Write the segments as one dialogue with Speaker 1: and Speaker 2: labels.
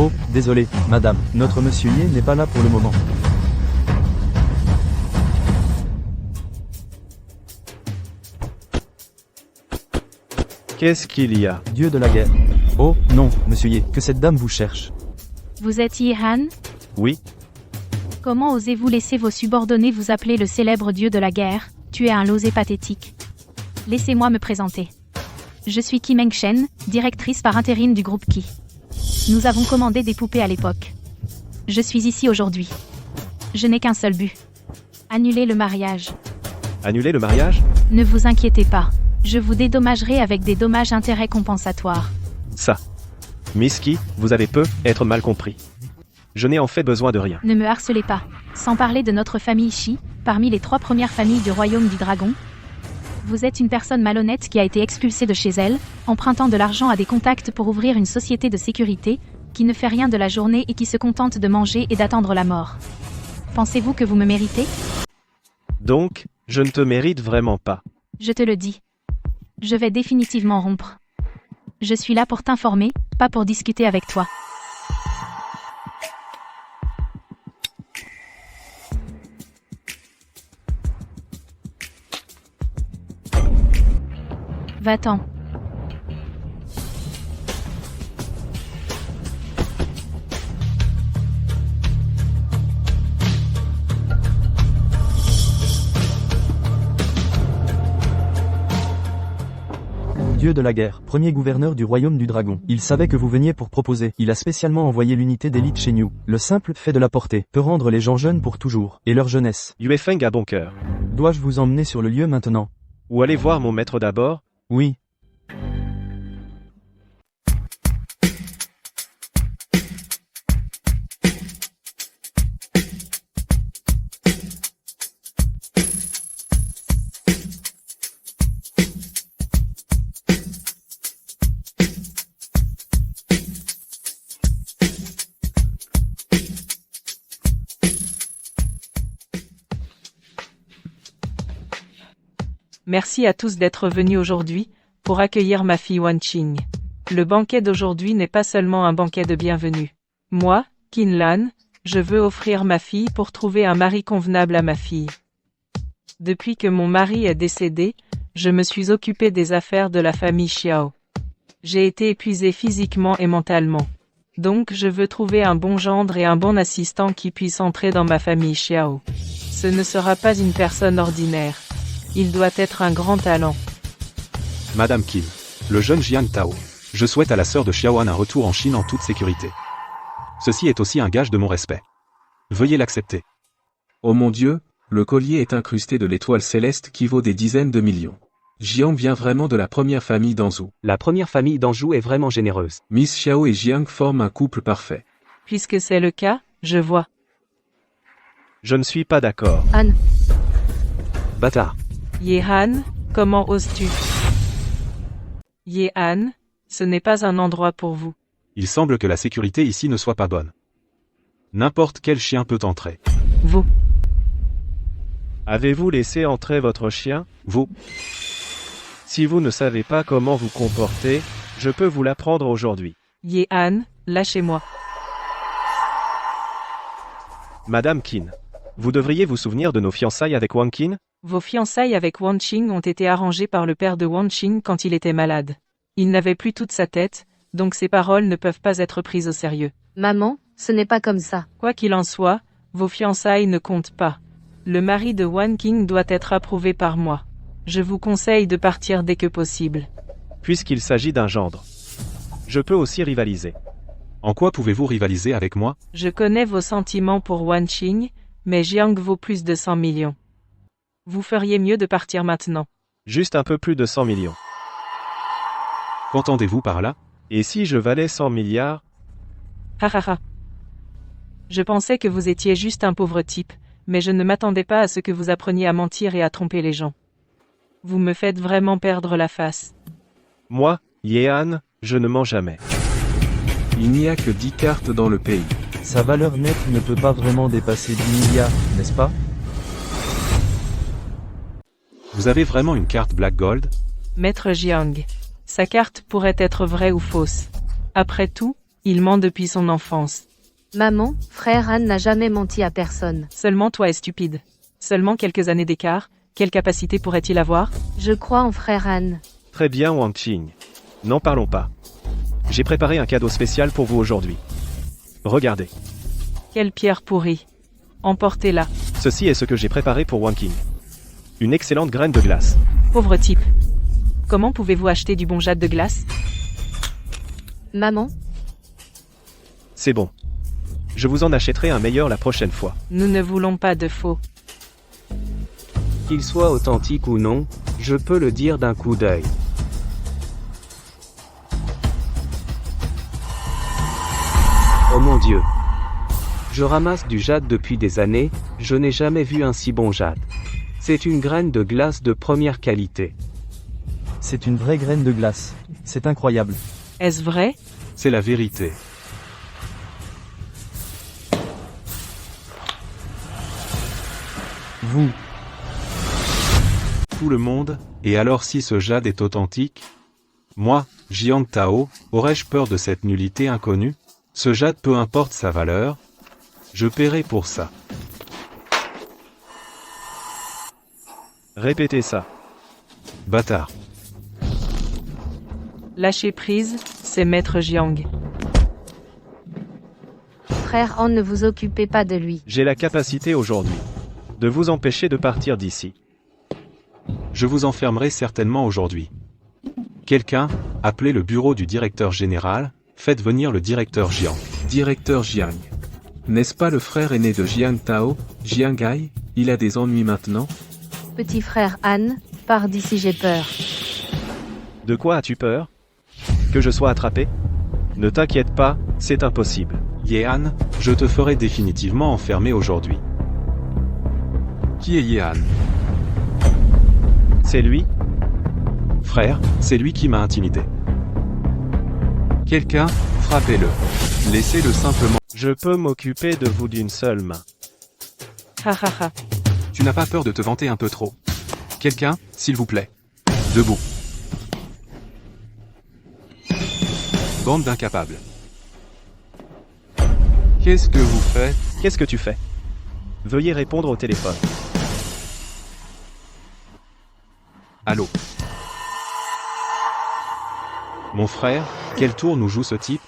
Speaker 1: Oh, désolé, madame, notre monsieur Ye n'est pas là pour le moment.
Speaker 2: Qu'est-ce qu'il y a?
Speaker 1: Dieu de la guerre. Oh, non, monsieur Ye, que cette dame vous cherche.
Speaker 3: Vous êtes Yehan?
Speaker 2: Oui,
Speaker 3: Comment osez-vous laisser vos subordonnés vous appeler le célèbre dieu de la guerre? Tu es un losé pathétique. Laissez-moi me présenter. Je suis Kim Eng-shen, directrice par intérim du groupe Ki. Nous avons commandé des poupées à l'époque. Je suis ici aujourd'hui. Je n'ai qu'un seul but. Annuler le mariage.
Speaker 2: annuler le mariage?
Speaker 3: Ne vous inquiétez pas. Je vous dédommagerai avec des dommages-intérêts compensatoires.
Speaker 2: Ça. Miss Ki, vous avez être mal compris. Je n'ai en fait besoin de rien.
Speaker 3: Ne me harcelez pas. Sans parler de notre famille Shi, parmi les 3 premières familles du royaume du dragon. Vous êtes une personne malhonnête qui a été expulsée de chez elle, empruntant de l'argent à des contacts pour ouvrir une société de sécurité, qui ne fait rien de la journée et qui se contente de manger et d'attendre la mort. Pensez-vous que vous me méritez?
Speaker 2: Donc, je ne te mérite vraiment pas.
Speaker 3: Je te le dis. Je vais définitivement rompre. Je suis là pour t'informer, pas pour discuter avec toi. Va-t'en.
Speaker 1: Dieu de la guerre, premier gouverneur du royaume du dragon. Il savait que vous veniez pour proposer. Il a spécialement envoyé l'unité d'élite chez nous. Le simple fait de la porter peut rendre les gens jeunes pour toujours, et leur jeunesse.
Speaker 2: Yue Feng a bon cœur.
Speaker 1: Dois-je vous emmener sur le lieu maintenant?
Speaker 2: Ou aller voir mon maître d'abord?
Speaker 1: Oui.
Speaker 4: Merci à tous d'être venus aujourd'hui, pour accueillir ma fille Wan Qing. Le banquet d'aujourd'hui n'est pas seulement un banquet de bienvenue. Moi, Qin Lan, je veux offrir ma fille pour trouver un mari convenable à ma fille. Depuis que mon mari est décédé, je me suis occupé des affaires de la famille Xiao. J'ai été épuisé physiquement et mentalement. Donc je veux trouver un bon gendre et un bon assistant qui puisse entrer dans ma famille Xiao. Ce ne sera pas une personne ordinaire. Il doit être un grand talent.
Speaker 5: Madame Kim, le jeune Jiang Tao. Je souhaite à la sœur de Xiaoan un retour en Chine en toute sécurité. Ceci est aussi un gage de mon respect. Veuillez l'accepter.
Speaker 6: Oh mon Dieu, le collier est incrusté de l'étoile céleste qui vaut des dizaines de millions. Jiang vient vraiment de la première famille d'Anzhou.
Speaker 7: La première famille d'Anjou est vraiment généreuse.
Speaker 6: Miss Xiao et Jiang forment un couple parfait.
Speaker 4: Puisque c'est le cas, je vois.
Speaker 2: Je ne suis pas d'accord.
Speaker 3: Han.
Speaker 7: Bâtard.
Speaker 4: Yehan, comment oses-tu? Yehan, ce n'est pas un endroit pour vous.
Speaker 5: Il semble que la sécurité ici ne soit pas bonne. N'importe quel chien peut entrer.
Speaker 4: Vous.
Speaker 2: Avez-vous laissé entrer votre chien?
Speaker 5: Vous,
Speaker 2: Si vous ne savez pas comment vous comporter, je peux vous l'apprendre aujourd'hui.
Speaker 4: Yehan, lâchez-moi.
Speaker 2: Madame Qin, vous devriez vous souvenir de nos fiançailles avec Wang Qin?
Speaker 4: Vos fiançailles avec Wan Qing ont été arrangées par le père de Wan Qing quand il était malade. Il n'avait plus toute sa tête, donc ses paroles ne peuvent pas être prises au sérieux.
Speaker 8: Maman, ce n'est pas comme ça.
Speaker 4: Quoi qu'il en soit, vos fiançailles ne comptent pas. Le mari de Wan Qing doit être approuvé par moi. Je vous conseille de partir dès que possible.
Speaker 2: Puisqu'il s'agit d'un gendre. Je peux aussi rivaliser.
Speaker 5: en quoi pouvez-vous rivaliser avec moi?
Speaker 4: Je connais vos sentiments pour Wan Qing, mais Jiang vaut plus de 100 millions. Vous feriez mieux de partir maintenant.
Speaker 2: Juste un peu plus de 100 millions.
Speaker 5: Qu'entendez-vous par là?
Speaker 2: Et si je valais 100 milliards?
Speaker 4: Ha ha ha. Je pensais que vous étiez juste un pauvre type, mais je ne m'attendais pas à ce que vous appreniez à mentir et à tromper les gens. Vous me faites vraiment perdre la face.
Speaker 2: Moi, Yehan, je ne mens jamais.
Speaker 6: Il n'y a que 10 cartes dans le pays.
Speaker 1: Sa valeur nette ne peut pas vraiment dépasser 10 milliards, n'est-ce pas?
Speaker 5: Vous avez vraiment une carte Black Gold?
Speaker 4: Maître Jiang. Sa carte pourrait être vraie ou fausse. Après tout, Il ment depuis son enfance.
Speaker 8: Maman, frère Han n'a jamais menti à personne.
Speaker 4: Seulement toi es stupide. Seulement quelques années d'écart, quelle capacité pourrait-il avoir?
Speaker 8: Je crois en frère Han.
Speaker 2: Très bien Wang Qing. N'en parlons pas. J'ai préparé un cadeau spécial pour vous aujourd'hui. Regardez.
Speaker 4: Quelle pierre pourrie. Emportez-la.
Speaker 2: Ceci est ce que j'ai préparé pour Wang Qing. Une excellente graine de glace.
Speaker 4: Pauvre type. Comment pouvez-vous acheter du bon jade de glace?
Speaker 8: Maman,
Speaker 2: C'est bon. Je vous en achèterai un meilleur la prochaine fois.
Speaker 4: Nous ne voulons pas de faux.
Speaker 7: Qu'il soit authentique ou non, je peux le dire d'un coup d'œil. Oh mon Dieu. Je ramasse du jade depuis des années, je n'ai jamais vu un si bon jade. C'est une graine de glace de première qualité.
Speaker 1: C'est une vraie graine de glace. C'est incroyable.
Speaker 4: Est-ce vrai?
Speaker 5: C'est la vérité.
Speaker 1: Vous,
Speaker 5: Tout le monde, et alors si ce jade est authentique? Moi, Jiang Tao, aurais-je peur de cette nullité inconnue? Ce jade, peu importe sa valeur, je paierai pour ça.
Speaker 2: Répétez ça.
Speaker 5: Bâtard.
Speaker 4: Lâchez prise, c'est Maître Jiang.
Speaker 8: frère Han, ne vous occupez pas de lui.
Speaker 2: J'ai la capacité aujourd'hui de vous empêcher de partir d'ici.
Speaker 5: Je vous enfermerai certainement aujourd'hui. Quelqu'un, appelez le bureau du directeur général, faites venir le directeur Jiang.
Speaker 6: Directeur Jiang. N'est-ce pas le frère aîné de Jiang Tao, Jiang Gai? Il a des ennuis maintenant?
Speaker 8: Petit frère Han, pars d'ici, j'ai peur.
Speaker 2: De quoi as-tu peur? Que je sois attrapé? Ne t'inquiète pas, c'est impossible.
Speaker 5: Yehan, je te ferai définitivement enfermer aujourd'hui. Qui est Yehan?
Speaker 2: C'est lui?
Speaker 5: Frère, c'est lui qui m'a intimidé. Quelqu'un, frappez-le. Laissez-le simplement.
Speaker 2: Je peux m'occuper de vous d'une seule main.
Speaker 4: Ha ha ha.
Speaker 5: Tu n'as pas peur de te vanter un peu trop? Quelqu'un, s'il vous plaît. Debout. Bande d'incapables. Qu'est-ce que vous faites?
Speaker 2: Qu'est-ce que tu fais? Veuillez répondre au téléphone.
Speaker 5: Allô? Mon frère, quel tour nous joue ce type?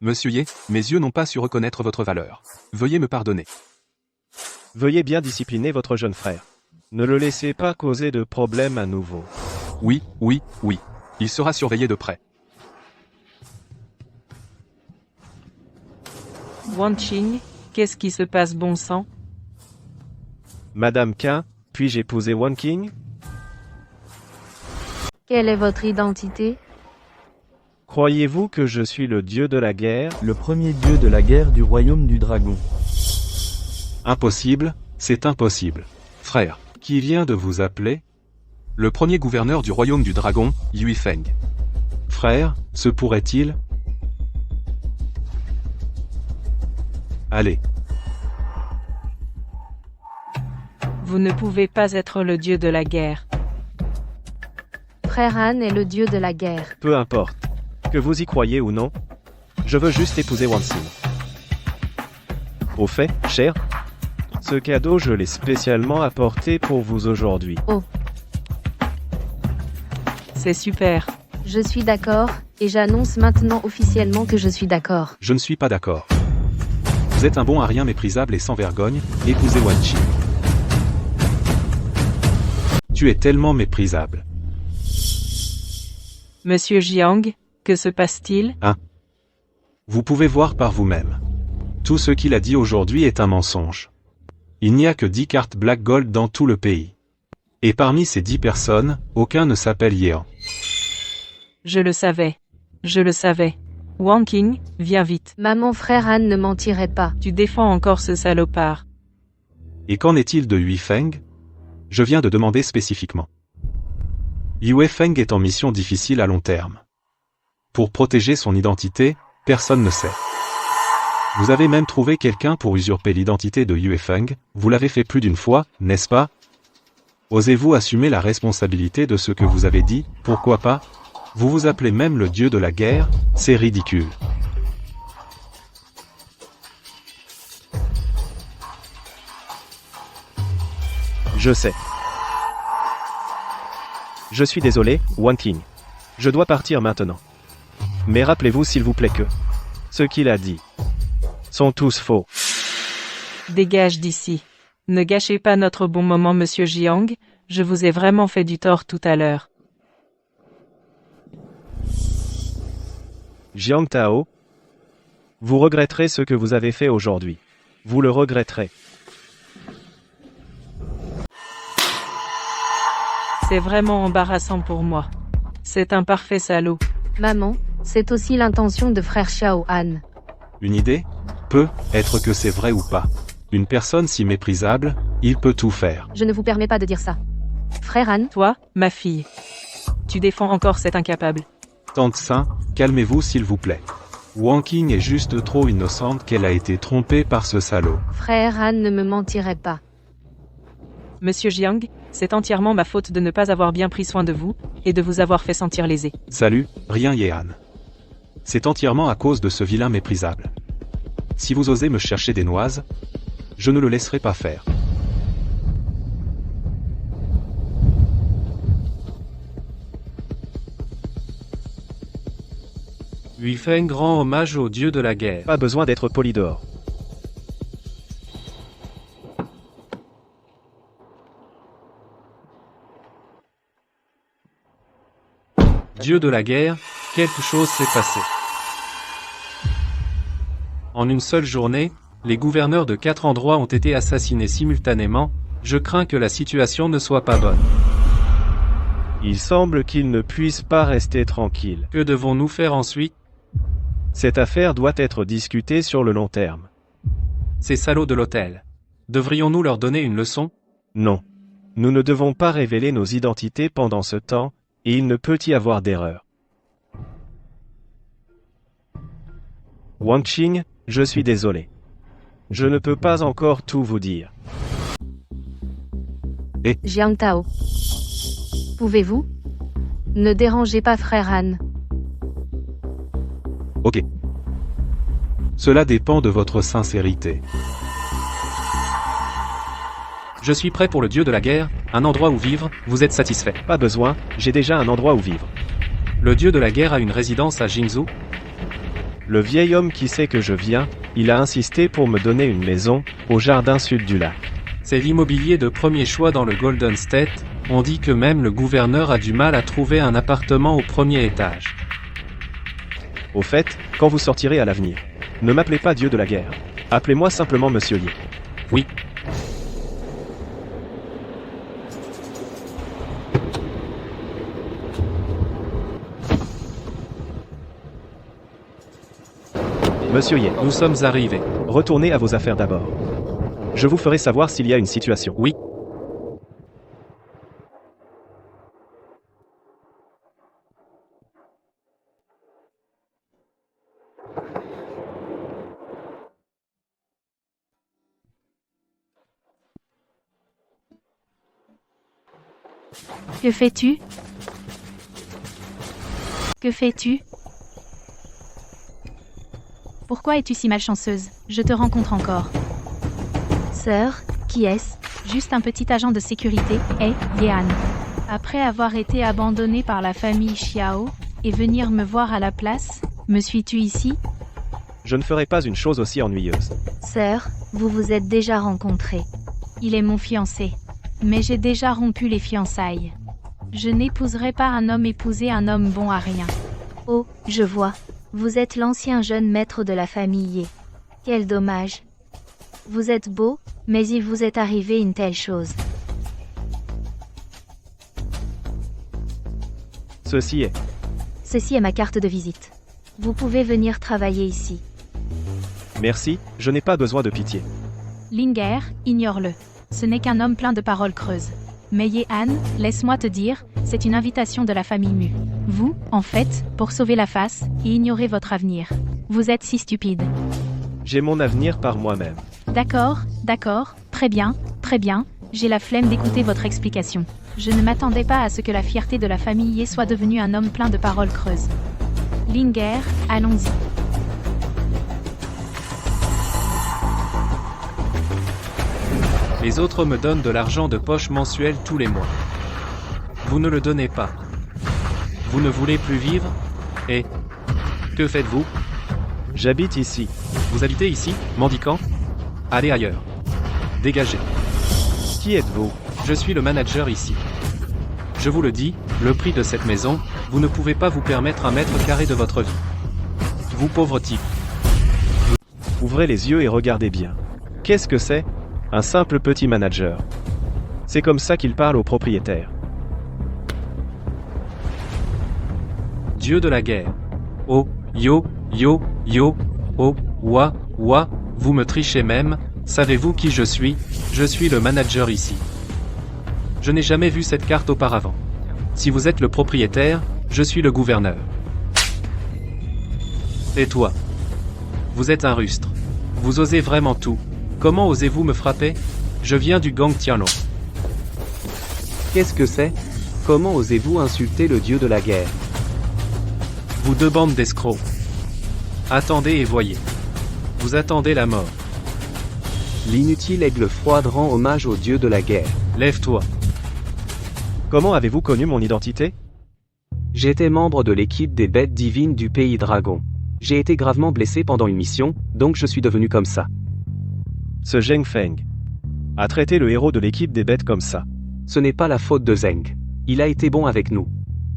Speaker 5: Monsieur Ye, mes yeux n'ont pas su reconnaître votre valeur. Veuillez me pardonner.
Speaker 2: Veuillez bien discipliner votre jeune frère. Ne le laissez pas causer de problèmes à nouveau.
Speaker 5: Oui, oui, oui. Il sera surveillé de près.
Speaker 4: Wang Qing, qu'est-ce qui se passe bon sang?
Speaker 2: Madame Qin, puis-je épouser Wang Qing?
Speaker 8: Quelle est votre identité?
Speaker 2: Croyez-vous que je suis le dieu de la guerre?
Speaker 1: le premier dieu de la guerre du royaume du dragon.
Speaker 5: Impossible, c'est impossible. Frère, qui vient de vous appeler? Le premier gouverneur du royaume du dragon, Yui Feng. Frère, se pourrait-il? Allez.
Speaker 4: Vous ne pouvez pas être le dieu de la guerre.
Speaker 8: Frère Han est le dieu de la guerre.
Speaker 2: Peu importe. Que vous y croyez ou non, je veux juste épouser Wang Xin. Au fait, cher, ce cadeau je l'ai spécialement apporté pour vous aujourd'hui.
Speaker 4: C'est super.
Speaker 8: Je suis d'accord, et j'annonce maintenant officiellement que je suis d'accord.
Speaker 5: Je ne suis pas d'accord. Vous êtes un bon à rien méprisable et sans vergogne, épousez Wan Qi. Tu es tellement méprisable.
Speaker 4: Monsieur Jiang, que se passe-t-il?
Speaker 5: Vous pouvez voir par vous-même. Tout ce qu'il a dit aujourd'hui est un mensonge. Il n'y a que 10 cartes Black Gold dans tout le pays. Et parmi ces 10 personnes, aucun ne s'appelle Yehan.
Speaker 4: Je le savais. Je le savais. Wang Qing, viens vite.
Speaker 8: Maman, frère Han ne mentirait pas.
Speaker 4: Tu défends encore ce salopard.
Speaker 5: Et qu'en est-il de Yui Feng? Je viens de demander spécifiquement. Yui Feng est en mission difficile à long terme. Pour protéger son identité, personne ne sait. Vous avez même trouvé quelqu'un pour usurper l'identité de Yui Feng, vous l'avez fait plus d'une fois, n'est-ce pas? Osez-vous assumer la responsabilité de ce que vous avez dit, pourquoi pas? Vous vous appelez même le dieu de la guerre, c'est ridicule.
Speaker 2: Je sais. Je suis désolé, One King. Je dois partir maintenant. Mais rappelez-vous s'il vous plaît que ce qu'il a dit sont tous faux.
Speaker 4: Dégage d'ici. Ne gâchez pas notre bon moment, monsieur Jiang, je vous ai vraiment fait du tort tout à l'heure.
Speaker 2: Jiang Tao, vous regretterez ce que vous avez fait aujourd'hui. Vous le regretterez.
Speaker 4: C'est vraiment embarrassant pour moi. C'est un parfait salaud.
Speaker 8: Maman, c'est aussi l'intention de frère Xiao Han.
Speaker 5: Une idée? Peut être que c'est vrai ou pas. Une personne si méprisable, il peut tout faire.
Speaker 8: Je ne vous permets pas de dire ça. Frère Han,
Speaker 4: Toi, ma fille. Tu défends encore cet incapable.
Speaker 5: Tante Saint, calmez-vous s'il vous plaît. Wang Qing est juste trop innocente qu'elle a été trompée par ce salaud.
Speaker 8: frère Han ne me mentirait pas.
Speaker 4: Monsieur Jiang, c'est entièrement ma faute de ne pas avoir bien pris soin de vous, et de vous avoir fait sentir lésé.
Speaker 5: Salut, rien Yehan. C'est entièrement à cause de ce vilain méprisable. Si vous osez me chercher des noises, je ne le laisserai pas faire.
Speaker 6: Huifeng rend hommage au dieu de la guerre.
Speaker 2: Pas besoin d'être Polydore.
Speaker 6: Dieu de la guerre, quelque chose s'est passé. En une seule journée, les gouverneurs de 4 endroits ont été assassinés simultanément, je crains que la situation ne soit pas bonne.
Speaker 2: Il semble qu'il ne puisse pas rester tranquille.
Speaker 6: Que devons-nous faire ensuite?
Speaker 2: Cette affaire doit être discutée sur le long terme.
Speaker 6: Ces salauds de l'hôtel. Devrions-nous leur donner une leçon?
Speaker 2: Non. Nous ne devons pas révéler nos identités pendant ce temps, et il ne peut y avoir d'erreur. Wang Qing, je suis désolé. Je ne peux pas encore tout vous dire.
Speaker 8: Jiang Tao. Pouvez-vous? Ne dérangez pas frère Han.
Speaker 5: Ok. Cela dépend de votre sincérité.
Speaker 6: Je suis prêt pour le dieu de la guerre, un endroit où vivre, vous êtes satisfait.
Speaker 2: Pas besoin, j'ai déjà un endroit où vivre.
Speaker 6: Le dieu de la guerre a une résidence à Jingzhou.
Speaker 2: Le vieil homme qui sait que je viens, il a insisté pour me donner une maison, au jardin sud du lac.
Speaker 6: C'est l'immobilier de premier choix dans le Golden State, on dit que même le gouverneur a du mal à trouver un appartement au premier étage.
Speaker 2: Au fait, quand vous sortirez à l'avenir, ne m'appelez pas Dieu de la guerre. Appelez-moi simplement Monsieur Yi.
Speaker 6: Oui.
Speaker 2: Monsieur Yi,
Speaker 6: Nous sommes arrivés.
Speaker 2: retournez à vos affaires d'abord. Je vous ferai savoir s'il y a une situation.
Speaker 6: Oui.
Speaker 3: Que fais-tu? Que fais-tu? Pourquoi es-tu si malchanceuse? Je te rencontre encore.
Speaker 8: Sœur, qui est-ce?
Speaker 3: Juste un petit agent de sécurité, Yehan. Après avoir été abandonné par la famille Xiao, et venir me voir à la place, me suis-tu ici?
Speaker 2: Je ne ferai pas une chose aussi ennuyeuse.
Speaker 8: Sœur, vous vous êtes déjà rencontrés.
Speaker 3: Il est mon fiancé. Mais j'ai déjà rompu les fiançailles. Je n'épouserai pas un homme épouser un homme bon à rien.
Speaker 8: Oh, je vois. Vous êtes l'ancien jeune maître de la famille Ye. Quel dommage. Vous êtes beau, mais il vous est arrivé une telle chose.
Speaker 2: Ceci est.
Speaker 8: Ma carte de visite. Vous pouvez venir travailler ici.
Speaker 2: Merci, je n'ai pas besoin de pitié.
Speaker 3: Linger, ignore-le. Ce n'est qu'un homme plein de paroles creuses. Mais Yehan, laisse-moi te dire, c'est une invitation de la famille Mu. Vous, en fait, pour sauver la face, et ignorer votre avenir. Vous êtes si stupide.
Speaker 2: J'ai mon avenir par moi-même.
Speaker 3: D'accord, très bien, j'ai la flemme d'écouter votre explication. Je ne m'attendais pas à ce que la fierté de la famille Ye soit devenue un homme plein de paroles creuses. Linger, allons-y.
Speaker 2: Les autres me donnent de l'argent de poche mensuel tous les mois. Vous ne le donnez pas. Vous ne voulez plus vivre? Et que faites-vous? J'habite ici. Vous habitez ici, mendicant? Allez ailleurs. Dégagez. Qui êtes-vous? Je suis le manager ici. Je vous le dis, le prix de cette maison, vous ne pouvez pas vous permettre un mètre carré de votre vie. Vous pauvre type. Ouvrez les yeux et regardez bien. Qu'est-ce que c'est? Un simple petit manager. C'est comme ça qu'il parle aux propriétaires. Dieu de la guerre. Oh, yo, yo, yo, oh, wa, vous me trichez même, savez-vous qui je suis? Je suis le manager ici. Je n'ai jamais vu cette carte auparavant. Si vous êtes le propriétaire, je suis le gouverneur. Et toi? Vous êtes un rustre. Vous osez vraiment tout. Comment osez-vous me frapper? Je viens du gang Tianlong.
Speaker 7: Qu'est-ce que c'est? Comment osez-vous insulter le dieu de la guerre?
Speaker 2: Vous deux bandes d'escrocs. Attendez et voyez. Vous attendez la mort.
Speaker 7: L'inutile aigle froide rend hommage au dieu de la guerre.
Speaker 2: Lève-toi. Comment avez-vous connu mon identité?
Speaker 7: J'étais membre de l'équipe des bêtes divines du pays dragon. J'ai été gravement blessé pendant une mission, donc je suis devenu comme ça.
Speaker 2: Ce Zheng Feng a traité le héros de l'équipe des bêtes comme ça.
Speaker 7: Ce n'est pas la faute de Zheng. Il a été bon avec nous.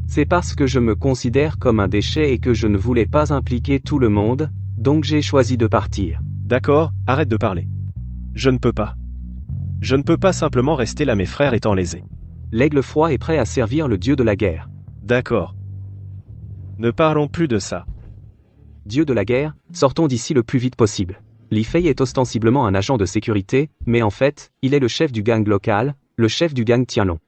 Speaker 7: C'est parce que je me considère comme un déchet et que je ne voulais pas impliquer tout le monde, donc j'ai choisi de partir.
Speaker 2: D'accord, arrête de parler. Je ne peux pas. Je ne peux pas simplement rester là, mes frères étant lésés.
Speaker 7: L'aigle froid est prêt à servir le dieu de la guerre.
Speaker 2: D'accord. Ne parlons plus de ça.
Speaker 7: Dieu de la guerre, sortons d'ici le plus vite possible. Li Fei est ostensiblement un agent de sécurité, mais en fait, il est le chef du gang local, le chef du gang Tianlong.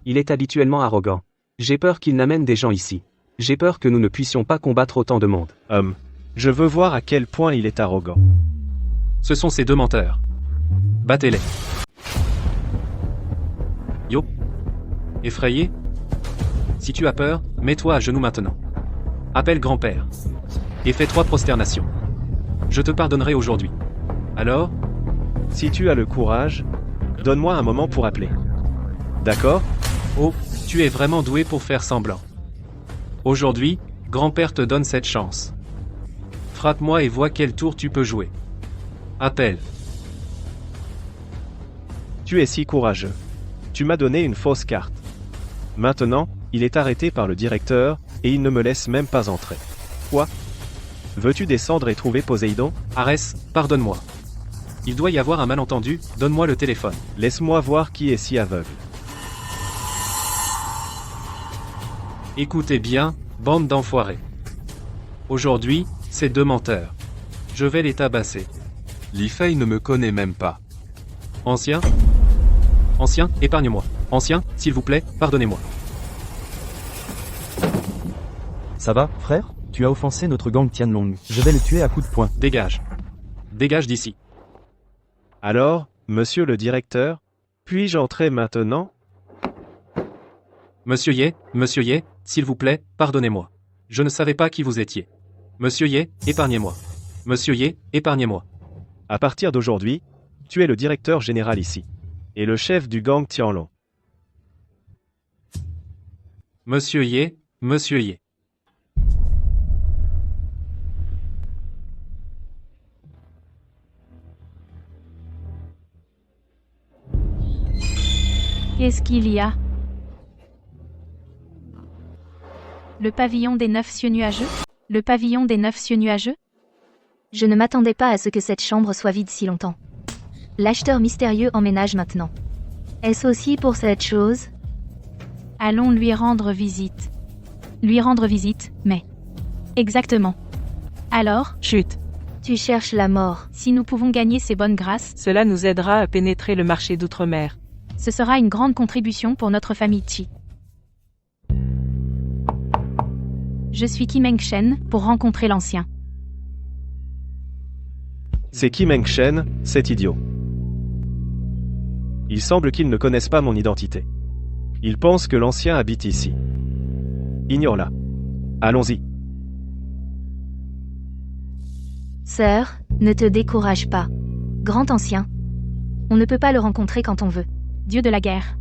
Speaker 7: Il est habituellement arrogant. J'ai peur qu'il n'amène des gens ici. J'ai peur que nous ne puissions pas combattre autant de monde.
Speaker 2: Je veux voir à quel point il est arrogant. Ce sont ces deux menteurs. Battez-les. Yo. Effrayé? Si tu as peur, mets-toi à genoux maintenant. Appelle grand-père. Et fais 3 prosternations. Je te pardonnerai aujourd'hui. Alors? Si tu as le courage, donne-moi un moment pour appeler. D'accord? Oh, tu es vraiment doué pour faire semblant. Aujourd'hui, grand-père te donne cette chance. Frappe-moi et vois quel tour tu peux jouer. Appelle. Tu es si courageux. Tu m'as donné une fausse carte. Maintenant, il est arrêté par le directeur, et il ne me laisse même pas entrer. Quoi? Veux-tu descendre et trouver Poséidon? Arès, pardonne-moi. Il doit y avoir un malentendu, donne-moi le téléphone. Laisse-moi voir qui est si aveugle. Écoutez bien, bande d'enfoirés. Aujourd'hui, ces deux menteurs. Je vais les tabasser.
Speaker 5: Li Fei ne me connaît même pas.
Speaker 2: Ancien? Ancien, épargne-moi. Ancien, s'il vous plaît, pardonnez-moi.
Speaker 1: Ça va, frère? Tu as offensé notre gang Tianlong. Je vais le tuer à coups de poing.
Speaker 2: Dégage. Dégage d'ici. Alors, monsieur le directeur, puis-je entrer maintenant? Monsieur Ye, s'il vous plaît, pardonnez-moi. Je ne savais pas qui vous étiez. Monsieur Ye, épargnez-moi. Monsieur Ye, épargnez-moi. À partir d'aujourd'hui, tu es le directeur général ici. Et le chef du gang Tianlong. Monsieur Ye.
Speaker 3: Qu'est-ce qu'il y a? Le pavillon des 9 cieux nuageux? Le pavillon des 9 cieux nuageux?
Speaker 8: Je ne m'attendais pas à ce que cette chambre soit vide si longtemps. L'acheteur mystérieux emménage maintenant. Est-ce aussi pour cette chose?
Speaker 3: Allons lui rendre visite. Lui rendre visite, mais... Exactement. Alors,
Speaker 4: Chut.
Speaker 8: Tu cherches la mort.
Speaker 3: si nous pouvons gagner ses bonnes grâces,
Speaker 4: Cela nous aidera à pénétrer le marché d'outre-mer.
Speaker 3: ce sera une grande contribution pour notre famille Chi. Je suis Kim Eng Shen, pour rencontrer l'ancien.
Speaker 2: C'est Kim Eng Shen, cet idiot. Il semble qu'ils ne connaissent pas mon identité. Il pense que l'ancien habite ici. Ignore-la. Allons-y.
Speaker 8: Sœur, ne te décourage pas. Grand ancien. On ne peut pas le rencontrer quand on veut.
Speaker 3: Dieu de la guerre.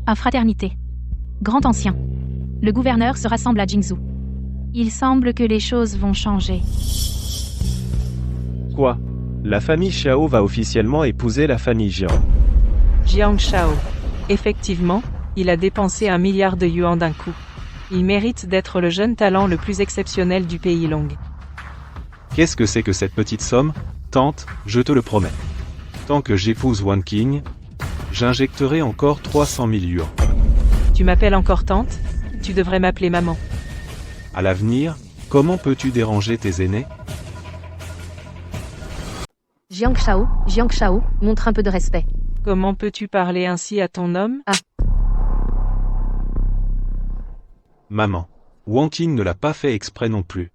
Speaker 3: Infraternité. Grand ancien. Le gouverneur se rassemble à Jingzhou. Il semble que les choses vont changer.
Speaker 2: Quoi? La famille Xiao va officiellement épouser la famille Jiang.
Speaker 4: Jiang Shao. Effectivement, il a dépensé 1 milliard de yuan d'un coup. Il mérite d'être le jeune talent le plus exceptionnel du pays Long.
Speaker 5: Qu'est-ce que c'est que cette petite somme? Tante, je te le promets. Tant que j'épouse Wan Qing, j'injecterai encore 300 000 yuan.
Speaker 4: Tu m'appelles encore tante? Tu devrais m'appeler maman.
Speaker 5: À l'avenir, comment peux-tu déranger tes aînés?
Speaker 9: Jiang Shao, montre un peu de respect.
Speaker 4: Comment peux-tu parler ainsi à ton homme?
Speaker 5: Maman, Wan Qing ne l'a pas fait exprès non plus.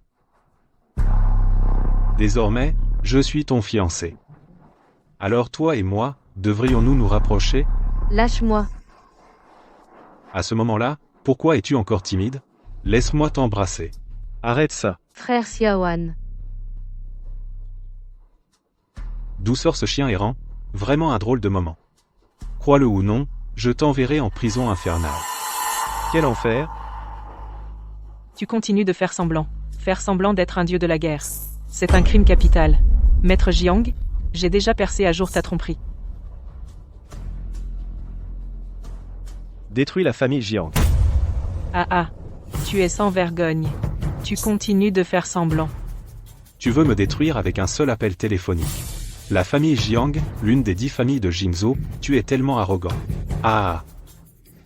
Speaker 5: Désormais, je suis ton fiancé. Alors toi et moi, devrions-nous nous rapprocher?
Speaker 9: Lâche-moi.
Speaker 5: À ce moment-là, pourquoi es-tu encore timide? Laisse-moi t'embrasser.
Speaker 2: Arrête ça.
Speaker 9: Frère Xiaoan.
Speaker 5: Douceur ce chien errant, vraiment un drôle de moment. Crois-le ou non, je t'enverrai en prison infernale.
Speaker 2: Quel enfer?
Speaker 4: Tu continues de faire semblant. Faire semblant d'être un dieu de la guerre. C'est un crime capital. Maître Jiang, j'ai déjà percé à jour ta tromperie.
Speaker 2: Détruis la famille Jiang.
Speaker 4: Tu es sans vergogne. Tu continues de faire semblant.
Speaker 5: Tu veux me détruire avec un seul appel téléphonique. La famille Jiang, l'une des 10 familles de Jingzhou, tu es tellement arrogant.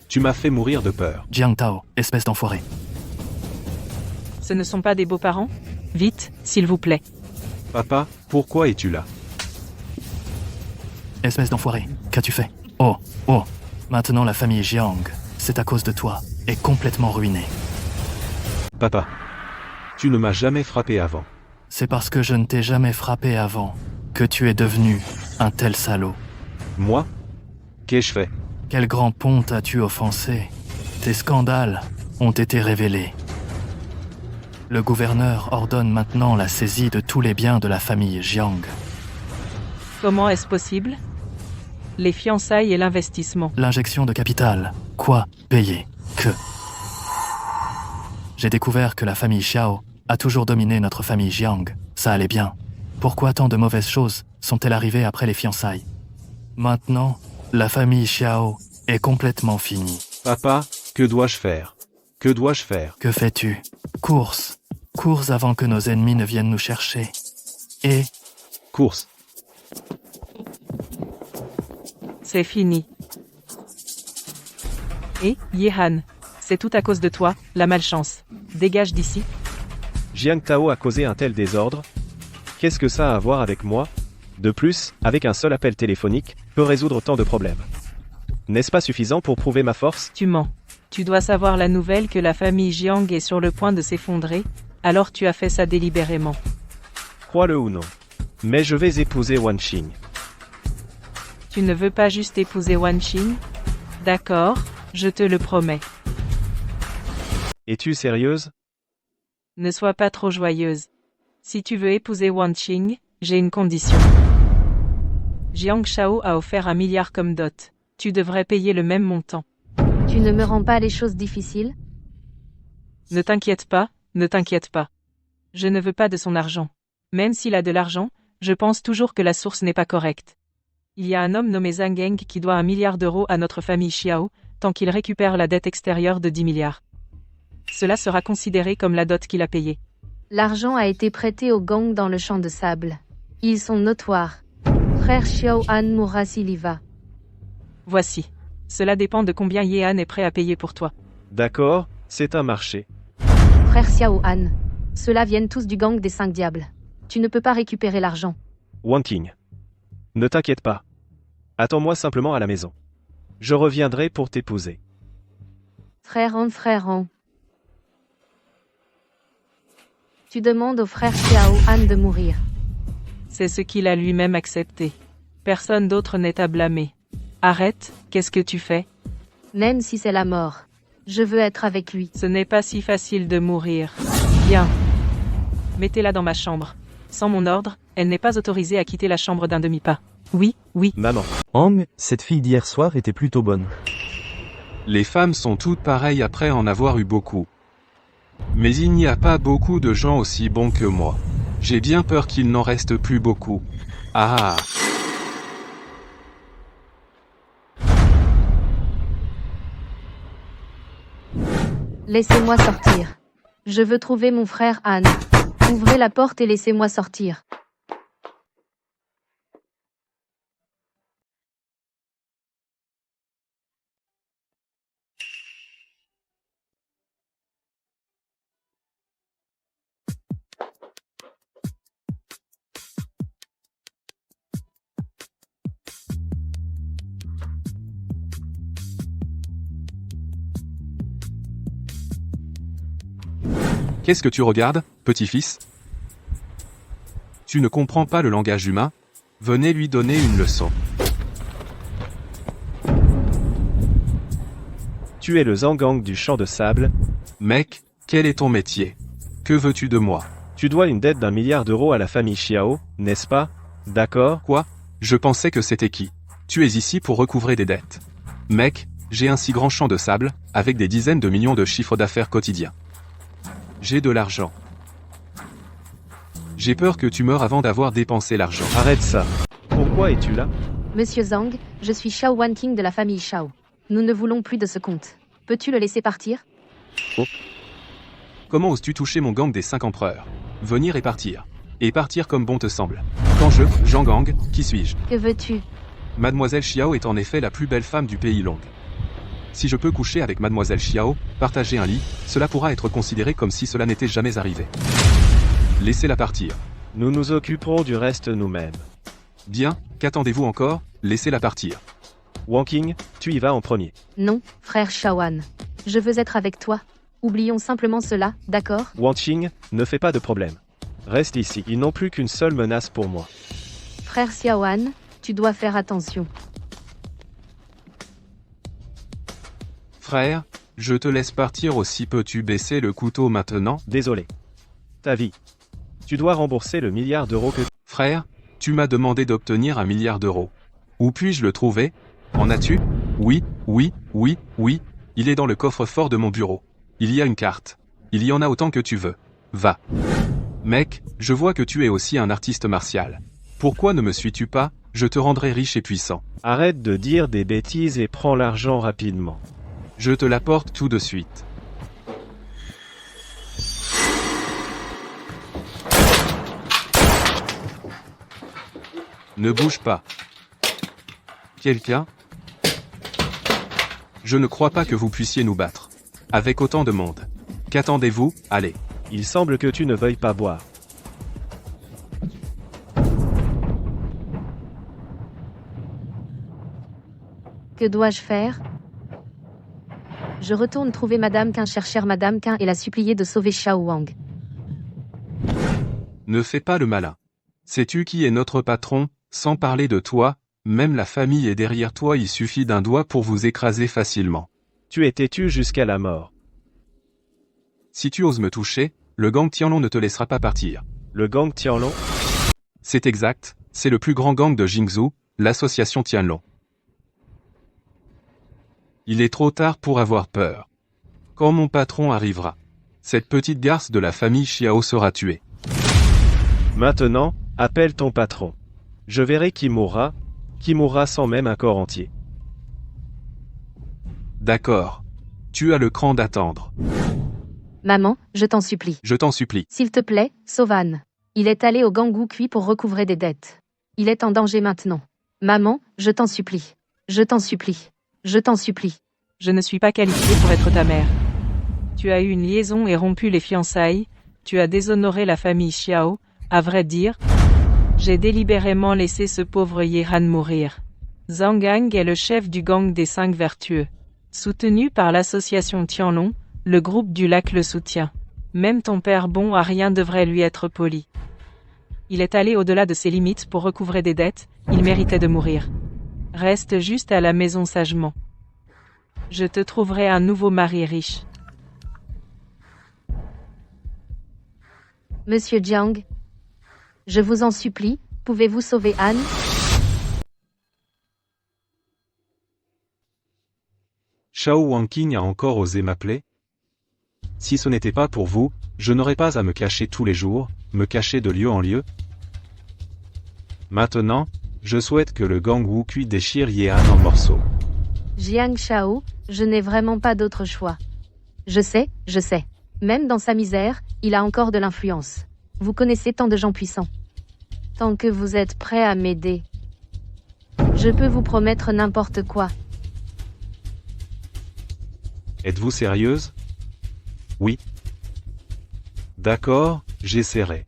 Speaker 5: Tu m'as fait mourir de peur.
Speaker 1: Jiang Tao, espèce d'enfoiré.
Speaker 4: Ce ne sont pas des beaux-parents? Vite, s'il vous plaît.
Speaker 5: Papa, pourquoi es-tu là?
Speaker 1: Espèce d'enfoiré, qu'as-tu fait? Oh, maintenant la famille Jiang, c'est à cause de toi, est complètement ruinée.
Speaker 5: Papa, tu ne m'as jamais frappé avant.
Speaker 1: C'est parce que je ne t'ai jamais frappé avant que tu es devenu un tel salaud.
Speaker 5: Moi? Qu'ai-je fait?
Speaker 1: Quel grand pont as-tu offensé? Tes scandales ont été révélés. Le gouverneur ordonne maintenant la saisie de tous les biens de la famille Jiang.
Speaker 4: Comment est-ce possible? Les fiançailles et l'investissement.
Speaker 1: L'injection de capital. Quoi? Payer? Que? J'ai découvert que la famille Xiao a toujours dominé notre famille Jiang. Ça allait bien. Pourquoi tant de mauvaises choses sont-elles arrivées après les fiançailles? Maintenant, la famille Xiao est complètement finie.
Speaker 5: Papa, que dois-je faire? Que dois-je faire?
Speaker 1: Que fais-tu? Course. Course avant que nos ennemis ne viennent nous chercher. Et...
Speaker 5: Course.
Speaker 4: C'est fini. Et, Yehan, c'est tout à cause de toi, la malchance. Dégage d'ici.
Speaker 2: Jiang Tao a causé un tel désordre? Qu'est-ce que ça a à voir avec moi? De plus, avec un seul appel téléphonique, peut résoudre tant de problèmes. N'est-ce pas suffisant pour prouver ma force?
Speaker 4: Tu mens. Tu dois savoir la nouvelle que la famille Jiang est sur le point de s'effondrer, alors tu as fait ça délibérément.
Speaker 2: Crois-le ou non. Mais je vais épouser Wan Qing.
Speaker 4: Tu ne veux pas juste épouser Wan Qing? D'accord, je te le promets.
Speaker 2: Es-tu sérieuse?
Speaker 4: Ne sois pas trop joyeuse. Si tu veux épouser Wan Qing, j'ai une condition. Jiang Shao a offert 1 milliard comme dot. Tu devrais payer le même montant.
Speaker 9: Tu ne me rends pas les choses difficiles?
Speaker 4: Ne t'inquiète pas, ne t'inquiète pas. Je ne veux pas de son argent. Même s'il a de l'argent, je pense toujours que la source n'est pas correcte. Il y a un homme nommé Zhang Geng qui doit 1 milliard d'euros à notre famille Xiao, tant qu'il récupère la dette extérieure de 10 milliards. Cela sera considéré comme la dot qu'il a payée.
Speaker 9: L'argent a été prêté aux gangs dans le champ de sable. Ils sont notoires. Frère Xiaoan mourra s'il y va.
Speaker 4: Voici. Cela dépend de combien Yehan est prêt à payer pour toi.
Speaker 2: D'accord, c'est un marché.
Speaker 9: Frère Xiaoan. Ceux-là viennent tous du gang des 5 diables. Tu ne peux pas récupérer l'argent.
Speaker 2: Wan Qing. Ne t'inquiète pas. Attends-moi simplement à la maison. Je reviendrai pour t'épouser.
Speaker 9: Frère en. Tu demandes au frère Xiaoan de mourir.
Speaker 4: C'est ce qu'il a lui-même accepté. Personne d'autre n'est à blâmer. Arrête, qu'est-ce que tu fais?
Speaker 9: Même si c'est la mort. Je veux être avec lui.
Speaker 4: Ce n'est pas si facile de mourir. Bien. Mettez-la dans ma chambre. Sans mon ordre, elle n'est pas autorisée à quitter la chambre d'un demi-pas. Oui, oui.
Speaker 10: Maman. Hang, cette fille d'hier soir était plutôt bonne.
Speaker 5: Les femmes sont toutes pareilles après en avoir eu beaucoup. Mais il n'y a pas beaucoup de gens aussi bons que moi. J'ai bien peur qu'il n'en reste plus beaucoup. Ah.
Speaker 9: Laissez-moi sortir. Je veux trouver mon frère Anne. Ouvrez la porte et laissez-moi sortir.
Speaker 5: Qu'est-ce que tu regardes, petit-fils? Tu ne comprends pas le langage humain? Venez lui donner une leçon.
Speaker 11: Tu es le Zangang du champ de sable.
Speaker 5: Mec, quel est ton métier? Que veux-tu de moi?
Speaker 11: Tu dois une dette d'1 milliard d'euros à la famille Xiao, n'est-ce pas? D'accord?
Speaker 5: Quoi? Je pensais que c'était qui? Tu es ici pour recouvrer des dettes. Mec, j'ai un si grand champ de sable, avec des dizaines de millions de chiffres d'affaires quotidiens. J'ai de l'argent. J'ai peur que tu meures avant d'avoir dépensé l'argent.
Speaker 11: Arrête ça. Pourquoi es-tu là?
Speaker 9: Monsieur Zhang, je suis Xiao Wanqing de la famille Xiao. Nous ne voulons plus de ce compte. Peux-tu le laisser partir?
Speaker 5: Oh. Comment oses-tu toucher mon gang des 5 empereurs? Venir et partir. Et partir comme bon te semble. Quand je, Zhang Gang, qui suis-je?
Speaker 9: Que veux-tu?
Speaker 5: Mademoiselle Xiao est en effet la plus belle femme du pays Long. Si je peux coucher avec Mademoiselle Xiao, partager un lit, cela pourra être considéré comme si cela n'était jamais arrivé. Laissez-la partir.
Speaker 11: Nous nous occuperons du reste nous-mêmes.
Speaker 5: Bien, qu'attendez-vous encore? Laissez-la partir.
Speaker 11: Wanqing, tu y vas en premier.
Speaker 9: Non, frère Shaoan. Je veux être avec toi. Oublions simplement cela, d'accord?
Speaker 11: Wanqing, ne fais pas de problème. Reste ici, ils n'ont plus qu'une seule menace pour moi.
Speaker 9: Frère Xiaoan, tu dois faire attention.
Speaker 5: Frère, je te laisse partir aussi peux-tu baisser le couteau maintenant?
Speaker 11: Désolé. Ta vie. Tu dois rembourser le milliard d'euros que...
Speaker 5: Frère, tu m'as demandé d'obtenir 1 milliard d'euros. Où puis-je le trouver? En as-tu? Oui, oui, oui, oui. Il est dans le coffre-fort de mon bureau. Il y a une carte. Il y en a autant que tu veux. Va. Mec, je vois que tu es aussi un artiste martial. Pourquoi ne me suis-tu pas? Je te rendrai riche et puissant.
Speaker 11: Arrête de dire des bêtises et prends l'argent rapidement.
Speaker 5: Je te l'apporte tout de suite. Ne bouge pas. Quelqu'un? Je ne crois pas que vous puissiez nous battre. Avec autant de monde. Qu'attendez-vous? Allez.
Speaker 11: Il semble que tu ne veuilles pas boire.
Speaker 9: Que dois-je faire? Je retourne trouver Madame Qin, chercher Madame Qin et la supplier de sauver Xiao Wang.
Speaker 5: Ne fais pas le malin. Sais-tu qui est notre patron? Sans parler de toi, même la famille est derrière toi, il suffit d'un doigt pour vous écraser facilement.
Speaker 11: Tu es têtu jusqu'à la mort.
Speaker 5: Si tu oses me toucher, le gang Tianlong ne te laissera pas partir.
Speaker 11: Le gang Tianlong?
Speaker 5: C'est exact, c'est le plus grand gang de Jingzhou, l'association Tianlong. Il est trop tard pour avoir peur. Quand mon patron arrivera, cette petite garce de la famille Xiao sera tuée.
Speaker 11: Maintenant, appelle ton patron. Je verrai qui mourra sans même un corps entier.
Speaker 5: D'accord. Tu as le cran d'attendre.
Speaker 9: Maman, je t'en supplie.
Speaker 5: Je t'en supplie.
Speaker 9: S'il te plaît, sauve Anne. Il est allé au gang Wukui pour recouvrer des dettes. Il est en danger maintenant. Maman, je t'en supplie. Je t'en supplie. Je t'en supplie.
Speaker 4: Je ne suis pas qualifiée pour être ta mère. Tu as eu une liaison et rompu les fiançailles, tu as déshonoré la famille Xiao, à vrai dire. J'ai délibérément laissé ce pauvre Yehan mourir. Zhang Gang est le chef du gang des 5 vertueux. Soutenu par l'association Tianlong, le groupe du lac le soutient. Même ton père bon à rien devrait lui être poli. Il est allé au-delà de ses limites pour recouvrer des dettes, il méritait de mourir. Reste juste à la maison sagement. Je te trouverai un nouveau mari riche.
Speaker 9: Monsieur Jiang, je vous en supplie, pouvez-vous sauver Anne?
Speaker 5: Shao Wanqing a encore osé m'appeler? Si ce n'était pas pour vous, je n'aurais pas à me cacher tous les jours, me cacher de lieu en lieu. Maintenant, je souhaite que le gang Wukui déchire Yehan en morceaux.
Speaker 9: Jiang Shao, je n'ai vraiment pas d'autre choix. Je sais. Même dans sa misère, il a encore de l'influence. Vous connaissez tant de gens puissants. Tant que vous êtes prêt à m'aider, je peux vous promettre n'importe quoi.
Speaker 5: Êtes-vous sérieuse? Oui. D'accord, j'essaierai.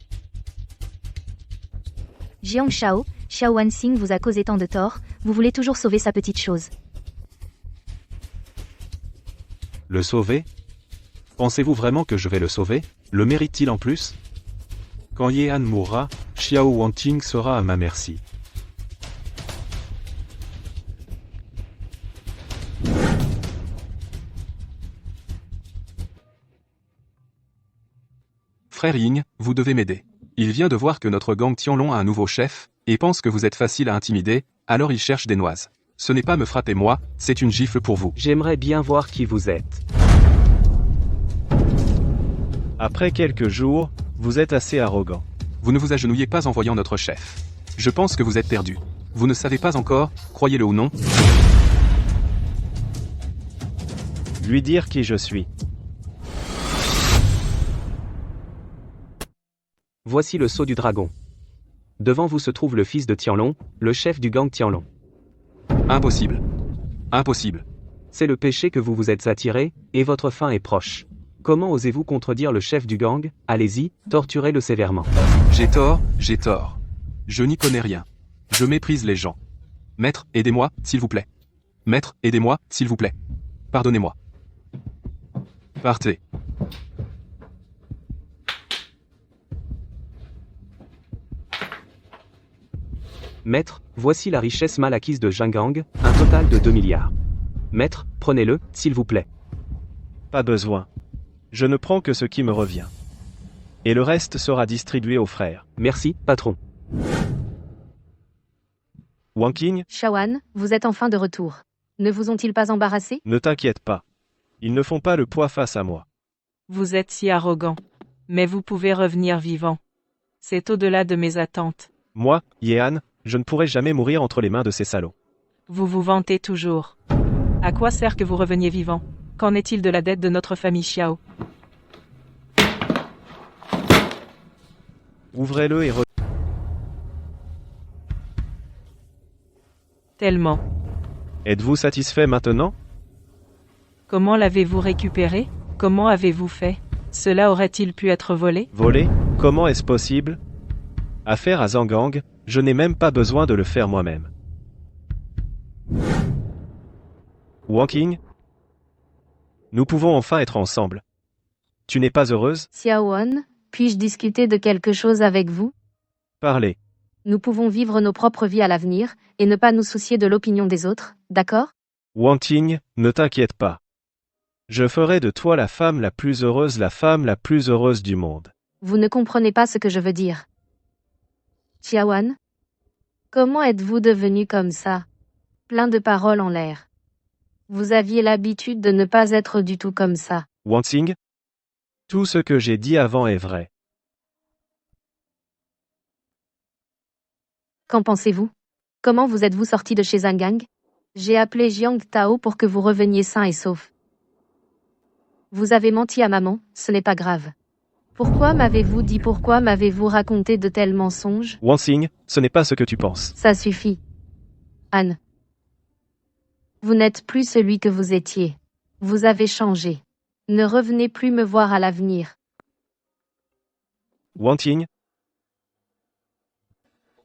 Speaker 8: Jiang Shao, Xiao Wanxing vous a causé tant de tort, vous voulez toujours sauver sa petite chose.
Speaker 5: Le sauver? Pensez-vous vraiment que je vais le sauver? Le mérite-t-il en plus? Quand Yehan mourra, Xiao Wanqing sera à ma merci.
Speaker 12: Frère Ying, vous devez m'aider. Il vient de voir que notre gang Tianlong a un nouveau chef, et pense que vous êtes facile à intimider, alors il cherche des noises. Ce n'est pas me frapper moi, c'est une gifle pour vous.
Speaker 7: J'aimerais bien voir qui vous êtes.
Speaker 11: Après quelques jours, vous êtes assez arrogant.
Speaker 12: Vous ne vous agenouillez pas en voyant notre chef. Je pense que vous êtes perdu. Vous ne savez pas encore, croyez-le ou non.
Speaker 11: Lui dire qui je suis.
Speaker 7: Voici le sceau du dragon. Devant vous se trouve le fils de Tianlong, le chef du gang Tianlong.
Speaker 12: Impossible. Impossible.
Speaker 7: C'est le péché que vous vous êtes attiré, et votre fin est proche. Comment osez-vous contredire le chef du gang? Allez-y, torturez-le sévèrement.
Speaker 12: J'ai tort. Je n'y connais rien. Je méprise les gens. Maître, aidez-moi, s'il vous plaît. Maître, aidez-moi, s'il vous plaît. Pardonnez-moi. Partez.
Speaker 7: Maître, voici la richesse mal acquise de Jingang, un total de 2 milliards. Maître, prenez-le, s'il vous plaît.
Speaker 11: Pas besoin. Je ne prends que ce qui me revient. Et le reste sera distribué aux frères.
Speaker 7: Merci, patron.
Speaker 11: Wanqing,
Speaker 9: Shaoan, vous êtes enfin de retour. Ne vous ont-ils pas embarrassé?
Speaker 11: ne t'inquiète pas. Ils ne font pas le poids face à moi.
Speaker 4: Vous êtes si arrogant. Mais vous pouvez revenir vivant. C'est au-delà de mes attentes.
Speaker 11: Moi, Yehan, je ne pourrai jamais mourir entre les mains de ces salauds.
Speaker 4: Vous vous vantez toujours. À quoi sert que vous reveniez vivant? Qu'en est-il de la dette de notre famille Xiao?
Speaker 11: Ouvrez-le et
Speaker 4: Tellement.
Speaker 11: Êtes-vous satisfait maintenant?
Speaker 4: Comment l'avez-vous récupéré? Comment avez-vous fait? Cela aurait-il pu être volé?
Speaker 11: Volé? Comment est-ce possible? Affaire à Zangang, je n'ai même pas besoin de le faire moi-même. Wanqing, nous pouvons enfin être ensemble. Tu n'es pas heureuse?
Speaker 9: Xiaoan, puis-je discuter de quelque chose avec vous?
Speaker 11: Parlez.
Speaker 9: Nous pouvons vivre nos propres vies à l'avenir, et ne pas nous soucier de l'opinion des autres, d'accord?
Speaker 11: Wanqing, ne t'inquiète pas. Je ferai de toi la femme la plus heureuse, la femme la plus heureuse du monde.
Speaker 9: Vous ne comprenez pas ce que je veux dire. Xiaoan? Comment êtes-vous devenu comme ça? Plein de paroles en l'air. Vous aviez l'habitude de ne pas être du tout comme ça.
Speaker 11: Wanqing, tout ce que j'ai dit avant est vrai.
Speaker 9: Qu'en pensez-vous? Comment vous êtes-vous sorti de chez Zangang? J'ai appelé Jiang Tao pour que vous reveniez sain et sauf. Vous avez menti à maman, ce n'est pas grave. Pourquoi m'avez-vous dit, pourquoi m'avez-vous raconté de tels mensonges?
Speaker 11: Wanqing, ce n'est pas ce que tu penses.
Speaker 9: Ça suffit. Anne. Vous n'êtes plus celui que vous étiez. Vous avez changé. Ne revenez plus me voir à l'avenir.
Speaker 11: Wanqing,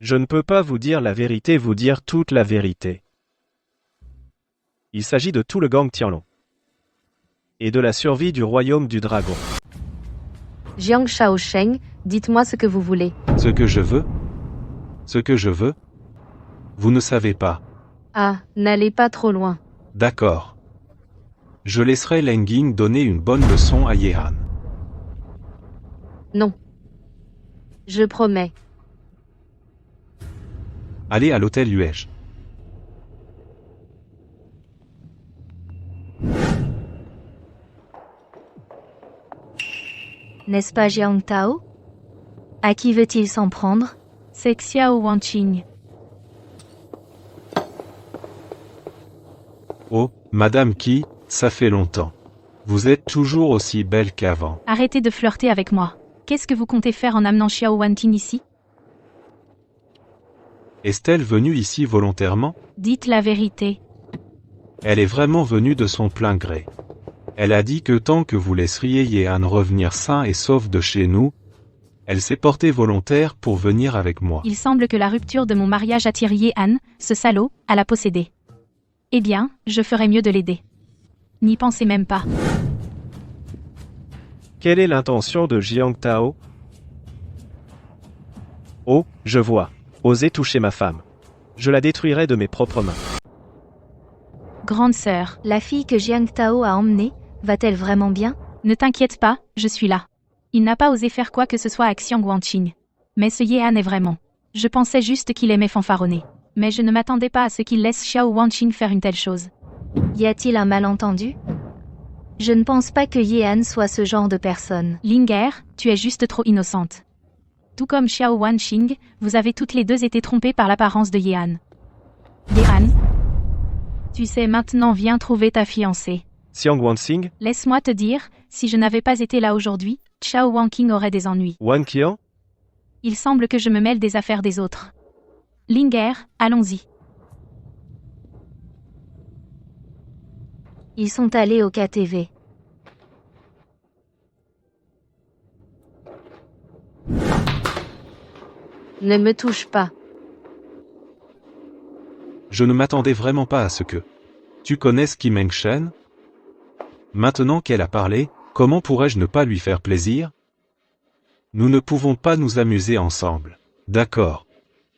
Speaker 11: je ne peux pas vous dire la vérité, vous dire toute la vérité. Il s'agit de tout le gang Tianlong. Et de la survie du royaume du dragon.
Speaker 9: Jiang Shaosheng, dites-moi ce que vous voulez.
Speaker 5: Ce que je veux? Ce que je veux? Vous ne savez pas.
Speaker 9: Ah, n'allez pas trop loin.
Speaker 5: D'accord. Je laisserai Leng Ying donner une bonne leçon à Yehan.
Speaker 9: Non. Je promets.
Speaker 5: Allez à l'hôtel Yuej.
Speaker 8: N'est-ce pas Jiang Tao? À qui veut-il s'en prendre?
Speaker 3: C'est Xiao Wanqing.
Speaker 5: Oh, Madame Qi, ça fait longtemps. Vous êtes toujours aussi belle qu'avant.
Speaker 3: Arrêtez de flirter avec moi. Qu'est-ce que vous comptez faire en amenant Xiao Wanqing ici?
Speaker 5: Est-elle venue ici volontairement?
Speaker 3: Dites la vérité.
Speaker 5: Elle est vraiment venue de son plein gré. Elle a dit que tant que vous laisseriez Yehan revenir sain et sauf de chez nous, elle s'est portée volontaire pour venir avec moi.
Speaker 3: Il semble que la rupture de mon mariage attire Yehan, ce salaud, à la posséder. Eh bien, je ferais mieux de l'aider. N'y pensez même pas.
Speaker 11: Quelle est l'intention de Jiang Tao? Oh, je vois. Osez toucher ma femme. Je la détruirai de mes propres mains.
Speaker 3: Grande sœur,
Speaker 8: La fille que Jiang Tao a emmenée, va-t-elle vraiment bien?
Speaker 3: ne t'inquiète pas, je suis là. Il n'a pas osé faire quoi que ce soit à Xiang Wanqing. Mais ce Yehan est vraiment. Je pensais juste qu'il aimait fanfaronner. Mais je ne m'attendais pas à ce qu'il laisse Xiao Wanqing faire une telle chose.
Speaker 8: Y a-t-il un malentendu? Je ne pense pas que Yehan soit ce genre de personne.
Speaker 3: Linger, tu es juste trop innocente. Tout comme Xiao Wanqing, vous avez toutes les deux été trompées par l'apparence de Yehan. Yehan, tu sais maintenant, viens trouver ta fiancée.
Speaker 11: Xiang Wanqing,
Speaker 3: Laisse-moi te dire, si je n'avais pas été là aujourd'hui, Xiao Wanqing aurait des ennuis.
Speaker 11: Wan Qian,
Speaker 3: Il semble que je me mêle des affaires des autres. Linger, allons-y.
Speaker 8: Ils sont allés au KTV.
Speaker 9: Ne me touche pas.
Speaker 5: Je ne m'attendais vraiment pas à ce que tu connaisses Kim Meng Shen? Maintenant qu'elle a parlé, comment pourrais-je ne pas lui faire plaisir? Nous ne pouvons pas nous amuser ensemble. D'accord.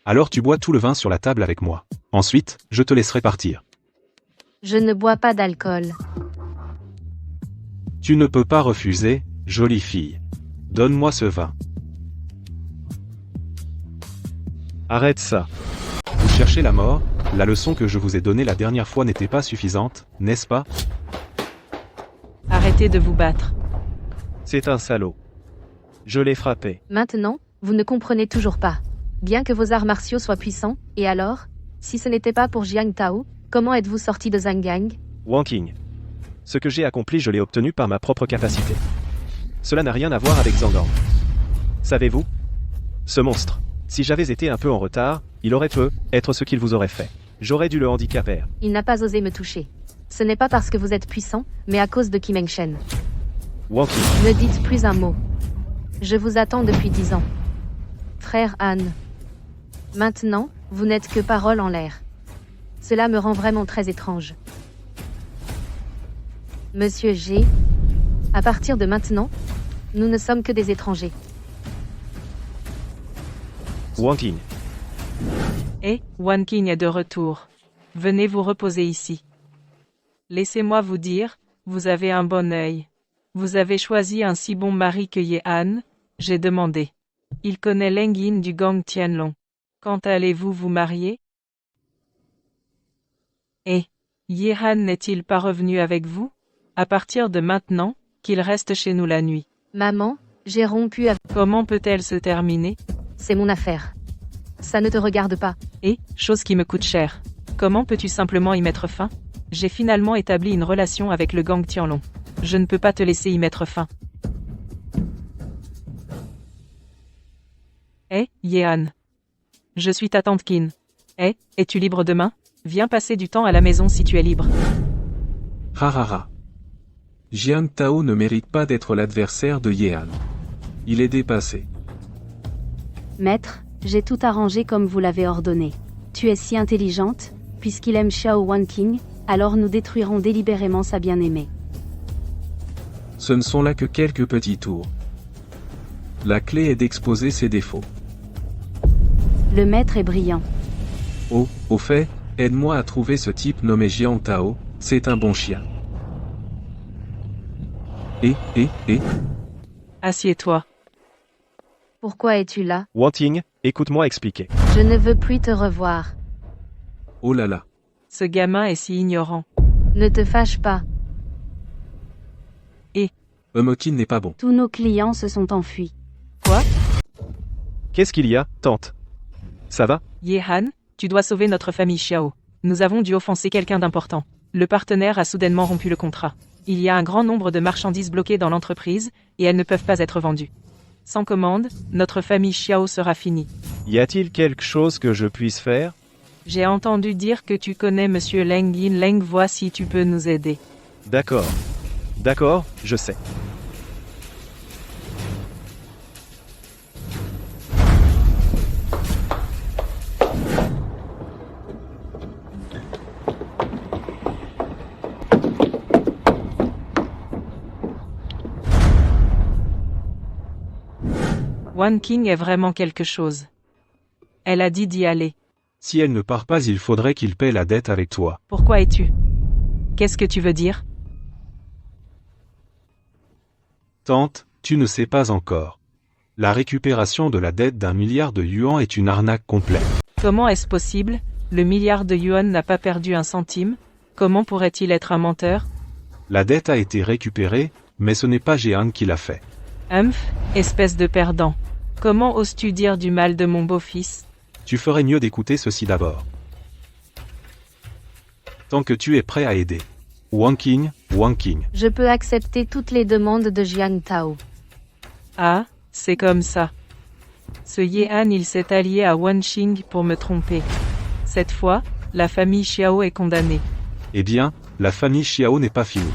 Speaker 5: Alors tu bois tout le vin sur la table avec moi. Ensuite, je te laisserai partir.
Speaker 9: Je ne bois pas d'alcool.
Speaker 5: Tu ne peux pas refuser, jolie fille. Donne-moi ce vin.
Speaker 11: arrête ça.
Speaker 5: Vous cherchez la mort? La leçon que je vous ai donnée la dernière fois n'était pas suffisante, n'est-ce pas?
Speaker 4: Arrêtez de vous battre.
Speaker 11: C'est un salaud. Je l'ai frappé.
Speaker 9: Maintenant, vous ne comprenez toujours pas. Bien que vos arts martiaux soient puissants, et alors? Si ce n'était pas pour Jiang Tao, comment êtes-vous sorti de Zhanggang?
Speaker 11: Wanqing. Ce que j'ai accompli, je l'ai obtenu par ma propre capacité. Cela n'a rien à voir avec Zhang Gang. Savez-vous? Ce monstre, si j'avais été un peu en retard, il aurait pu être ce qu'il vous aurait fait. J'aurais dû le handicaper.
Speaker 9: Il n'a pas osé me toucher. Ce n'est pas parce que vous êtes puissant, mais à cause de Kim Meng Shen.
Speaker 11: Wanqing.
Speaker 9: Ne dites plus un mot. Je vous attends depuis 10 ans. Frère Han. Maintenant, vous n'êtes que parole en l'air. Cela me rend vraiment très étrange. Monsieur G. À partir de maintenant, nous ne sommes que des étrangers.
Speaker 11: Wanqing.
Speaker 4: Et, Wanqing est de retour. Venez vous reposer ici. Laissez-moi vous dire, vous avez un bon œil. Vous avez choisi un si bon mari que Yehan, j'ai demandé. Il connaît Leng Yin du gang Tianlong. Quand allez-vous vous marier? Et, Yehan n'est-il pas revenu avec vous? À partir de maintenant, qu'il reste chez nous la nuit.
Speaker 9: Maman, j'ai rompu avec...
Speaker 4: Comment peut-elle se terminer?
Speaker 9: C'est mon affaire. Ça ne te regarde pas.
Speaker 4: Et, chose qui me coûte cher. Comment peux-tu simplement y mettre fin? J'ai finalement établi une relation avec le gang Tianlong. Je ne peux pas te laisser y mettre fin. Yehan. Je suis ta tante Qin. Es-tu libre demain? Viens passer du temps à la maison si tu es libre.
Speaker 6: Rarara. Jiang Tao ne mérite pas d'être l'adversaire de Yehan. Il est dépassé.
Speaker 13: Maître, j'ai tout arrangé comme vous l'avez ordonné. Tu es si intelligente, puisqu'il aime Xiao Wanqing, alors nous détruirons délibérément sa bien-aimée.
Speaker 6: Ce ne sont là que quelques petits tours. La clé est d'exposer ses défauts.
Speaker 13: Le maître est brillant.
Speaker 6: Oh, au fait, aide-moi à trouver ce type nommé Jiang Tao, c'est un bon chien.
Speaker 4: Assieds-toi.
Speaker 9: Pourquoi es-tu là?
Speaker 11: Wanting, écoute-moi expliquer.
Speaker 9: Je ne veux plus te revoir.
Speaker 6: Oh là là.
Speaker 4: Ce gamin est si ignorant.
Speaker 9: Ne te fâche pas.
Speaker 6: Mokin n'est pas bon.
Speaker 13: Tous nos clients se sont enfuis.
Speaker 4: Quoi?
Speaker 11: Qu'est-ce qu'il y a, tante? Ça va?
Speaker 4: Yehan, tu dois sauver notre famille Xiao. Nous avons dû offenser quelqu'un d'important. Le partenaire a soudainement rompu le contrat. Il y a un grand nombre de marchandises bloquées dans l'entreprise, et elles ne peuvent pas être vendues. Sans commande, notre famille Xiao sera finie.
Speaker 11: Y a-t-il quelque chose que je puisse faire?
Speaker 4: J'ai entendu dire que tu connais Monsieur Leng Yin Leng, vois si tu peux nous aider.
Speaker 11: D'accord. D'accord, je sais.
Speaker 4: Wanking est vraiment quelque chose. Elle a dit d'y aller.
Speaker 5: Si elle ne part pas, il faudrait qu'il paie la dette avec toi.
Speaker 4: Pourquoi es-tu? Qu'est-ce que tu veux dire?
Speaker 5: Tante, tu ne sais pas encore. La récupération de la dette d'1 milliard de yuan est une arnaque complète.
Speaker 4: Comment est-ce possible? Le milliard de yuan n'a pas perdu un centime. Comment pourrait-il être un menteur?
Speaker 5: La dette a été récupérée, mais ce n'est pas Jehan qui l'a fait.
Speaker 4: Espèce de perdant. Comment oses-tu dire du mal de mon beau-fils?
Speaker 5: Tu ferais mieux d'écouter ceci d'abord. Tant que tu es prêt à aider. Wanking.
Speaker 9: Je peux accepter toutes les demandes de Jiang Tao.
Speaker 4: Ah, c'est comme ça. Ce Yehan, il s'est allié à Wanqing pour me tromper. Cette fois, la famille Xiao est condamnée.
Speaker 5: Eh bien, la famille Xiao n'est pas finie.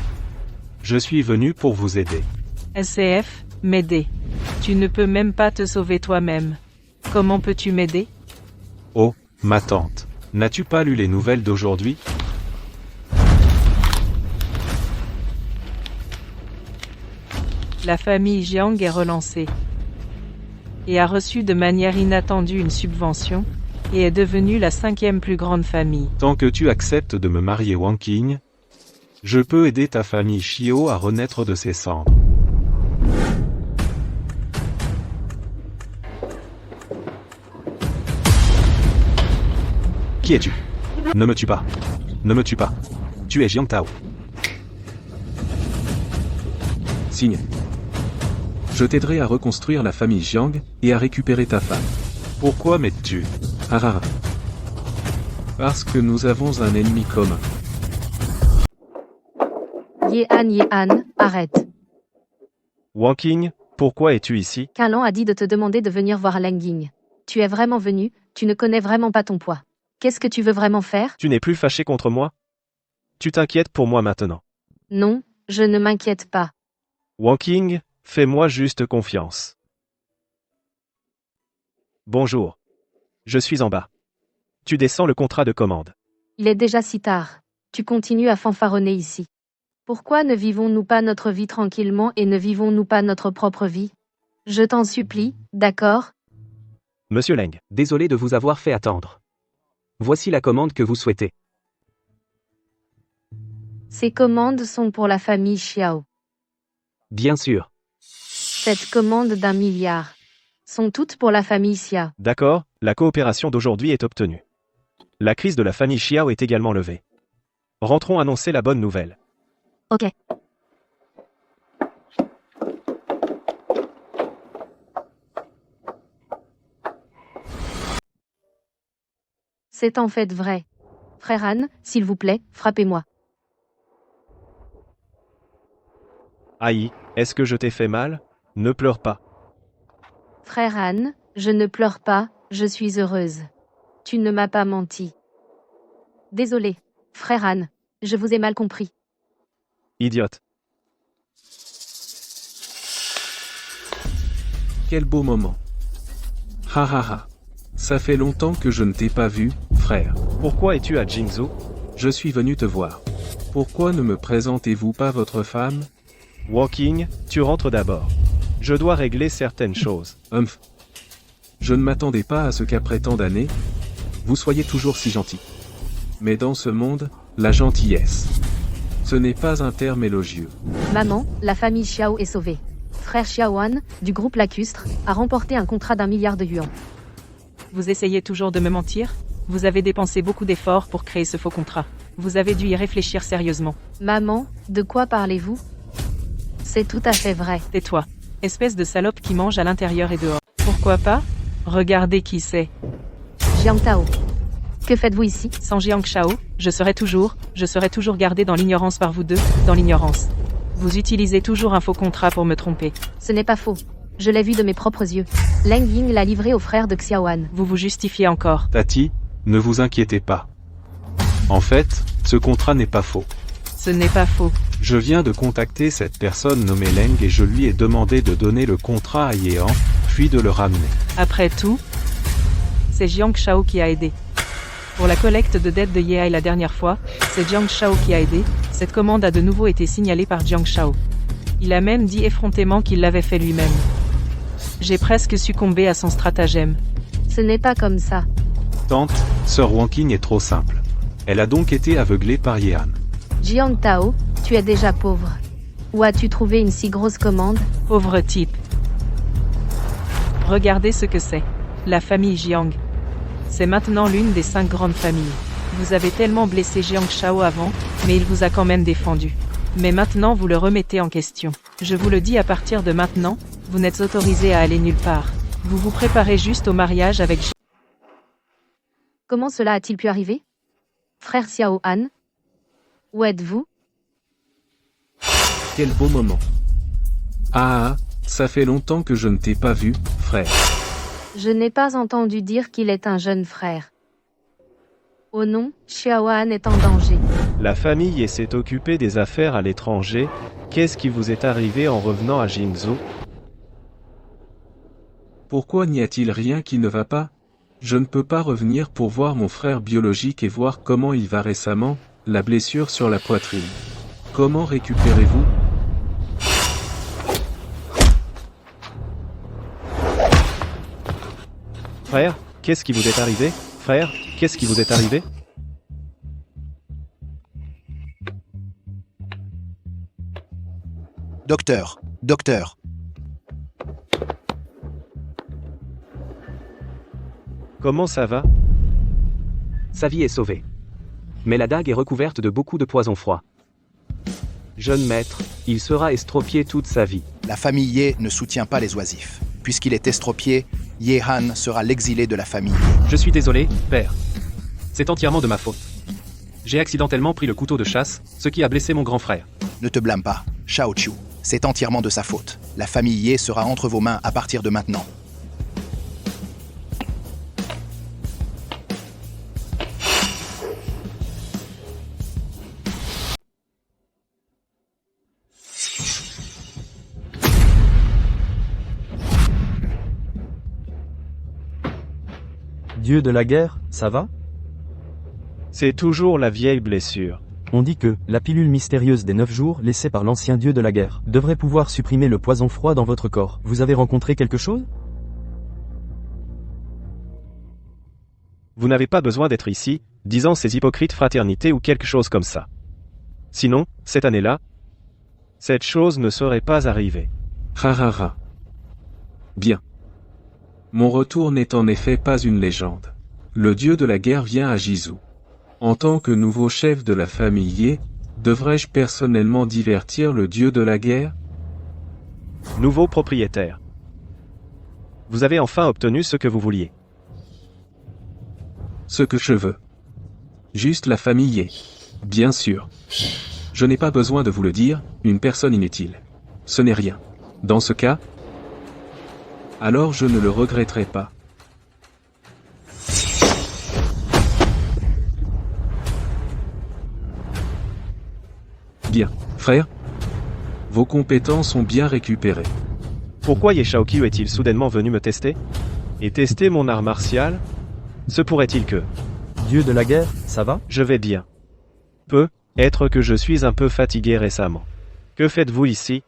Speaker 5: Je suis venu pour vous aider.
Speaker 4: SCF, m'aider. Tu ne peux même pas te sauver toi-même. Comment peux-tu m'aider?
Speaker 5: Oh, ma tante. N'as-tu pas lu les nouvelles d'aujourd'hui?
Speaker 4: La famille Jiang est relancée. Et a reçu de manière inattendue une subvention, et est devenue la 5e plus grande famille.
Speaker 5: Tant que tu acceptes de me marier Wanking, je peux aider ta famille Xiao à renaître de ses cendres. Qui es-tu? Ne me tue pas. Ne me tue pas. Tu es Jiang Tao.
Speaker 6: Signe. Je t'aiderai à reconstruire la famille Jiang, et à récupérer ta femme.
Speaker 5: Pourquoi m'aides-tu?
Speaker 6: Harara. Parce que nous avons un ennemi commun.
Speaker 9: Yehan, arrête.
Speaker 11: Wanking, pourquoi es-tu ici?
Speaker 9: Kalan a dit de te demander de venir voir Leng Ying. Tu es vraiment venu, tu ne connais vraiment pas ton poids. Qu'est-ce que tu veux vraiment faire?
Speaker 11: Tu n'es plus fâché contre moi? Tu t'inquiètes pour moi maintenant?
Speaker 9: Non, je ne m'inquiète pas.
Speaker 11: Wanking, fais-moi juste confiance. Bonjour. Je suis en bas. Tu descends le contrat de commande.
Speaker 9: Il est déjà si tard. Tu continues à fanfaronner ici. Pourquoi ne vivons-nous pas notre vie tranquillement et ne vivons-nous pas notre propre vie? Je t'en supplie, d'accord?
Speaker 11: Monsieur Leng.
Speaker 7: Désolé de vous avoir fait attendre. Voici la commande que vous souhaitez.
Speaker 9: Ces commandes sont pour la famille Xiao.
Speaker 7: Bien sûr.
Speaker 9: Cette commande d'1 milliard. Sont toutes pour la famille Xia.
Speaker 11: D'accord, la coopération d'aujourd'hui est obtenue. La crise de la famille Xiao est également levée. Rentrons annoncer la bonne nouvelle.
Speaker 9: Ok. C'est en fait vrai. Frère Han, s'il vous plaît, frappez-moi.
Speaker 11: Aïe, est-ce que je t'ai fait mal? Ne pleure pas.
Speaker 9: Frère Han, je ne pleure pas, je suis heureuse. Tu ne m'as pas menti. Désolé, frère Han, je vous ai mal compris.
Speaker 11: Idiote.
Speaker 6: Quel beau moment. Ha ha ha. Ça fait longtemps que je ne t'ai pas vu, frère.
Speaker 11: Pourquoi es-tu à Jingzhou?
Speaker 6: Je suis venu te voir. Pourquoi ne me présentez-vous pas votre femme?
Speaker 11: Wanking, tu rentres d'abord. Je dois régler certaines choses.
Speaker 6: Je ne m'attendais pas à ce qu'après tant d'années, vous soyez toujours si gentil. Mais dans ce monde, la gentillesse, Ce n'est pas un terme élogieux.
Speaker 9: Maman, la famille Xiao est sauvée. Frère Xiaoan, du groupe lacustre, a remporté un contrat d'1 milliard de yuan.
Speaker 4: Vous essayez toujours de me mentir? Vous avez dépensé beaucoup d'efforts pour créer ce faux contrat. Vous avez dû y réfléchir sérieusement.
Speaker 9: Maman, de quoi parlez-vous? C'est tout à fait vrai.
Speaker 4: Tais-toi. Espèce de salope qui mange à l'intérieur et dehors. Pourquoi pas? Regardez qui c'est.
Speaker 9: Jiang Tao. Que faites-vous ici?
Speaker 4: Sans Jiang Shao, je serai toujours gardé dans l'ignorance par vous deux, dans l'ignorance. Vous utilisez toujours un faux contrat pour me tromper.
Speaker 9: Ce n'est pas faux. Je l'ai vu de mes propres yeux. Leng Ying l'a livré au frère de Xiaoan.
Speaker 4: Vous vous justifiez encore.
Speaker 5: Tati, ne vous inquiétez pas. En fait, ce contrat n'est pas faux.
Speaker 4: Ce n'est pas faux.
Speaker 5: Je viens de contacter cette personne nommée Leng et je lui ai demandé de donner le contrat à Yehan, puis de le ramener.
Speaker 4: Après tout, c'est Jiang Shao qui a aidé. Pour la collecte de dettes de Yehai la dernière fois, c'est Jiang Shao qui a aidé. Cette commande a de nouveau été signalée par Jiang Shao. Il a même dit effrontément qu'il l'avait fait lui-même. J'ai presque succombé à son stratagème.
Speaker 9: Ce n'est pas comme ça.
Speaker 5: Tante, Sœur Wanking est trop simple. Elle a donc été aveuglée par Yehan.
Speaker 9: Jiang Tao, tu es déjà pauvre. Où as-tu trouvé une si grosse commande?
Speaker 4: Pauvre type. Regardez ce que c'est. La famille Jiang. C'est maintenant l'une des 5 grandes familles. Vous avez tellement blessé Jiang Shao avant, mais il vous a quand même défendu. Mais maintenant vous le remettez en question. Je vous le dis à partir de maintenant, vous n'êtes autorisé à aller nulle part. Vous vous préparez juste au mariage avec Jiang.
Speaker 9: Comment cela a-t-il pu arriver? Frère Xiaoan? Où êtes-vous?
Speaker 6: Quel beau moment. Ah, ça fait longtemps que je ne t'ai pas vu, frère.
Speaker 9: Je n'ai pas entendu dire qu'il est un jeune frère. Oh non, Xiaoan est en danger.
Speaker 11: La famille s'est occupée des affaires à l'étranger. Qu'est-ce qui vous est arrivé en revenant à Jingzhou?
Speaker 6: Pourquoi n'y a-t-il rien qui ne va pas? Je ne peux pas revenir pour voir mon frère biologique et voir comment il va récemment, la blessure sur la poitrine. Comment récupérez-vous?
Speaker 11: Frère, qu'est-ce qui vous est arrivé? Frère, qu'est-ce qui vous est arrivé?
Speaker 14: Docteur, docteur.
Speaker 11: Comment ça va?
Speaker 7: Sa vie est sauvée. Mais la dague est recouverte de beaucoup de poison froid. Jeune maître, il sera estropié toute sa vie.
Speaker 14: La famille Ye ne soutient pas les oisifs. Puisqu'il est estropié, Yehan sera l'exilé de la famille.
Speaker 2: Je suis désolé, père. C'est entièrement de ma faute. J'ai accidentellement pris le couteau de chasse, ce qui a blessé mon grand frère.
Speaker 14: Ne te blâme pas, Shao Chu. C'est entièrement de sa faute. La famille Ye sera entre vos mains à partir de maintenant.
Speaker 10: Dieu de la guerre, ça va?
Speaker 11: C'est toujours la vieille blessure.
Speaker 10: On dit que la pilule mystérieuse des 9 jours laissée par l'ancien dieu de la guerre devrait pouvoir supprimer le poison froid dans votre corps. Vous avez rencontré quelque chose?
Speaker 11: Vous n'avez pas besoin d'être ici, disant ces hypocrites fraternités ou quelque chose comme ça. Sinon, cette année-là, cette chose ne serait pas arrivée.
Speaker 6: Ha. Bien. Mon retour n'est en effet pas une légende. Le dieu de la guerre vient à Jizou. En tant que nouveau chef de la famille Ye, devrais-je personnellement divertir le dieu de la guerre?
Speaker 11: Nouveau propriétaire. Vous avez enfin obtenu ce que vous vouliez.
Speaker 6: Ce que je veux. Juste la famille Ye. Bien sûr. Je n'ai pas besoin de vous le dire, une personne inutile. Ce n'est rien. Dans ce cas, alors je ne le regretterai pas. Bien, frère. Vos compétences sont bien récupérées.
Speaker 11: Pourquoi Ye Shaoqiu est-il soudainement venu me tester? Et tester mon art martial? Se pourrait-il que...
Speaker 10: Dieu de la guerre, ça va?
Speaker 11: Je vais bien. Peut-être que je suis un peu fatigué récemment. Que faites-vous ici?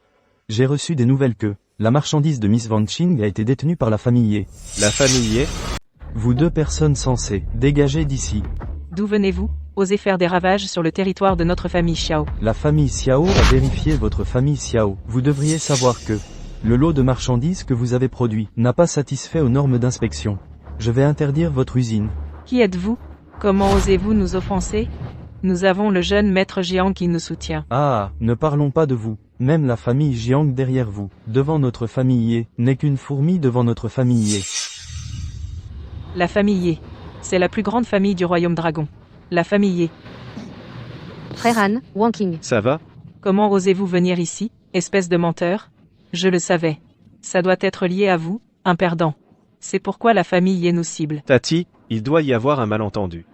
Speaker 10: J'ai reçu des nouvelles que la marchandise de Miss Wanqing a été détenue par la famille Ye.
Speaker 11: La famille Ye?
Speaker 10: Vous deux personnes censées dégager d'ici.
Speaker 4: D'où venez-vous? osez faire des ravages sur le territoire de notre famille Xiao.
Speaker 10: La famille Xiao a vérifié votre famille Xiao. Vous devriez savoir que le lot de marchandises que vous avez produit n'a pas satisfait aux normes d'inspection. Je vais interdire votre usine.
Speaker 4: Qui êtes-vous? Comment osez-vous nous offenser? Nous avons le jeune maître Jiang qui nous soutient.
Speaker 10: Ah, ne parlons pas de vous. Même la famille Jiang derrière vous, devant notre famille Ye, n'est qu'une fourmi devant notre famille Ye.
Speaker 4: La famille Ye. C'est la plus grande famille du royaume dragon. La famille Ye.
Speaker 9: Frère Han, Wang Qing.
Speaker 11: Ça va?
Speaker 4: Comment osez-vous venir ici, espèce de menteur? Je le savais. Ça doit être lié à vous, un perdant. C'est pourquoi la famille Ye nous cible.
Speaker 11: Tati, il doit y avoir un malentendu.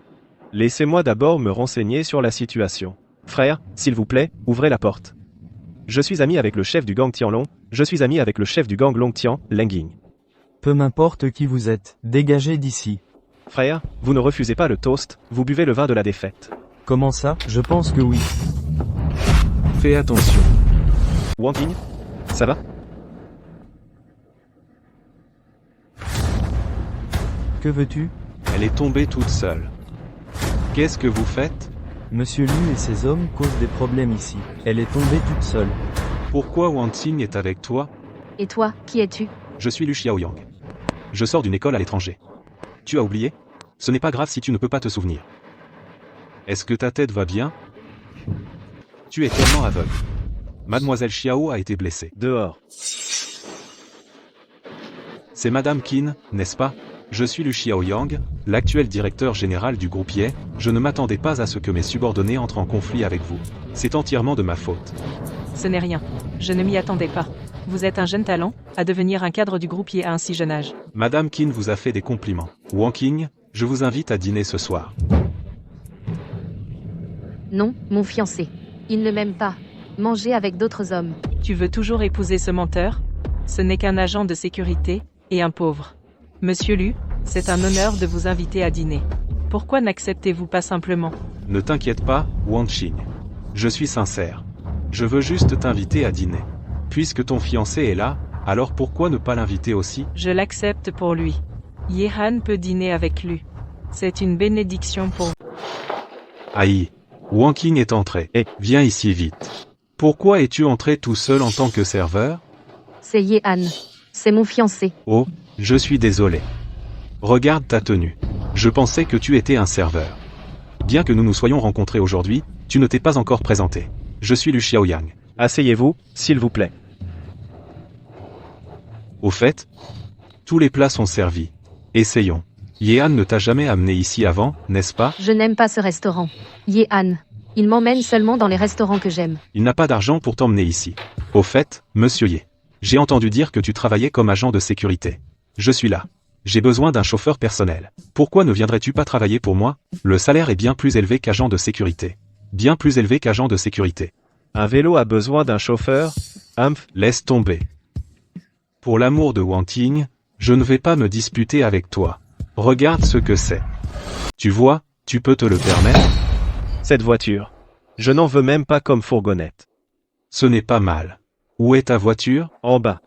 Speaker 11: Laissez-moi d'abord me renseigner sur la situation. Frère, s'il vous plaît, ouvrez la porte. Je suis ami avec le chef du gang Tianlong, je suis ami avec le chef du gang Longtian, Leng Ying.
Speaker 10: Peu m'importe qui vous êtes, dégagez d'ici.
Speaker 11: Frère, vous ne refusez pas le toast, vous buvez le vin de la défaite.
Speaker 10: Comment ça? Je pense que oui.
Speaker 6: Fais attention.
Speaker 11: Wang Ying, ça va?
Speaker 10: Que veux-tu?
Speaker 5: Elle est tombée toute seule. Qu'est-ce que vous faites?
Speaker 10: Monsieur Liu et ses hommes causent des problèmes ici. Elle est tombée toute seule.
Speaker 5: Pourquoi Wang Qing est avec toi?
Speaker 9: Et toi, qui es-tu?
Speaker 5: Je suis Lu Xiaoyang. Je sors d'une école à l'étranger. Tu as oublié? Ce n'est pas grave si tu ne peux pas te souvenir. Est-ce que ta tête va bien? Tu es tellement aveugle. Mademoiselle Xiao a été blessée.
Speaker 11: Dehors.
Speaker 5: C'est Madame Qin, n'est-ce pas? Je suis Lu Xiaoyang, l'actuel directeur général du groupe Ye. Je ne m'attendais pas à ce que mes subordonnés entrent en conflit avec vous. C'est entièrement de ma faute.
Speaker 4: Ce n'est rien. Je ne m'y attendais pas. Vous êtes un jeune talent, à devenir un cadre du groupe Ye à un si jeune âge.
Speaker 5: Madame Qin vous a fait des compliments. Wang Qing, je vous invite à dîner ce soir.
Speaker 9: Non, mon fiancé. Il ne m'aime pas. Manger avec d'autres hommes.
Speaker 4: Tu veux toujours épouser ce menteur? Ce n'est qu'un agent de sécurité, et un pauvre. Monsieur Lu, c'est un honneur de vous inviter à dîner. Pourquoi n'acceptez-vous pas simplement?
Speaker 5: Ne t'inquiète pas, Wang Qing. Je suis sincère. Je veux juste t'inviter à dîner. Puisque ton fiancé est là, alors pourquoi ne pas l'inviter aussi?
Speaker 4: Je l'accepte pour lui. Ye Han peut dîner avec lui. C'est une bénédiction pour vous.
Speaker 5: Aïe. Wang Qing est entré. Viens ici vite. Pourquoi es-tu entré tout seul en tant que serveur?
Speaker 9: C'est Ye Han. C'est mon fiancé.
Speaker 5: Oh, je suis désolé. Regarde ta tenue. Je pensais que tu étais un serveur. Bien que nous nous soyons rencontrés aujourd'hui, tu ne t'es pas encore présenté. Je suis Lu Xiaoyang.
Speaker 11: Asseyez-vous, s'il vous plaît.
Speaker 5: Au fait, tous les plats sont servis. Essayons. Ye Han ne t'a jamais amené ici avant, n'est-ce pas?
Speaker 9: Je n'aime pas ce restaurant. Ye Han. Il m'emmène seulement dans les restaurants que j'aime.
Speaker 5: Il n'a pas d'argent pour t'emmener ici. Au fait, monsieur Ye. J'ai entendu dire que tu travaillais comme agent de sécurité. Je suis là. J'ai besoin d'un chauffeur personnel. Pourquoi ne viendrais-tu pas travailler pour moi? Le salaire est bien plus élevé qu'agent de sécurité. Bien plus élevé qu'agent de sécurité.
Speaker 11: Un vélo a besoin d'un chauffeur? Humph.
Speaker 5: Laisse tomber. Pour l'amour de Wang Qing, je ne vais pas me disputer avec toi. Regarde ce que c'est. Tu vois, tu peux te le permettre?
Speaker 11: Cette voiture. Je n'en veux même pas comme fourgonnette.
Speaker 5: Ce n'est pas mal. Où est ta voiture?
Speaker 11: En bas.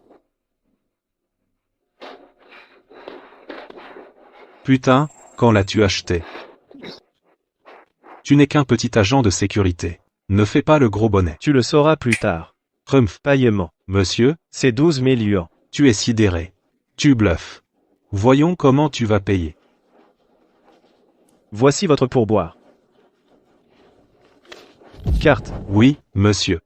Speaker 5: Putain, quand l'as-tu acheté? Tu n'es qu'un petit agent de sécurité. Ne fais pas le gros bonnet.
Speaker 11: Tu le sauras plus tard.
Speaker 5: Rumpf.
Speaker 11: Paillement.
Speaker 5: Monsieur?
Speaker 11: C'est 12 000 yuans.
Speaker 5: Tu es sidéré. Tu bluffes. Voyons comment tu vas payer.
Speaker 11: Voici votre pourboire. Carte.
Speaker 5: Oui, monsieur.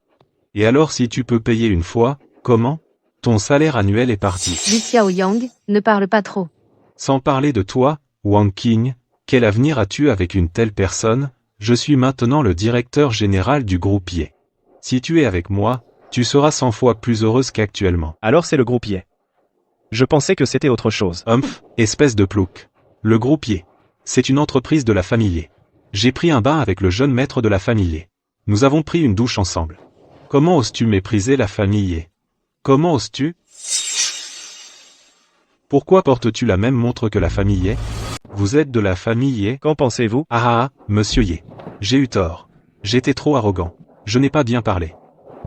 Speaker 5: Et alors si tu peux payer une fois, comment? Ton salaire annuel est parti.
Speaker 9: Lu Xiaoyang, ne parle pas trop.
Speaker 5: Sans parler de toi, Wang Qing, quel avenir as-tu avec une telle personne? Je suis maintenant le directeur général du groupe Ye. Si tu es avec moi, tu seras 100 fois plus heureuse qu'actuellement.
Speaker 11: Alors c'est le groupe Ye. Je pensais que c'était autre chose.
Speaker 5: Humph, espèce de plouc. Le groupe Ye. C'est une entreprise de la famille Ye. J'ai pris un bain avec le jeune maître de la famille Ye. Nous avons pris une douche ensemble. Comment oses-tu mépriser la famille Ye? Comment oses-tu? Pourquoi portes-tu la même montre que la famille Ye? Vous êtes de la famille Ye?
Speaker 11: Qu'en pensez-vous?
Speaker 5: Ah, monsieur Ye. J'ai eu tort. J'étais trop arrogant. Je n'ai pas bien parlé.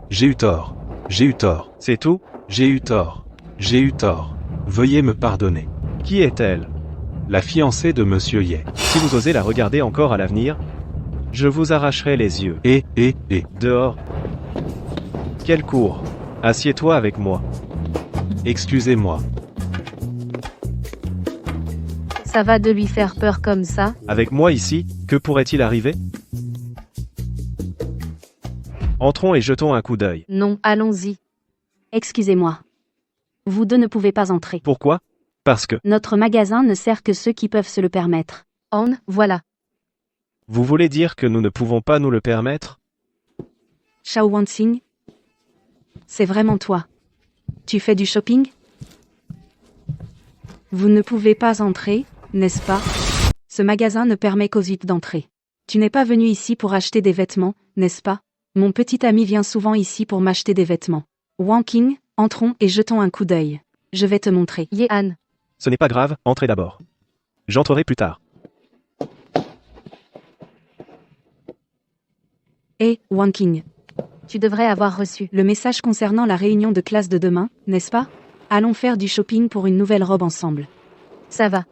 Speaker 5: J'ai eu tort. J'ai eu tort.
Speaker 11: C'est tout?
Speaker 5: J'ai eu tort. J'ai eu tort. Veuillez me pardonner.
Speaker 11: Qui est-elle?
Speaker 5: La fiancée de monsieur Ye.
Speaker 11: Si vous osez la regarder encore à l'avenir, Je vous arracherai les yeux.
Speaker 5: Et.
Speaker 11: Dehors. Quelle cour? Assieds-toi avec moi.
Speaker 5: Excusez-moi.
Speaker 9: Ça va de lui faire peur comme ça?
Speaker 11: Avec moi ici, que pourrait-il arriver? Entrons et jetons un coup d'œil.
Speaker 9: Non, allons-y.
Speaker 13: Excusez-moi. Vous deux ne pouvez pas entrer.
Speaker 11: Pourquoi? Parce que...
Speaker 13: Notre magasin ne sert que ceux qui peuvent se le permettre.
Speaker 9: Anne, voilà.
Speaker 11: Vous voulez dire que nous ne pouvons pas nous le permettre?
Speaker 13: Xiao Wanqing? C'est vraiment toi. Tu fais du shopping? Vous ne pouvez pas entrer, n'est-ce pas? Ce magasin ne permet qu'aux VIP d'entrer. Tu n'es pas venu ici pour acheter des vêtements, n'est-ce pas? Mon petit ami vient souvent ici pour m'acheter des vêtements. Wanqing, entrons et jetons un coup d'œil. Je vais te montrer.
Speaker 9: Yehan.
Speaker 11: Ce n'est pas grave, entrez d'abord. J'entrerai plus tard.
Speaker 13: Hé, Wanqing.
Speaker 9: Tu devrais avoir reçu
Speaker 13: le message concernant la réunion de classe de demain, n'est-ce pas? Allons faire du shopping pour une nouvelle robe ensemble.
Speaker 9: Ça va.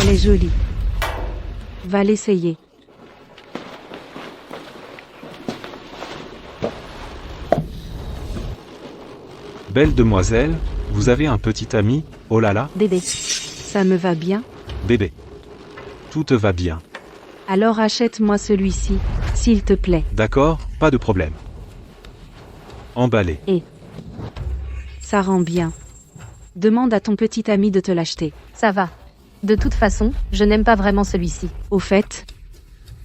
Speaker 13: Elle est jolie. Va l'essayer.
Speaker 5: Belle demoiselle, vous avez un petit ami, oh là là?
Speaker 13: Bébé. Ça me va bien?
Speaker 5: Bébé. Tout te va bien.
Speaker 13: Alors achète-moi celui-ci, s'il te plaît.
Speaker 5: D'accord, pas de problème. Emballé.
Speaker 13: Et ça rend bien. Demande à ton petit ami de te l'acheter.
Speaker 9: Ça va. De toute façon, je n'aime pas vraiment celui-ci.
Speaker 13: Au fait,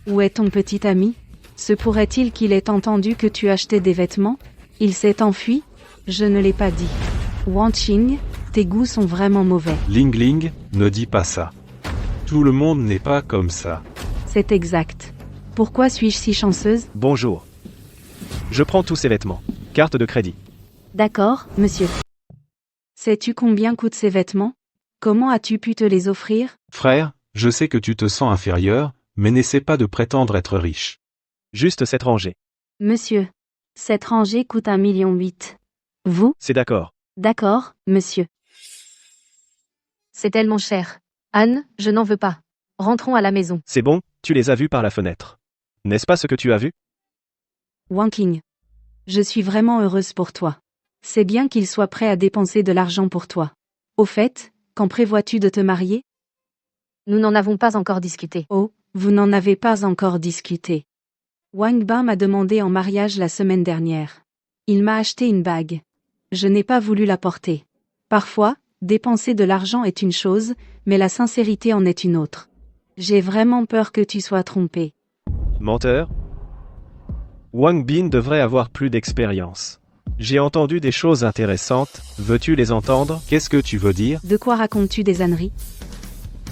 Speaker 13: où est ton petit ami? Se pourrait-il qu'il ait entendu que tu achetais des vêtements? Il s'est enfui? Je ne l'ai pas dit. Wanqing, tes goûts sont vraiment mauvais.
Speaker 5: Ling Ling, ne dis pas ça. Tout le monde n'est pas comme ça.
Speaker 13: C'est exact. Pourquoi suis-je si chanceuse?
Speaker 11: Bonjour. Je prends tous ces vêtements. Carte de crédit.
Speaker 13: D'accord, monsieur. Sais-tu combien coûtent ces vêtements? Comment as-tu pu te les offrir?
Speaker 5: Frère, je sais que tu te sens inférieur, mais n'essaie pas de prétendre être riche.
Speaker 11: Juste cette rangée.
Speaker 13: Monsieur. Cette rangée coûte 1,8 million. Vous?
Speaker 11: C'est d'accord.
Speaker 13: D'accord, monsieur.
Speaker 9: C'est tellement cher. Anne, je n'en veux pas. Rentrons à la maison.
Speaker 11: C'est bon, tu les as vus par la fenêtre. N'est-ce pas ce que tu as vu?
Speaker 13: Wanqing. Je suis vraiment heureuse pour toi. C'est bien qu'il soit prêt à dépenser de l'argent pour toi. Au fait, quand prévois-tu de te marier?
Speaker 9: Nous n'en avons pas encore discuté.
Speaker 13: Oh, vous n'en avez pas encore discuté. Wang Bin m'a demandé en mariage la semaine dernière. Il m'a acheté une bague. Je n'ai pas voulu la porter. Parfois, dépenser de l'argent est une chose, mais la sincérité en est une autre. J'ai vraiment peur que tu sois trompé.
Speaker 11: Menteur. Wang Bin devrait avoir plus d'expérience. J'ai entendu des choses intéressantes, veux-tu les entendre?
Speaker 5: Qu'est-ce que tu veux dire?
Speaker 13: De quoi racontes-tu des âneries?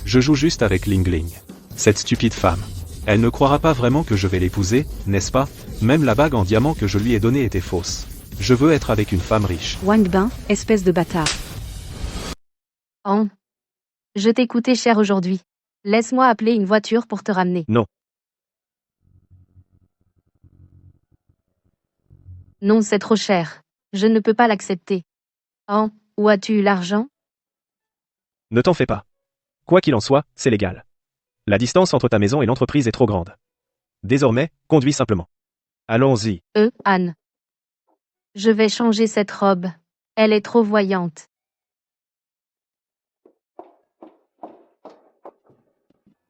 Speaker 5: Je joue juste avec Ling Ling. Cette stupide femme. Elle ne croira pas vraiment que je vais l'épouser, n'est-ce pas? Même la bague en diamant que je lui ai donnée était fausse. Je veux être avec une femme riche.
Speaker 13: Wang Bin, espèce de bâtard.
Speaker 9: Anne. Je t'ai coûté cher aujourd'hui. Laisse-moi appeler une voiture pour te ramener.
Speaker 11: Non.
Speaker 9: Non, c'est trop cher. Je ne peux pas l'accepter. Anne, où as-tu eu l'argent?
Speaker 11: Ne t'en fais pas. Quoi qu'il en soit, c'est légal. La distance entre ta maison et l'entreprise est trop grande. Désormais, conduis simplement. Allons-y.
Speaker 9: Anne. Je vais changer cette robe. Elle est trop voyante.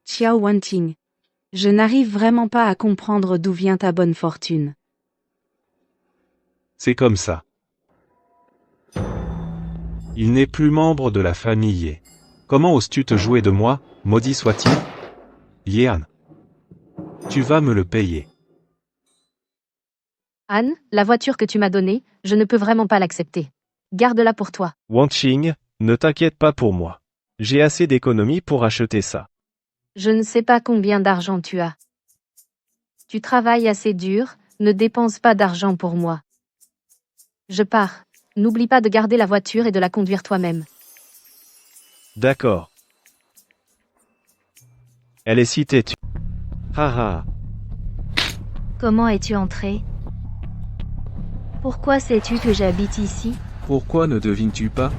Speaker 13: Xiao Wanqing. Je n'arrive vraiment pas à comprendre d'où vient ta bonne fortune.
Speaker 5: C'est comme ça. Il n'est plus membre de la famille. Comment oses-tu te jouer de moi, maudit soit-il? Yehan. Tu vas me le payer.
Speaker 9: Anne, la voiture que tu m'as donnée, je ne peux vraiment pas l'accepter. Garde-la pour toi.
Speaker 11: Wanqing, ne t'inquiète pas pour moi. J'ai assez d'économies pour acheter ça.
Speaker 9: Je ne sais pas combien d'argent tu as. Tu travailles assez dur, ne dépense pas d'argent pour moi. Je pars. N'oublie pas de garder la voiture et de la conduire toi-même.
Speaker 11: D'accord. Elle est si têtue. Haha.
Speaker 8: Comment es-tu entré? Pourquoi sais-tu que j'habite ici?
Speaker 6: Pourquoi ne devines-tu pas?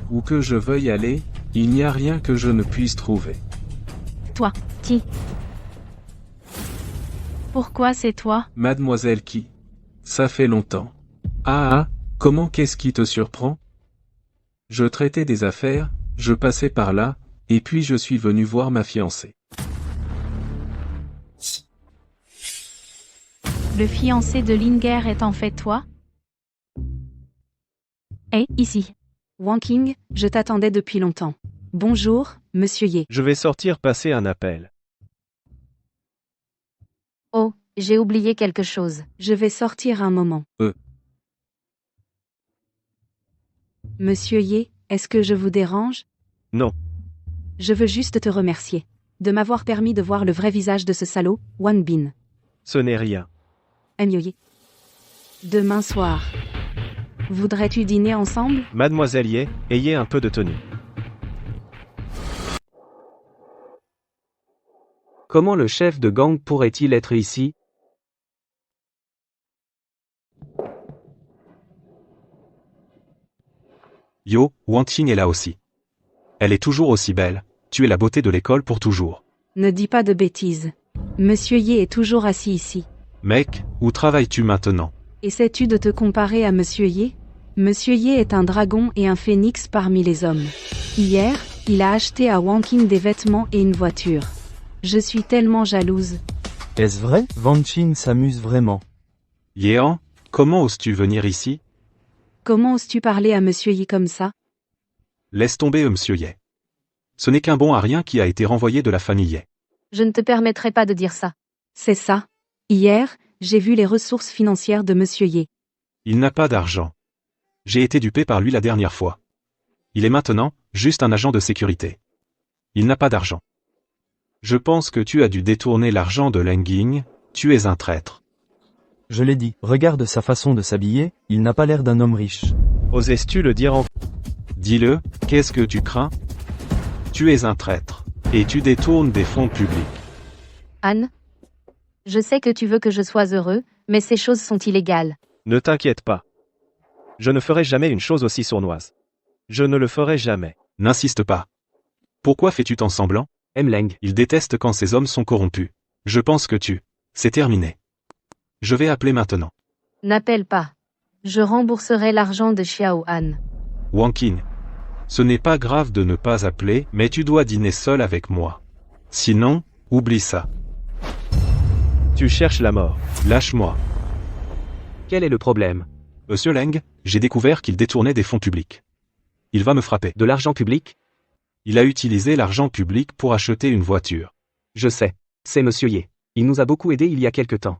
Speaker 6: Où que je veuille aller, Il n'y a rien que je ne puisse trouver.
Speaker 3: Toi, qui? Pourquoi c'est toi?
Speaker 6: Mademoiselle qui? Ça fait longtemps. Ah, comment qu'est-ce qui te surprend? Je traitais des affaires, je passais par là, et puis je suis venu voir ma fiancée.
Speaker 3: Le fiancé de Linger est en fait toi? Ici.
Speaker 13: Wanking, je t'attendais depuis longtemps. Bonjour, monsieur Ye.
Speaker 11: Je vais sortir passer un appel.
Speaker 9: Oh, j'ai oublié quelque chose.
Speaker 13: Je vais sortir un moment. Monsieur Ye, est-ce que je vous dérange?
Speaker 11: Non.
Speaker 13: Je veux juste te remercier. De m'avoir permis de voir le vrai visage de ce salaud, Wan Bin.
Speaker 11: Ce n'est rien.
Speaker 13: Ye. Demain soir. Voudrais-tu dîner ensemble?
Speaker 11: Mademoiselle Ye, ayez un peu de tenue.
Speaker 7: Comment le chef de gang pourrait-il être ici?
Speaker 5: Yo, Wanting est là aussi. Elle est toujours aussi belle, tu es la beauté de l'école pour toujours.
Speaker 13: Ne dis pas de bêtises. Monsieur Ye est toujours assis ici.
Speaker 5: Mec, où travailles-tu maintenant?
Speaker 13: Essaies-tu de te comparer à Monsieur Ye? Monsieur Ye est un dragon et un phénix parmi les hommes. Hier, il a acheté à Wanking des vêtements et une voiture. Je suis tellement jalouse.
Speaker 10: Est-ce vrai? Wanchin s'amuse vraiment.
Speaker 5: Yehan, comment oses-tu venir ici?
Speaker 13: Comment oses-tu parler à Monsieur Ye comme ça?
Speaker 5: Laisse tomber monsieur Ye. Ce n'est qu'un bon à rien qui a été renvoyé de la famille Ye.
Speaker 9: Je ne te permettrai pas de dire ça.
Speaker 13: C'est ça. Hier, j'ai vu les ressources financières de Monsieur Ye.
Speaker 5: Il n'a pas d'argent. J'ai été dupé par lui la dernière fois. Il est maintenant juste un agent de sécurité. Il n'a pas d'argent. Je pense que tu as dû détourner l'argent de Lenging, tu es un traître.
Speaker 10: Je l'ai dit, regarde sa façon de s'habiller, il n'a pas l'air d'un homme riche.
Speaker 11: Oses-tu le dire en...
Speaker 5: Dis-le, qu'est-ce que tu crains? Tu es un traître, et tu détournes des fonds publics.
Speaker 9: Anne? Je sais que tu veux que je sois heureux, mais ces choses sont illégales.
Speaker 11: Ne t'inquiète pas. Je ne ferai jamais une chose aussi sournoise. Je ne le ferai jamais.
Speaker 5: N'insiste pas. Pourquoi fais-tu tant semblant?
Speaker 7: Leng.
Speaker 5: Il déteste quand ces hommes sont corrompus. Je pense que c'est terminé. Je vais appeler maintenant.
Speaker 9: N'appelle pas. Je rembourserai l'argent de Xiao Han.
Speaker 5: Wankin. Ce n'est pas grave de ne pas appeler, mais tu dois dîner seul avec moi. Sinon, oublie ça.
Speaker 11: Tu cherches la mort.
Speaker 5: Lâche-moi.
Speaker 7: Quel est le problème?
Speaker 5: Monsieur Leng, j'ai découvert qu'il détournait des fonds publics. Il va me frapper.
Speaker 7: De l'argent public?
Speaker 5: Il a utilisé l'argent public pour acheter une voiture.
Speaker 7: Je sais. C'est Monsieur Ye. Il nous a beaucoup aidé il y a quelque temps.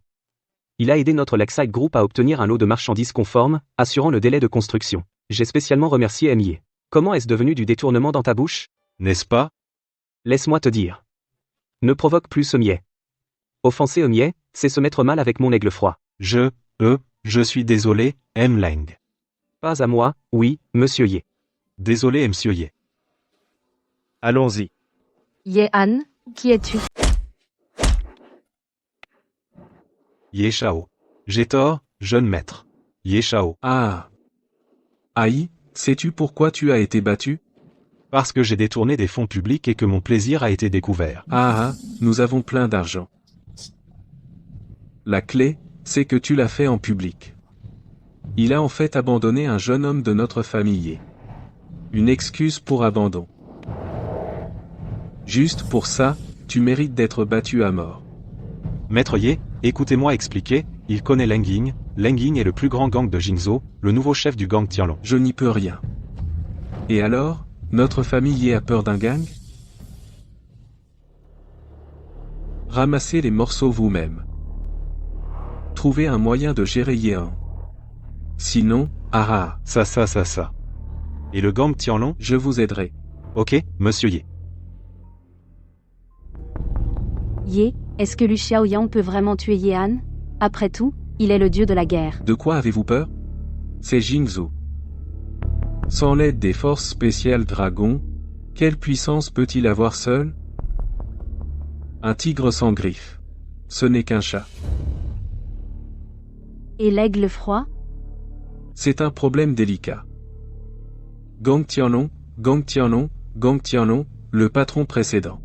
Speaker 7: Il a aidé notre Lakeside Group à obtenir un lot de marchandises conformes, assurant le délai de construction. J'ai spécialement remercié M. Ye. Comment est-ce devenu du détournement dans ta bouche?
Speaker 5: N'est-ce pas?
Speaker 7: Laisse-moi te dire. Ne provoque plus ce Ye. Offenser Ye, c'est se mettre mal avec mon aigle froid.
Speaker 5: Je suis désolé, M. Leng.
Speaker 7: Pas à moi, oui, Monsieur Ye.
Speaker 5: Désolé, Monsieur Ye.
Speaker 11: Allons-y.
Speaker 9: Ye Han, qui es-tu?
Speaker 5: Ye Shao. J'ai tort, jeune maître. Ye Shao.
Speaker 6: Ah. Aïe, sais-tu pourquoi tu as été battu?
Speaker 5: Parce que j'ai détourné des fonds publics et que mon plaisir a été découvert.
Speaker 6: Ah, nous avons plein d'argent. La clé, c'est que tu l'as fait en public. Il a en fait abandonné un jeune homme de notre famille. Une excuse pour abandon. Juste pour ça, tu mérites d'être battu à mort.
Speaker 5: Maître Ye, écoutez-moi expliquer, il connaît Lenging. Lenging est le plus grand gang de Jingzhou, le nouveau chef du gang Tianlong.
Speaker 6: Je n'y peux rien. Et alors, notre famille Ye a peur d'un gang? Ramassez les morceaux vous-même. Trouvez un moyen de gérer Yehan. Sinon,
Speaker 5: Ça. Et le gang Tianlong?
Speaker 6: Je vous aiderai.
Speaker 5: Ok, monsieur Ye.
Speaker 13: Ye, est-ce que Lu Xiaoyan peut vraiment tuer Ye Han? Après tout, il est le dieu de la guerre.
Speaker 6: De quoi avez-vous peur? C'est Jingzhou. Sans l'aide des forces spéciales dragons, quelle puissance peut-il avoir seul? Un tigre sans griffes. Ce n'est qu'un chat.
Speaker 13: Et l'aigle froid?
Speaker 6: C'est un problème délicat. Gang Tianlong, Gang Tianlong, le patron précédent.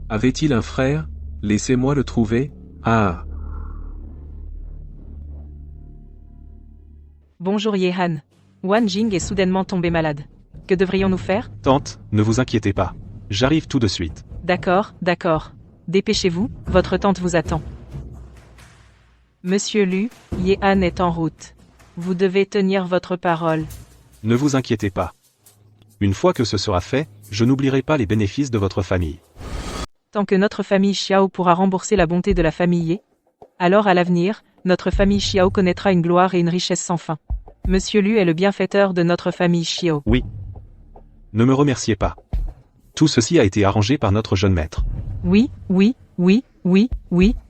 Speaker 6: Avait-il un frère? Laissez-moi le trouver. Ah.
Speaker 4: Bonjour Yehan. Wan Jing est soudainement tombé malade. Que devrions-nous faire?
Speaker 5: Tante, ne vous inquiétez pas. J'arrive tout de suite.
Speaker 4: D'accord, d'accord. Dépêchez-vous, votre tante vous attend. Monsieur Lu, Yehan est en route. Vous devez tenir votre parole.
Speaker 5: Ne vous inquiétez pas. Une fois que ce sera fait, je n'oublierai pas les bénéfices de votre famille.
Speaker 4: Tant que notre famille Xiao pourra rembourser la bonté de la famille Ye, alors à l'avenir, notre famille Xiao connaîtra une gloire et une richesse sans fin. Monsieur Lu est le bienfaiteur de notre famille Xiao.
Speaker 5: Oui. Ne me remerciez pas. Tout ceci a été arrangé par notre jeune maître.
Speaker 4: Oui,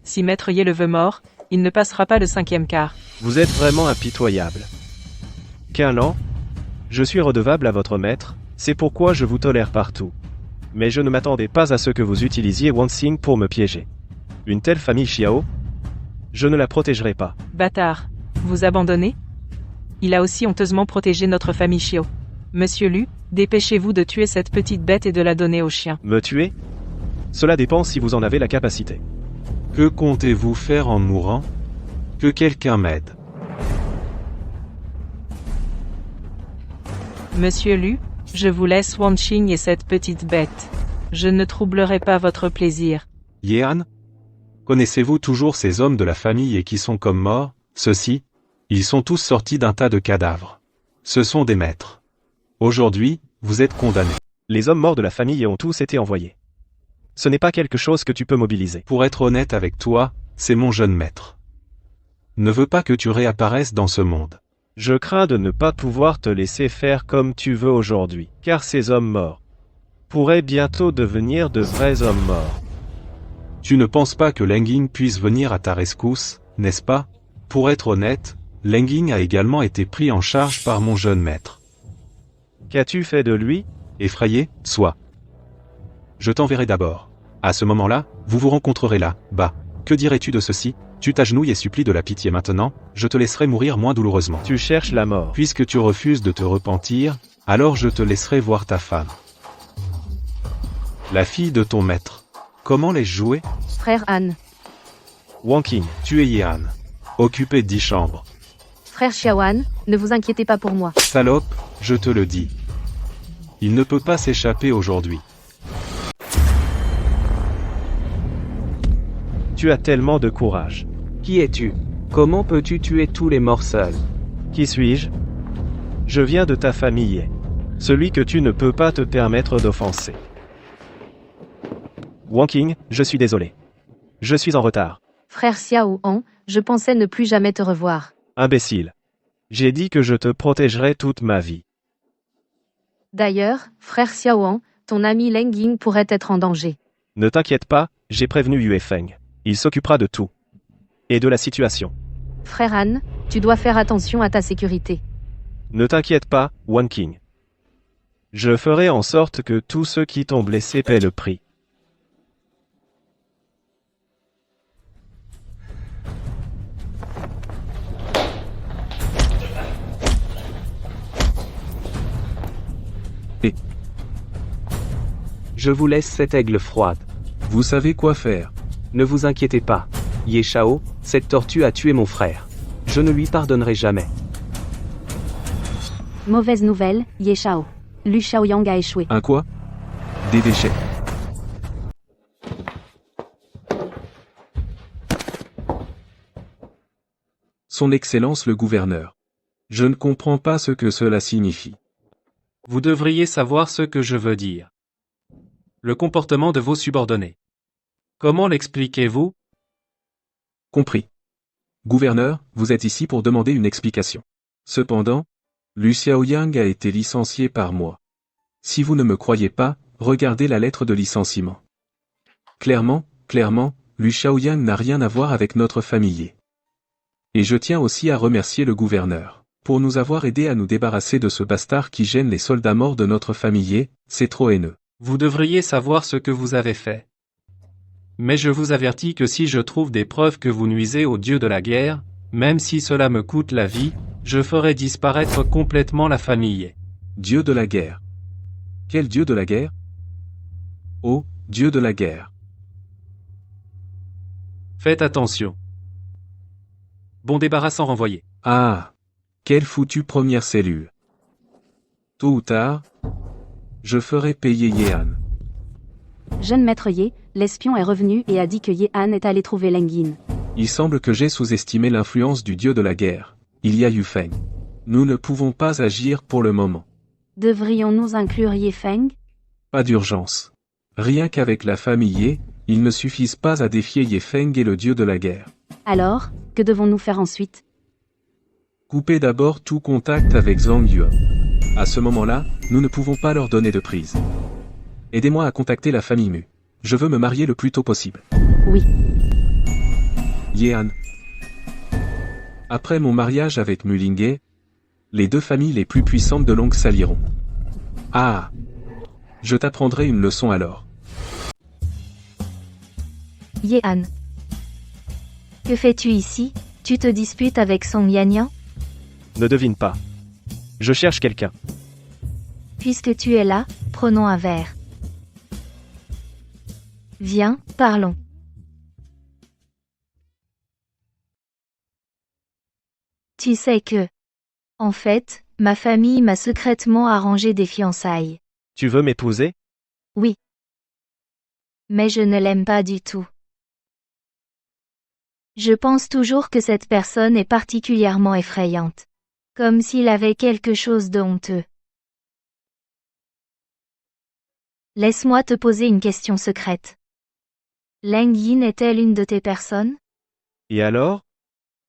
Speaker 4: si maître Ye le veut mort, il ne passera pas le 5e quart.
Speaker 11: Vous êtes vraiment impitoyable. Quinlan, je suis redevable à votre maître, c'est pourquoi je vous tolère partout. Mais je ne m'attendais pas à ce que vous utilisiez Wang Xing pour me piéger. Une telle famille Xiao, je ne la protégerai pas.
Speaker 4: Bâtard. Vous abandonnez? Il a aussi honteusement protégé notre famille Xiao. Monsieur Lu, dépêchez-vous de tuer cette petite bête et de la donner aux chiens.
Speaker 11: Me tuer? Cela dépend si vous en avez la capacité.
Speaker 5: Que comptez-vous faire en mourant? Que quelqu'un m'aide.
Speaker 4: Monsieur Lu, je vous laisse Wan Qing et cette petite bête. Je ne troublerai pas votre plaisir.
Speaker 5: Yehan? Connaissez-vous toujours ces hommes de la famille et qui sont comme morts? Ceux-ci? Ils sont tous sortis d'un tas de cadavres. Ce sont des maîtres. Aujourd'hui, vous êtes condamnés.
Speaker 11: Les hommes morts de la famille ont tous été envoyés. Ce n'est pas quelque chose que tu peux mobiliser.
Speaker 5: Pour être honnête avec toi, c'est mon jeune maître. Ne veux pas que tu réapparaisses dans ce monde.
Speaker 11: Je crains de ne pas pouvoir te laisser faire comme tu veux aujourd'hui, car ces hommes morts pourraient bientôt devenir de vrais hommes morts.
Speaker 5: Tu ne penses pas que Leng puisse venir à ta rescousse, n'est-ce pas? Pour être honnête, Leng a également été pris en charge par mon jeune maître.
Speaker 11: Qu'as-tu fait de lui?
Speaker 5: Effrayé, sois. Je t'enverrai d'abord. À ce moment-là, vous vous rencontrerez là, bas. Que dirais-tu de ceci? Tu t'agenouilles et supplies de la pitié maintenant, je te laisserai mourir moins douloureusement.
Speaker 11: Tu cherches la mort.
Speaker 5: Puisque tu refuses de te repentir, alors je te laisserai voir ta femme. La fille de ton maître. Comment l'ai-je jouée?
Speaker 9: Frère Han.
Speaker 11: Wang Qing.
Speaker 5: Tu es Yehan. Occupé 10 chambres.
Speaker 9: Frère Xiaoan, ne vous inquiétez pas pour moi.
Speaker 5: Salope, je te le dis. Il ne peut pas s'échapper aujourd'hui.
Speaker 11: Tu as tellement de courage.
Speaker 7: Qui es-tu? Comment peux-tu tuer tous les morts seuls?
Speaker 11: Qui suis-je? Je viens de ta famille. Celui que tu ne peux pas te permettre d'offenser. Wang Qing, je suis désolé. Je suis en retard.
Speaker 9: Frère Xiao Han, je pensais ne plus jamais te revoir.
Speaker 11: Imbécile. J'ai dit que je te protégerai toute ma vie.
Speaker 9: D'ailleurs, frère Xiao Han, ton ami Leng Ying pourrait être en danger.
Speaker 11: Ne t'inquiète pas, j'ai prévenu Yue Feng. Il s'occupera de tout. Et de la situation.
Speaker 9: Frère Han, tu dois faire attention à ta sécurité.
Speaker 11: Ne t'inquiète pas, Wang Qing. Je ferai en sorte que tous ceux qui t'ont blessé paient le prix.
Speaker 7: Je vous laisse cette aigle froide.
Speaker 6: Vous savez quoi faire.
Speaker 7: Ne vous inquiétez pas. Ye Shao, cette tortue a tué mon frère. Je ne lui pardonnerai jamais.
Speaker 8: Mauvaise nouvelle, Ye Shao. Lu Shaoyang a échoué.
Speaker 6: Un quoi? Des déchets. Son Excellence le gouverneur. Je ne comprends pas ce que cela signifie.
Speaker 2: Vous devriez savoir ce que je veux dire. Le comportement de vos subordonnés. Comment l'expliquez-vous?
Speaker 6: Compris. Gouverneur, vous êtes ici pour demander une explication. Cependant, Lu Xiaoyang a été licencié par moi. Si vous ne me croyez pas, regardez la lettre de licenciement. Clairement, Lu Xiaoyang n'a rien à voir avec notre famille. Et je tiens aussi à remercier le gouverneur, pour nous avoir aidés à nous débarrasser de ce bastard qui gêne les soldats morts de notre famille, c'est trop haineux.
Speaker 2: Vous devriez savoir ce que vous avez fait. Mais je vous avertis que si je trouve des preuves que vous nuisez au dieu de la guerre, même si cela me coûte la vie, je ferai disparaître complètement la famille.
Speaker 6: Dieu de la guerre. Quel dieu de la guerre? Ô, dieu de la guerre.
Speaker 2: Faites attention. Bon débarrassant renvoyé.
Speaker 6: Ah, quelle foutue première cellule. Tôt ou tard, je ferai payer Yehan.
Speaker 13: Jeune maître Ye, l'espion est revenu et a dit que Yehan est allé trouver Leng Yin.
Speaker 6: Il semble que j'ai sous-estimé l'influence du dieu de la guerre. Il y a Yu Feng. Nous ne pouvons pas agir pour le moment.
Speaker 13: Devrions-nous inclure Ye Feng?
Speaker 6: Pas d'urgence. Rien qu'avec la famille Ye, ils ne suffisent pas à défier Ye Feng et le dieu de la guerre.
Speaker 13: Alors, que devons-nous faire ensuite?
Speaker 6: Couper d'abord tout contact avec Zhang Yue. À ce moment-là, nous ne pouvons pas leur donner de prise. Aidez-moi à contacter la famille Mu. Je veux me marier le plus tôt possible.
Speaker 13: Oui.
Speaker 6: Yehan. Après mon mariage avec Mulingé, les deux familles les plus puissantes de Long s'allieront. Ah! Je t'apprendrai une leçon alors.
Speaker 8: Yehan. Que fais-tu ici? Tu te disputes avec Song Yanyan?
Speaker 11: Ne devine pas. Je cherche quelqu'un.
Speaker 8: Puisque tu es là, prenons un verre. Viens, parlons. Tu sais que... En fait, ma famille m'a secrètement arrangé des fiançailles.
Speaker 11: Tu veux m'épouser?
Speaker 8: Oui. Mais je ne l'aime pas du tout. Je pense toujours que cette personne est particulièrement effrayante. Comme s'il avait quelque chose de honteux. Laisse-moi te poser une question secrète. Leng Yin est-elle une de tes personnes?
Speaker 11: Et alors?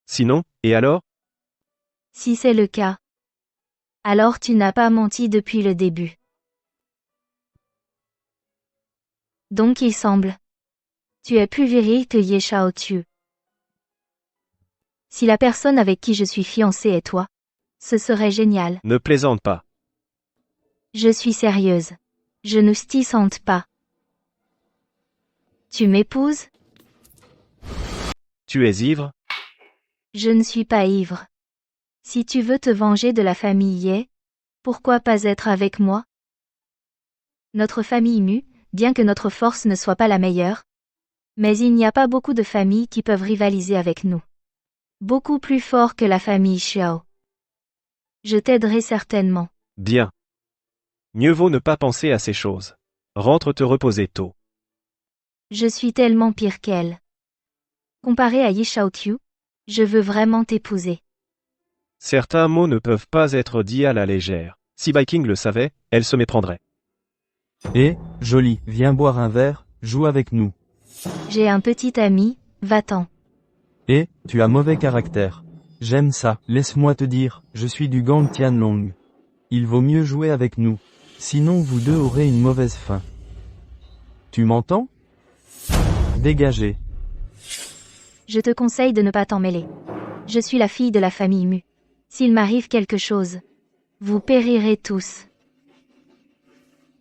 Speaker 11: Sinon, et alors?
Speaker 8: Si c'est le cas, alors tu n'as pas menti depuis le début. Donc il semble. Tu es plus viril que Ye Shaoqiu. Si la personne avec qui je suis fiancée est toi, ce serait génial.
Speaker 11: Ne plaisante pas.
Speaker 8: Je suis sérieuse. Je ne stissante pas. Tu m'épouses?
Speaker 11: Tu es ivre?
Speaker 8: Je ne suis pas ivre. Si tu veux te venger de la famille Ye, pourquoi pas être avec moi? Notre famille Mu, bien que notre force ne soit pas la meilleure, mais il n'y a pas beaucoup de familles qui peuvent rivaliser avec nous. Beaucoup plus fort que la famille Xiao. Je t'aiderai certainement.
Speaker 11: Bien. Mieux vaut ne pas penser à ces choses. Rentre te reposer tôt.
Speaker 8: Je suis tellement pire qu'elle. Comparé à Ye Shaoqiu, je veux vraiment t'épouser.
Speaker 11: Certains mots ne peuvent pas être dits à la légère. Si Viking le savait, elle se méprendrait.
Speaker 10: Eh, joli, viens boire un verre, joue avec nous.
Speaker 8: J'ai un petit ami, va-t'en.
Speaker 10: Eh, tu as mauvais caractère. J'aime ça, laisse-moi te dire, je suis du gang Tianlong. Il vaut mieux jouer avec nous. Sinon vous deux aurez une mauvaise fin. Tu m'entends? Dégagez.
Speaker 8: Je te conseille de ne pas t'en mêler. Je suis la fille de la famille Mu. S'il m'arrive quelque chose, vous périrez tous.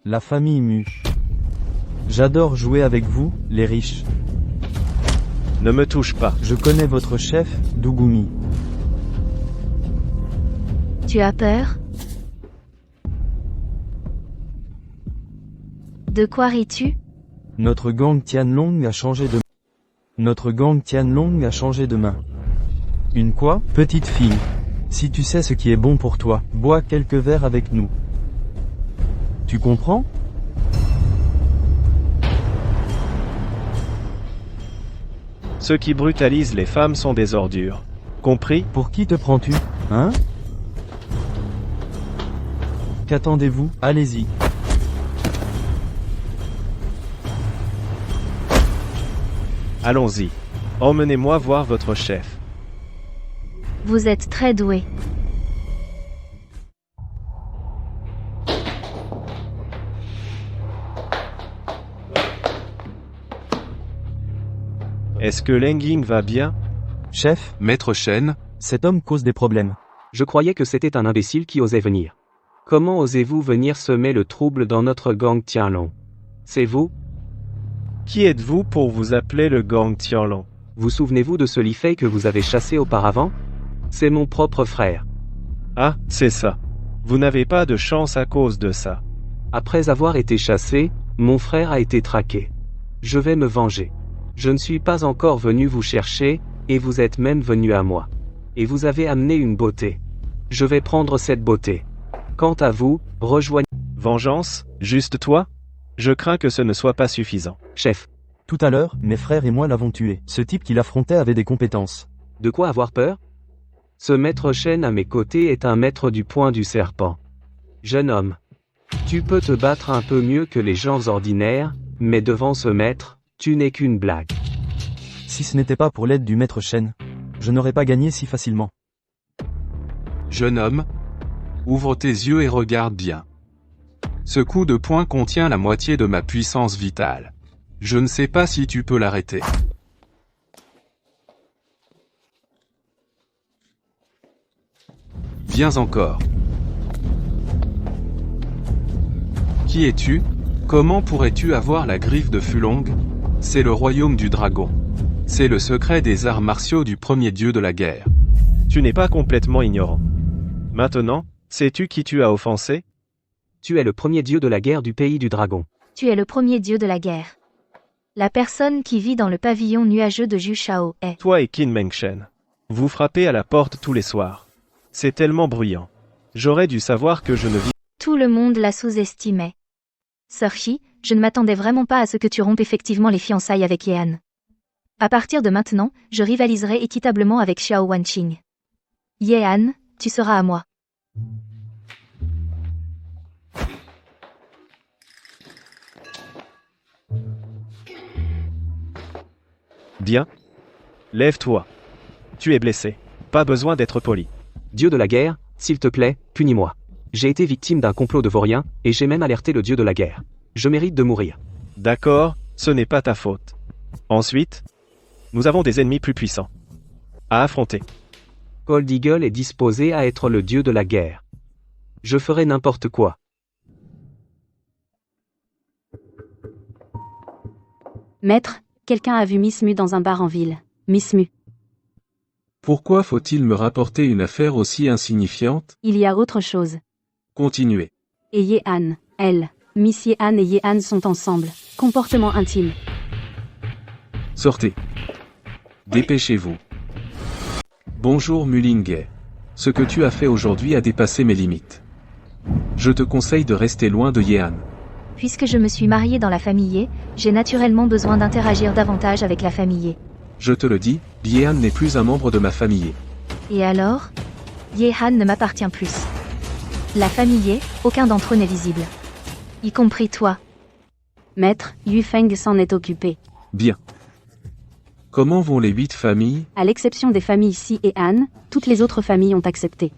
Speaker 10: La famille Mu. J'adore jouer avec vous, les riches.
Speaker 11: Ne me touche pas.
Speaker 10: Je connais votre chef, Dugumi.
Speaker 8: Tu as peur? De quoi ris-tu?
Speaker 10: Notre gang Tianlong a changé de... Notre gang Tianlong a changé de main. Une quoi? Petite fille. Si tu sais ce qui est bon pour toi, bois quelques verres avec nous. Tu comprends?
Speaker 11: Ceux qui brutalisent les femmes sont des ordures. Compris?
Speaker 10: Pour qui te prends-tu, hein? Qu'attendez-vous? Allez-y.
Speaker 11: Allons-y. Emmenez-moi voir votre chef.
Speaker 8: Vous êtes très doué.
Speaker 11: Est-ce que Leng Yin va bien?
Speaker 10: Chef,
Speaker 12: Maître Shen,
Speaker 10: cet homme cause des problèmes.
Speaker 7: Je croyais que c'était un imbécile qui osait venir. Comment osez-vous venir semer le trouble dans notre gang Tianlong? C'est vous?
Speaker 11: Qui êtes-vous pour vous appeler le gang Tianlong?
Speaker 7: Vous souvenez-vous de ce Li Fei que vous avez chassé auparavant? C'est mon propre frère.
Speaker 11: Ah, c'est ça. Vous n'avez pas de chance à cause de ça.
Speaker 7: Après avoir été chassé, Mon frère a été traqué. Je vais me venger. Je ne suis pas encore venu vous chercher, et vous êtes même venu à moi. Et vous avez amené une beauté. Je vais prendre cette beauté. Quant à vous, rejoignez...
Speaker 11: Vengeance, juste toi? Je crains que ce ne soit pas suffisant.
Speaker 7: Chef.
Speaker 10: Tout à l'heure, mes frères et moi l'avons tué. Ce type qui l'affrontait avait des compétences.
Speaker 7: De quoi avoir peur? Ce maître Shen à mes côtés est un maître du poing du serpent. Jeune homme. Tu peux te battre un peu mieux que les gens ordinaires, mais devant ce maître, tu n'es qu'une blague.
Speaker 10: Si ce n'était pas pour l'aide du maître Shen, je n'aurais pas gagné si facilement.
Speaker 12: Jeune homme, ouvre tes yeux et regarde bien. Ce coup de poing contient la moitié de ma puissance vitale. Je ne sais pas si tu peux l'arrêter. Viens encore. Qui es-tu? Comment pourrais-tu avoir la griffe de Fulong? C'est le royaume du dragon. C'est le secret des arts martiaux du premier dieu de la guerre.
Speaker 11: Tu n'es pas complètement ignorant. Maintenant, sais-tu qui tu as offensé?
Speaker 7: Tu es le premier dieu de la guerre du pays du dragon.
Speaker 8: Tu es le premier dieu de la guerre. La personne qui vit dans le pavillon nuageux de Ju Shao est...
Speaker 11: Toi et Qin Mengshen. Vous frappez à la porte tous les soirs. C'est tellement bruyant. J'aurais dû savoir que je ne vis...
Speaker 8: Tout le monde la sous-estimait. Sir Shi, je ne m'attendais vraiment pas à ce que tu rompes effectivement les fiançailles avec Yehan. À partir de maintenant, je rivaliserai équitablement avec Xiao Wanqing. Yehan, tu seras à moi.
Speaker 11: Bien. Lève-toi. Tu es blessé. Pas besoin d'être poli.
Speaker 7: Dieu de la guerre, s'il te plaît, punis-moi. J'ai été victime d'un complot de vauriens, et j'ai même alerté le dieu de la guerre. Je mérite de mourir.
Speaker 11: D'accord, ce n'est pas ta faute. Ensuite, nous avons des ennemis plus puissants à affronter.
Speaker 7: Cold Eagle est disposé à être le dieu de la guerre. Je ferai n'importe quoi.
Speaker 13: Maître, quelqu'un a vu Miss Mu dans un bar en ville. Miss Mu.
Speaker 6: Pourquoi faut-il me rapporter une affaire aussi insignifiante?
Speaker 13: Il y a autre chose.
Speaker 6: Continuez.
Speaker 13: Et Yehan, elle. Miss Yehan et Yehan sont ensemble. Comportement intime.
Speaker 6: Sortez. Dépêchez-vous. Bonjour Mulingay. Ce que tu as fait aujourd'hui a dépassé mes limites. Je te conseille de rester loin de Yehan.
Speaker 8: Puisque je me suis mariée dans la famille Ye, j'ai naturellement besoin d'interagir davantage avec la famille Ye.
Speaker 6: Je te le dis, Yehan n'est plus un membre de ma famille.
Speaker 8: Et alors? Yehan ne m'appartient plus. La famille Ye, aucun d'entre eux n'est visible. Y compris toi.
Speaker 13: Maître, Yu Feng s'en est occupé.
Speaker 6: Bien. Comment vont les 8 familles?
Speaker 13: À l'exception des familles Si et Han, toutes les autres familles ont accepté.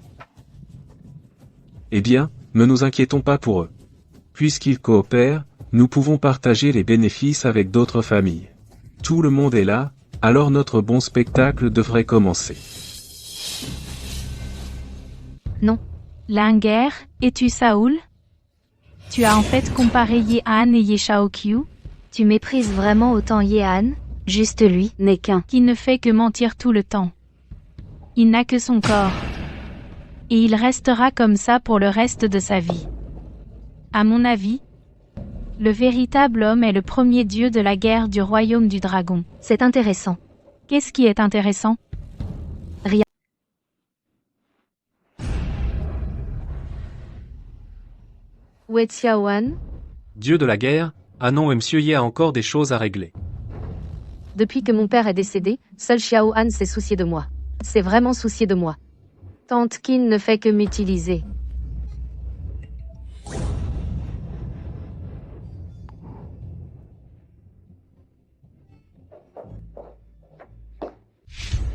Speaker 6: Eh bien, ne nous inquiétons pas pour eux. Puisqu'ils coopèrent, nous pouvons partager les bénéfices avec d'autres familles. Tout le monde est là, alors notre bon spectacle devrait commencer.
Speaker 3: Non. Linger, es-tu Saoul? Tu as en fait comparé Yehan et Ye Shaokyu?
Speaker 8: Tu méprises vraiment autant Yehan? Juste lui
Speaker 13: n'est qu'un
Speaker 3: qui ne fait que mentir tout le temps. Il n'a que son corps. Et il restera comme ça pour le reste de sa vie. À mon avis, le véritable homme est le premier dieu de la guerre du royaume du dragon.
Speaker 8: C'est intéressant.
Speaker 3: Qu'est-ce qui est intéressant?
Speaker 8: Rien.
Speaker 9: Où est Xiaoan?
Speaker 2: Dieu de la guerre, ah non, Monsieur Ye a encore des choses à régler.
Speaker 9: Depuis que mon père est décédé, seul Xiaoan s'est soucié de moi. C'est vraiment soucié de moi. Tante Qin ne fait que m'utiliser.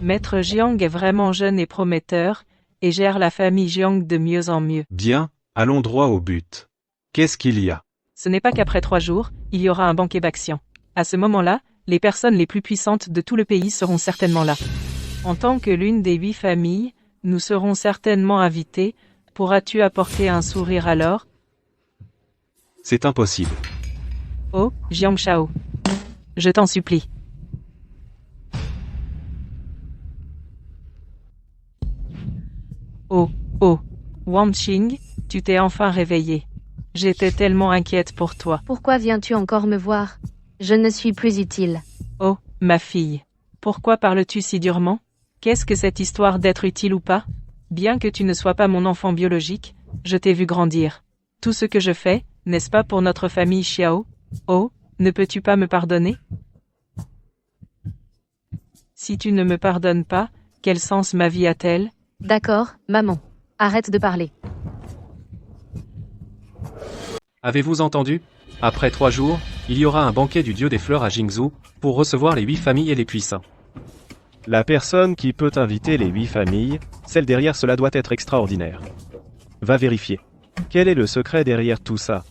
Speaker 4: Maître Jiang est vraiment jeune et prometteur, et gère la famille Jiang de mieux en mieux.
Speaker 5: Bien, allons droit au but. Qu'est-ce qu'il y a?
Speaker 4: Ce n'est pas qu'après 3 jours, il y aura un banquet Baxian. À ce moment-là, les personnes les plus puissantes de tout le pays seront certainement là. En tant que l'une des 8 familles, nous serons certainement invités. Pourras-tu apporter un sourire alors?
Speaker 5: C'est impossible.
Speaker 4: Oh, Jiang Shao. Je t'en supplie. Oh, Wanqing, tu t'es enfin réveillé. J'étais tellement inquiète pour toi.
Speaker 9: Pourquoi viens-tu encore me voir? Je ne suis plus utile.
Speaker 4: Oh, ma fille. Pourquoi parles-tu si durement? Qu'est-ce que cette histoire d'être utile ou pas? Bien que tu ne sois pas mon enfant biologique, je t'ai vu grandir. Tout ce que je fais, n'est-ce pas pour notre famille Xiao? Oh, ne peux-tu pas me pardonner? Si tu ne me pardonnes pas, quel sens ma vie a-t-elle?
Speaker 9: D'accord, maman. Arrête de parler.
Speaker 2: Avez-vous entendu? Après 3 jours, il y aura un banquet du dieu des fleurs à Jingzhou, pour recevoir les 8 familles et les puissants.
Speaker 11: La personne qui peut inviter les 8 familles, celle derrière cela doit être extraordinaire. Va vérifier. Quel est le secret derrière tout ça?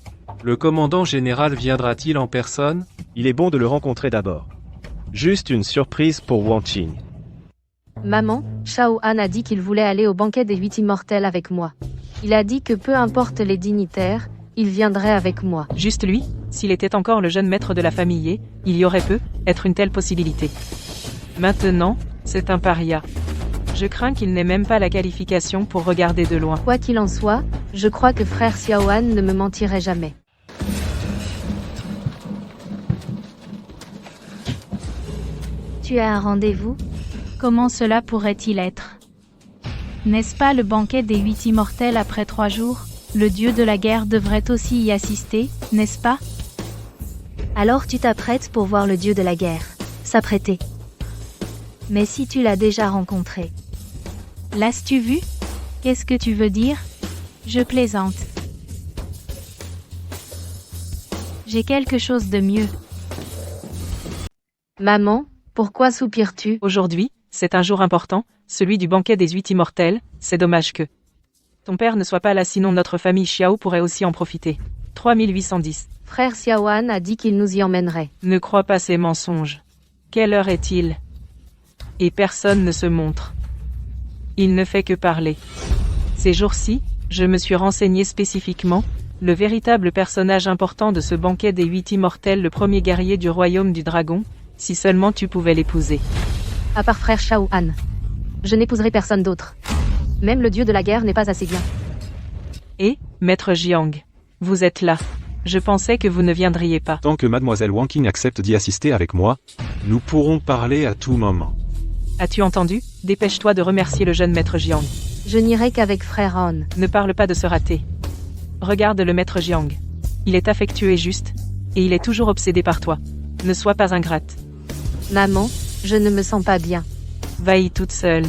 Speaker 2: Le commandant général viendra-t-il en personne?
Speaker 11: Il est bon de le rencontrer d'abord. Juste une surprise pour Wang Qing.
Speaker 9: Maman, Shao Han a dit qu'il voulait aller au banquet des 8 immortels avec moi. Il a dit que peu importe les dignitaires, il viendrait avec moi.
Speaker 4: Juste lui? S'il était encore le jeune maître de la famille Ye, il y aurait peu, être une telle possibilité. Maintenant, c'est un paria. Je crains qu'il n'ait même pas la qualification pour regarder de loin.
Speaker 9: Quoi qu'il en soit, je crois que frère Xiaohan ne me mentirait jamais.
Speaker 8: Tu as un rendez-vous?
Speaker 3: Comment cela pourrait-il être? N'est-ce pas le banquet des 8 immortels après 3 jours? Le dieu de la guerre devrait aussi y assister, n'est-ce pas?
Speaker 8: Alors tu t'apprêtes pour voir le dieu de la guerre. S'apprêter. Mais si tu l'as déjà rencontré.
Speaker 3: L'as-tu vu? Qu'est-ce que tu veux dire? Je plaisante. J'ai quelque chose de mieux.
Speaker 9: Maman, pourquoi soupires-tu?
Speaker 4: Aujourd'hui, c'est un jour important, celui du banquet des 8 immortels, c'est dommage que ton père ne soit pas là, sinon notre famille Xiao pourrait aussi en profiter. 3810.
Speaker 9: Frère Xiaohan a dit qu'il nous y emmènerait.
Speaker 4: Ne crois pas ces mensonges. Quelle heure est-il? Et personne ne se montre. Il ne fait que parler. Ces jours-ci, je me suis renseigné spécifiquement, le véritable personnage important de ce banquet des 8 immortels, le premier guerrier du royaume du dragon, si seulement tu pouvais l'épouser.
Speaker 9: À part frère Shao Han. Je n'épouserai personne d'autre. Même le dieu de la guerre n'est pas assez bien.
Speaker 4: Et, maître Jiang, vous êtes là. Je pensais que vous ne viendriez pas.
Speaker 5: Tant que mademoiselle Wang Qing accepte d'y assister avec moi, nous pourrons parler à tout moment.
Speaker 4: As-tu entendu? Dépêche-toi de remercier le jeune maître Jiang.
Speaker 9: Je n'irai qu'avec frère Han.
Speaker 4: Ne parle pas de se rater. Regarde le maître Jiang. Il est affectueux et juste, et il est toujours obsédé par toi. Ne sois pas ingrate.
Speaker 9: Maman, je ne me sens pas bien.
Speaker 4: Va-y toute seule.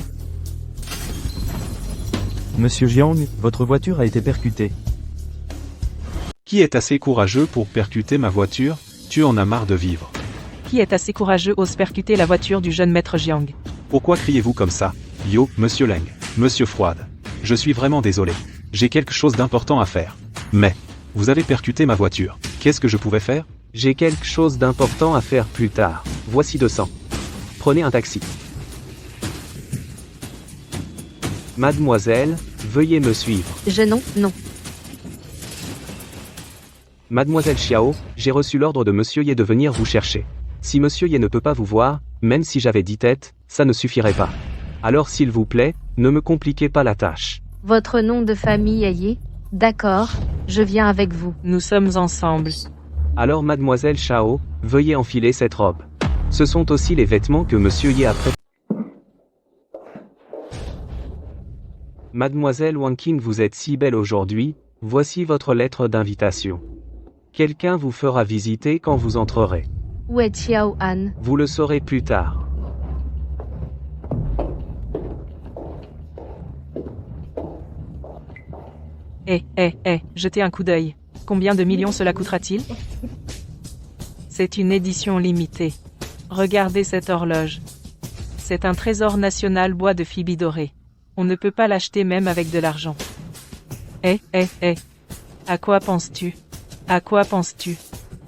Speaker 10: Monsieur Jiang, votre voiture a été percutée.
Speaker 5: Qui est assez courageux pour percuter ma voiture? Tu en as marre de vivre.
Speaker 4: Qui est assez courageux ose percuter la voiture du jeune maître Jiang?
Speaker 5: Pourquoi criez-vous comme ça? Yo, monsieur Leng, monsieur Froide. Je suis vraiment désolé. J'ai quelque chose d'important à faire. Mais, vous avez percuté ma voiture. Qu'est-ce que je pouvais faire?
Speaker 7: J'ai quelque chose d'important à faire plus tard. Voici 200. Prenez un taxi. Mademoiselle, veuillez me suivre.
Speaker 9: Non.
Speaker 7: Mademoiselle Xiao, j'ai reçu l'ordre de Monsieur Ye de venir vous chercher. Si Monsieur Ye ne peut pas vous voir, même si j'avais 10 têtes, ça ne suffirait pas. Alors s'il vous plaît, ne me compliquez pas la tâche.
Speaker 9: Votre nom de famille est Ye? D'accord, je viens avec vous.
Speaker 4: Nous sommes ensemble.
Speaker 7: Alors Mademoiselle Xiao, veuillez enfiler cette robe. Ce sont aussi les vêtements que Monsieur Ye a préparés. Mademoiselle Wang Qing, vous êtes si belle aujourd'hui, voici votre lettre d'invitation. Quelqu'un vous fera visiter quand vous entrerez.
Speaker 9: Où est Xiao Han?
Speaker 7: Vous le saurez plus tard.
Speaker 4: Jetez un coup d'œil. Combien de millions cela coûtera-t-il? C'est une édition limitée. Regardez cette horloge. C'est un trésor national bois de Phoebe doré. On ne peut pas l'acheter même avec de l'argent. À quoi penses-tu? À quoi penses-tu?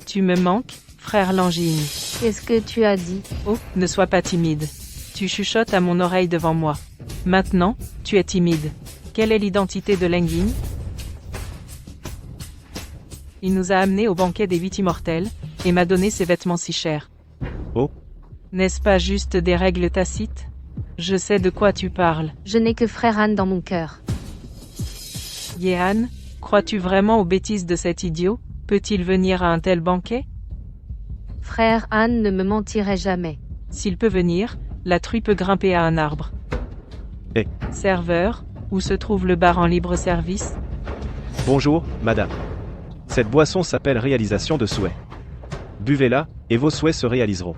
Speaker 4: Tu me manques, frère Langine.
Speaker 9: Qu'est-ce que tu as dit?
Speaker 4: Oh, ne sois pas timide. Tu chuchotes à mon oreille devant moi. Maintenant, tu es timide. Quelle est l'identité de Lengyin? Il nous a amenés au banquet des 8 immortels, et m'a donné ces vêtements si chers.
Speaker 11: Oh.
Speaker 4: N'est-ce pas juste des règles tacites? Je sais de quoi tu parles.
Speaker 9: Je n'ai que frère Han dans mon cœur.
Speaker 4: Yehan, Crois-tu vraiment aux bêtises de cet idiot? Peut-il venir à un tel banquet?
Speaker 9: Frère Han ne me mentirait jamais.
Speaker 4: S'il peut venir, la truie peut grimper à un arbre.
Speaker 11: Eh.
Speaker 4: Serveur, où se trouve le bar en libre service?
Speaker 11: Bonjour, madame. Cette boisson s'appelle réalisation de souhaits. Buvez-la, et vos souhaits se réaliseront.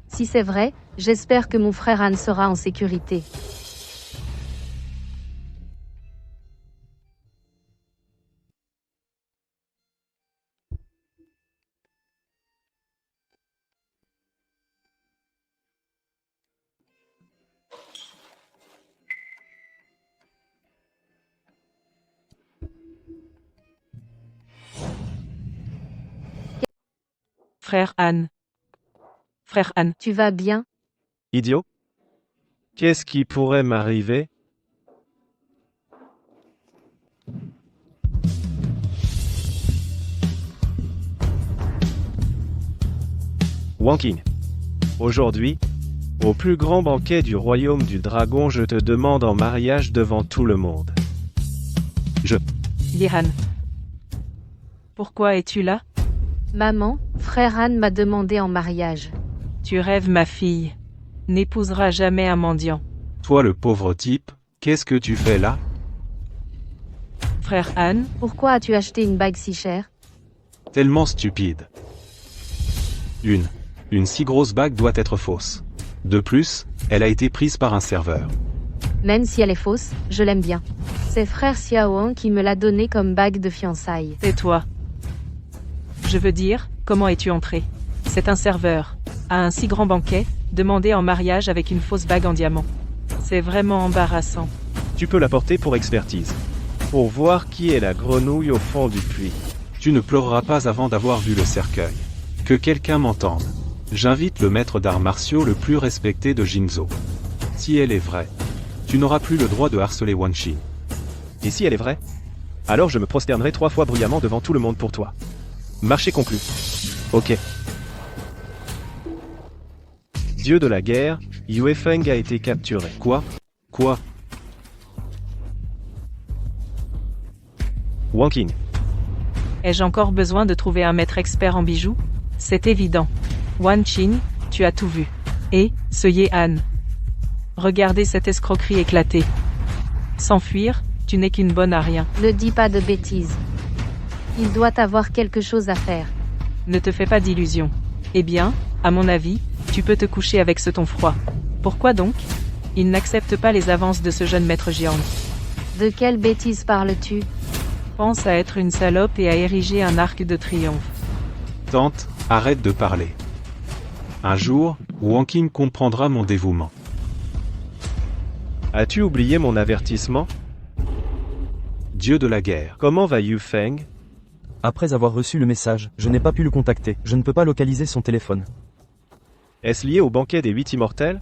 Speaker 9: Si c'est vrai, j'espère que mon frère Han sera en sécurité.
Speaker 4: Frère Han. Frère Han.
Speaker 9: Tu vas bien?
Speaker 11: Idiot? Qu'est-ce qui pourrait m'arriver? Wanking. Aujourd'hui, au plus grand banquet du royaume du dragon, je te demande en mariage devant tout le monde.
Speaker 4: Lihan. Pourquoi es-tu là?
Speaker 9: Maman, frère Han m'a demandé en mariage.
Speaker 4: Tu rêves, ma fille. N'épousera jamais un mendiant.
Speaker 5: Toi le pauvre type, qu'est-ce que tu fais là?
Speaker 4: Frère Han,
Speaker 9: Pourquoi as-tu acheté une bague si chère?
Speaker 5: Tellement stupide. Une si grosse bague doit être fausse. De plus, elle a été prise par un serveur.
Speaker 9: Même si elle est fausse, je l'aime bien. C'est frère Xiaoan qui me l'a donnée comme bague de fiançailles.
Speaker 4: tais-toi. Je veux dire, comment es-tu entré? C'est un serveur. À un si grand banquet, demandé en mariage avec une fausse bague en diamant. C'est vraiment embarrassant.
Speaker 11: Tu peux la porter pour expertise. Pour voir qui est la grenouille au fond du puits.
Speaker 5: Tu ne pleureras pas avant d'avoir vu le cercueil. Que quelqu'un m'entende. J'invite le maître d'arts martiaux le plus respecté de Jinzhou. Si elle est vraie, tu n'auras plus le droit de harceler Wan Qi.
Speaker 11: Et si elle est vraie? Alors je me prosternerai 3 fois bruyamment devant tout le monde pour toi. Marché conclu. Ok. Dieu de la guerre, Yue Feng a été capturé.
Speaker 5: Quoi?
Speaker 11: Wanking.
Speaker 4: Ai-je encore besoin de trouver un maître expert en bijoux? C'est évident. Wan Qi, tu as tout vu. Et, ce Yehan. Regardez cette escroquerie éclatée. S'enfuir, tu n'es qu'une bonne à rien.
Speaker 9: Ne dis pas de bêtises. Il doit avoir quelque chose à faire.
Speaker 4: Ne te fais pas d'illusions. Eh bien, à mon avis, tu peux te coucher avec ce ton froid. Pourquoi donc? Il n'accepte pas les avances de ce jeune maître Jiang.
Speaker 9: De quelle bêtise parles-tu?
Speaker 4: Pense à être une salope et à ériger un arc de triomphe.
Speaker 5: Tante, arrête de parler. Un jour, Wanking comprendra mon dévouement.
Speaker 11: As-tu oublié mon avertissement?
Speaker 5: Dieu de la guerre.
Speaker 11: Comment va Yu Feng?
Speaker 10: Après avoir reçu le message, je n'ai pas pu le contacter. Je ne peux pas localiser son téléphone.
Speaker 11: Est-ce lié au banquet des 8 immortels?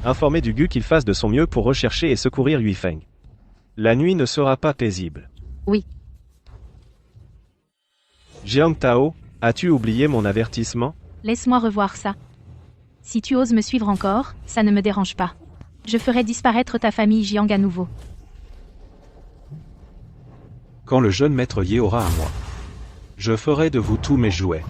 Speaker 11: Informez du Gu qu'il fasse de son mieux pour rechercher et secourir Yu Feng. La nuit ne sera pas paisible.
Speaker 9: Oui.
Speaker 11: Jiang Tao, as-tu oublié mon avertissement?
Speaker 3: Laisse-moi revoir ça. Si tu oses me suivre encore, ça ne me dérange pas. Je ferai disparaître ta famille Jiang à nouveau.
Speaker 5: Quand le jeune maître Ye aura à moi, je ferai de vous tous mes jouets.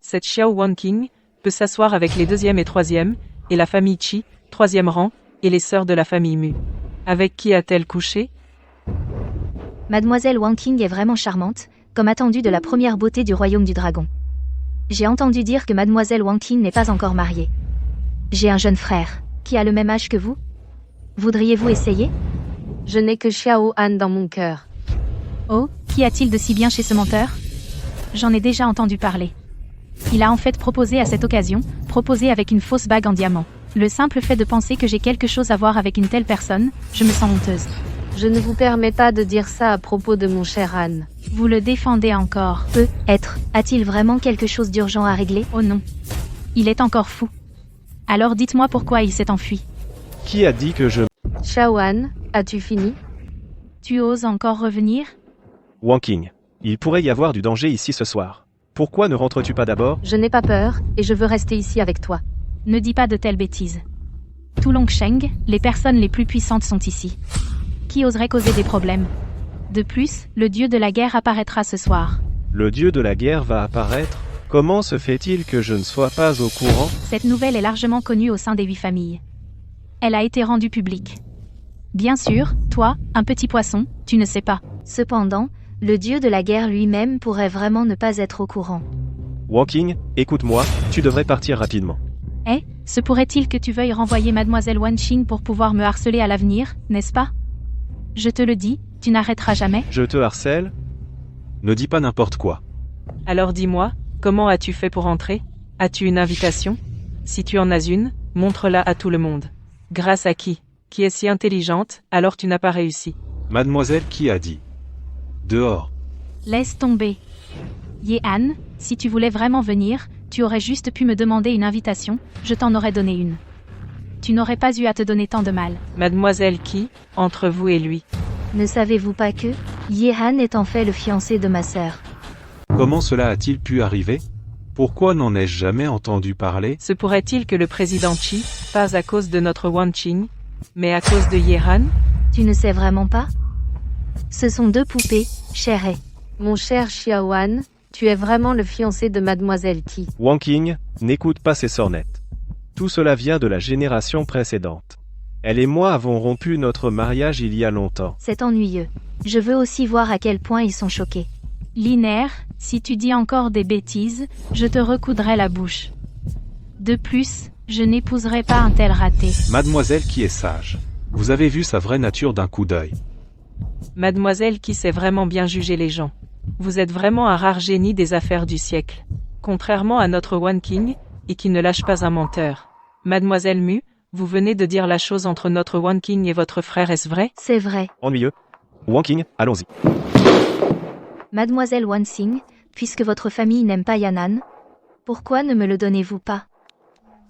Speaker 4: Cette Xiao Wanking peut s'asseoir avec les 2e et 3e, et la famille Qi, 3e rang, et les sœurs de la famille Mu. Avec qui a-t-elle couché?
Speaker 8: Mademoiselle Wanking est vraiment charmante, comme attendu de la première beauté du royaume du dragon. J'ai entendu dire que Mademoiselle Wanking n'est pas encore mariée. J'ai un jeune frère, qui a le même âge que vous. Voudriez-vous essayer?
Speaker 9: Je n'ai que Xiao Han dans mon cœur.
Speaker 3: Oh, qu'y a-t-il de si bien chez ce menteur? J'en ai déjà entendu parler. Il a en fait proposé à cette occasion, proposé avec une fausse bague en diamant. Le simple fait de penser que j'ai quelque chose à voir avec une telle personne, je me sens honteuse.
Speaker 9: Je ne vous permets pas de dire ça à propos de mon cher Han.
Speaker 3: Vous le défendez encore.
Speaker 8: Peut-être. A-t-il vraiment quelque chose d'urgent à régler?
Speaker 3: Oh non. Il est encore fou. Alors dites-moi pourquoi il s'est enfui.
Speaker 11: Qui a dit que je...
Speaker 9: Xiao Han, as-tu fini?
Speaker 3: Tu oses encore revenir?
Speaker 11: Wanking. Il pourrait y avoir du danger ici ce soir. Pourquoi ne rentres-tu pas d'abord?
Speaker 9: Je n'ai pas peur, et je veux rester ici avec toi.
Speaker 3: Ne dis pas de telles bêtises. Tout Longsheng, les personnes les plus puissantes sont ici. Qui oserait causer des problèmes? De plus, le dieu de la guerre apparaîtra ce soir.
Speaker 11: Le dieu de la guerre va apparaître? Comment se fait-il que je ne sois pas au courant?
Speaker 3: Cette nouvelle est largement connue au sein des 8 familles. Elle a été rendue publique. Bien sûr, toi, un petit poisson, tu ne sais pas.
Speaker 8: Cependant, le dieu de la guerre lui-même pourrait vraiment ne pas être au courant.
Speaker 11: Wanking, écoute-moi, tu devrais partir rapidement.
Speaker 3: Eh, se pourrait-il que tu veuilles renvoyer mademoiselle Wanqing pour pouvoir me harceler à l'avenir, n'est-ce pas? Je te le dis, tu n'arrêteras jamais.
Speaker 11: Je te harcèle?
Speaker 5: Ne dis pas n'importe quoi.
Speaker 4: Alors dis-moi, comment as-tu fait pour entrer? As-tu une invitation? Si tu en as une, montre-la à tout le monde. Grâce à qui? Qui est si intelligente, alors tu n'as pas réussi.
Speaker 5: Mademoiselle qui a dit? Dehors.
Speaker 3: Laisse tomber. Yehan, si tu voulais vraiment venir, tu aurais juste pu me demander une invitation, je t'en aurais donné une. Tu n'aurais pas eu à te donner tant de mal.
Speaker 4: Mademoiselle qui, entre vous et lui?
Speaker 8: Ne savez-vous pas que Yehan est en fait le fiancé de ma sœur?
Speaker 5: Comment cela a-t-il pu arriver? Pourquoi n'en ai-je jamais entendu parler?
Speaker 4: Se pourrait-il que le président Chi, pas à cause de notre Wanqing, mais à cause de Yehan?
Speaker 8: Tu ne sais vraiment pas? Ce sont 2 poupées, chéré.
Speaker 9: Mon cher Xiaoan, tu es vraiment le fiancé de mademoiselle Qi.
Speaker 11: Wanking, n'écoute pas ces sornettes. Tout cela vient de la génération précédente. Elle et moi avons rompu notre mariage il y a longtemps.
Speaker 8: C'est ennuyeux. Je veux aussi voir à quel point ils sont choqués.
Speaker 3: Linéaire, si tu dis encore des bêtises, je te recoudrai la bouche. De plus, je n'épouserai pas un tel raté.
Speaker 5: Mademoiselle qui est sage. Vous avez vu sa vraie nature d'un coup d'œil.
Speaker 4: Mademoiselle qui sait vraiment bien juger les gens. Vous êtes vraiment un rare génie des affaires du siècle. Contrairement à notre Wanqing, et qui ne lâche pas un menteur. Mademoiselle Mu, vous venez de dire la chose entre notre Wanqing et votre frère, est-ce vrai?
Speaker 8: C'est vrai.
Speaker 11: Ennuyeux. Wanking, allons-y.
Speaker 8: Mademoiselle Wanqing, puisque votre famille n'aime pas Yanan, pourquoi ne me le donnez-vous pas?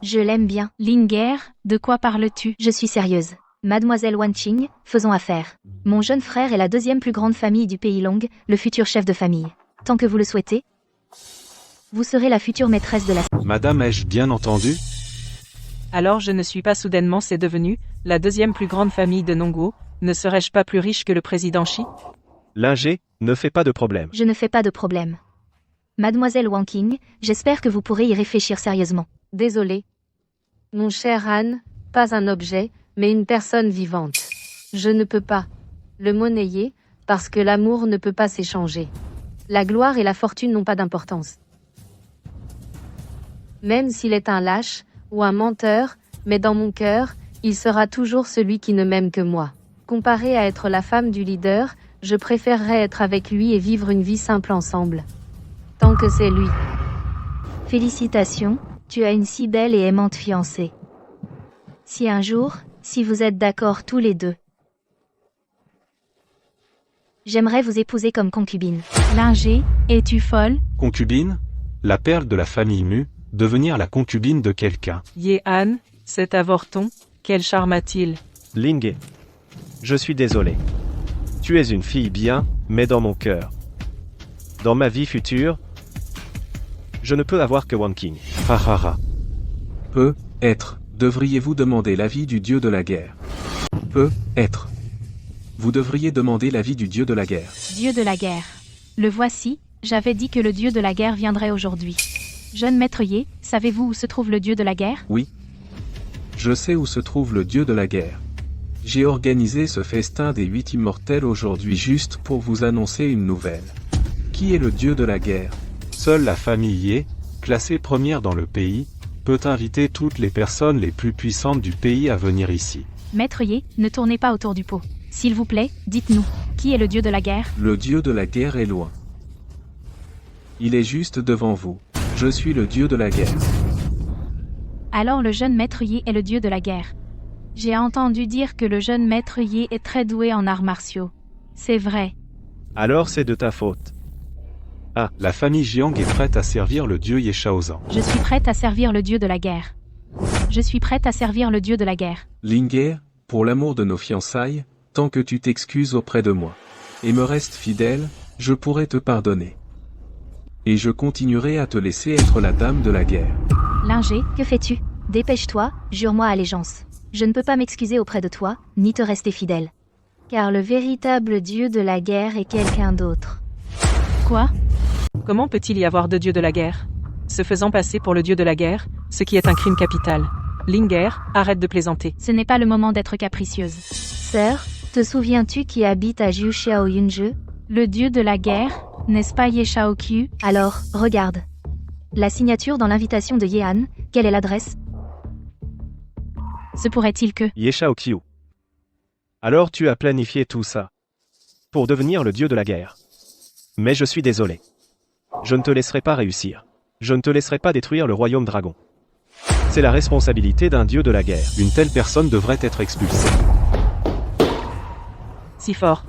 Speaker 8: Je l'aime bien.
Speaker 3: Linger, de quoi parles-tu?
Speaker 8: Je suis sérieuse. Mademoiselle Wanqing, faisons affaire. Mon jeune frère est la 2e plus grande famille du pays Long, le futur chef de famille. Tant que vous le souhaitez, vous serez la future maîtresse de la...
Speaker 5: Madame, ai-je bien entendu?
Speaker 4: Alors je ne suis pas soudainement c'est devenu, la 2e plus grande famille de Nongguo, ne serais-je pas plus riche que le président Chi?
Speaker 11: Linger, ne fais pas de problème.
Speaker 8: Je ne fais pas de problème. Mademoiselle Wanqing, j'espère que vous pourrez y réfléchir sérieusement.
Speaker 9: Désolé. Mon cher Han, pas un objet, mais une personne vivante. Je ne peux pas le monnayer, parce que l'amour ne peut pas s'échanger. La gloire et la fortune n'ont pas d'importance. Même s'il est un lâche, ou un menteur, mais dans mon cœur, il sera toujours celui qui ne m'aime que moi. Comparé à être la femme du leader, je préférerais être avec lui et vivre une vie simple ensemble. Tant que c'est lui.
Speaker 8: Félicitations, tu as une si belle et aimante fiancée. Si un jour, si vous êtes d'accord tous les deux, j'aimerais vous épouser comme concubine.
Speaker 3: Linger, es-tu folle?
Speaker 5: Concubine? La perle de la famille Mu, devenir la concubine de quelqu'un.
Speaker 4: Yehan, cet avorton, quel charme a-t-il?
Speaker 11: Linge. Je suis désolé. Tu es une fille bien, mais dans mon cœur. Dans ma vie future, je ne peux avoir que Wanking.
Speaker 5: Ha ha ha.
Speaker 6: Peut-être, devriez-vous demander l'avis du dieu de la guerre. Peut-être. Vous devriez demander l'avis du dieu de la guerre.
Speaker 3: Dieu de la guerre. Le voici, j'avais dit que le dieu de la guerre viendrait aujourd'hui. Jeune maître Ye, savez-vous où se trouve le dieu de la guerre?
Speaker 6: Oui. Je sais où se trouve le dieu de la guerre. J'ai organisé ce festin des 8 immortels aujourd'hui juste pour vous annoncer une nouvelle. Qui est le dieu de la guerre?
Speaker 5: Seule la famille Ye, classée première dans le pays, peut inviter toutes les personnes les plus puissantes du pays à venir ici.
Speaker 3: Maître Ye, ne tournez pas autour du pot. S'il vous plaît, dites-nous, qui est le dieu de la guerre?
Speaker 6: Le dieu de la guerre est loin. Il est juste devant vous. Je suis le dieu de la guerre.
Speaker 3: Alors le jeune maître Yi est le dieu de la guerre. J'ai entendu dire que le jeune maître Yi est très doué en arts martiaux. C'est vrai.
Speaker 11: Alors c'est de ta faute.
Speaker 5: Ah, la famille Jiang est prête à servir le dieu Ye Shaozan.
Speaker 3: Je suis prête à servir le dieu de la guerre. Je suis prête à servir le dieu de la guerre.
Speaker 6: Linger, pour l'amour de nos fiançailles, tant que tu t'excuses auprès de moi, et me restes fidèle, je pourrai te pardonner. Et je continuerai à te laisser être la dame de la guerre.
Speaker 3: Linger,
Speaker 8: que fais-tu? Dépêche-toi, jure-moi allégeance. Je ne peux pas m'excuser auprès de toi, ni te rester fidèle. Car le véritable dieu de la guerre est quelqu'un d'autre.
Speaker 3: Quoi?
Speaker 4: Comment peut-il y avoir deux dieux de la guerre? Se faisant passer pour le dieu de la guerre, ce qui est un crime capital. Linger, arrête de plaisanter.
Speaker 3: Ce n'est pas le moment d'être capricieuse.
Speaker 8: Sœur, te souviens-tu qui habite à Jiu Xiao Yunje?
Speaker 3: Le dieu de la guerre, n'est-ce pas Ye Shaokyu?
Speaker 8: Alors, regarde. La signature dans l'invitation de Yehan, quelle est l'adresse?
Speaker 3: Se pourrait-il que...
Speaker 11: Ye Shaokyu. Alors tu as planifié tout ça pour devenir le dieu de la guerre. Mais je suis désolé. Je ne te laisserai pas réussir. Je ne te laisserai pas détruire le royaume dragon. C'est la responsabilité d'un dieu de la guerre.
Speaker 5: Une telle personne devrait être expulsée.
Speaker 4: Si fort.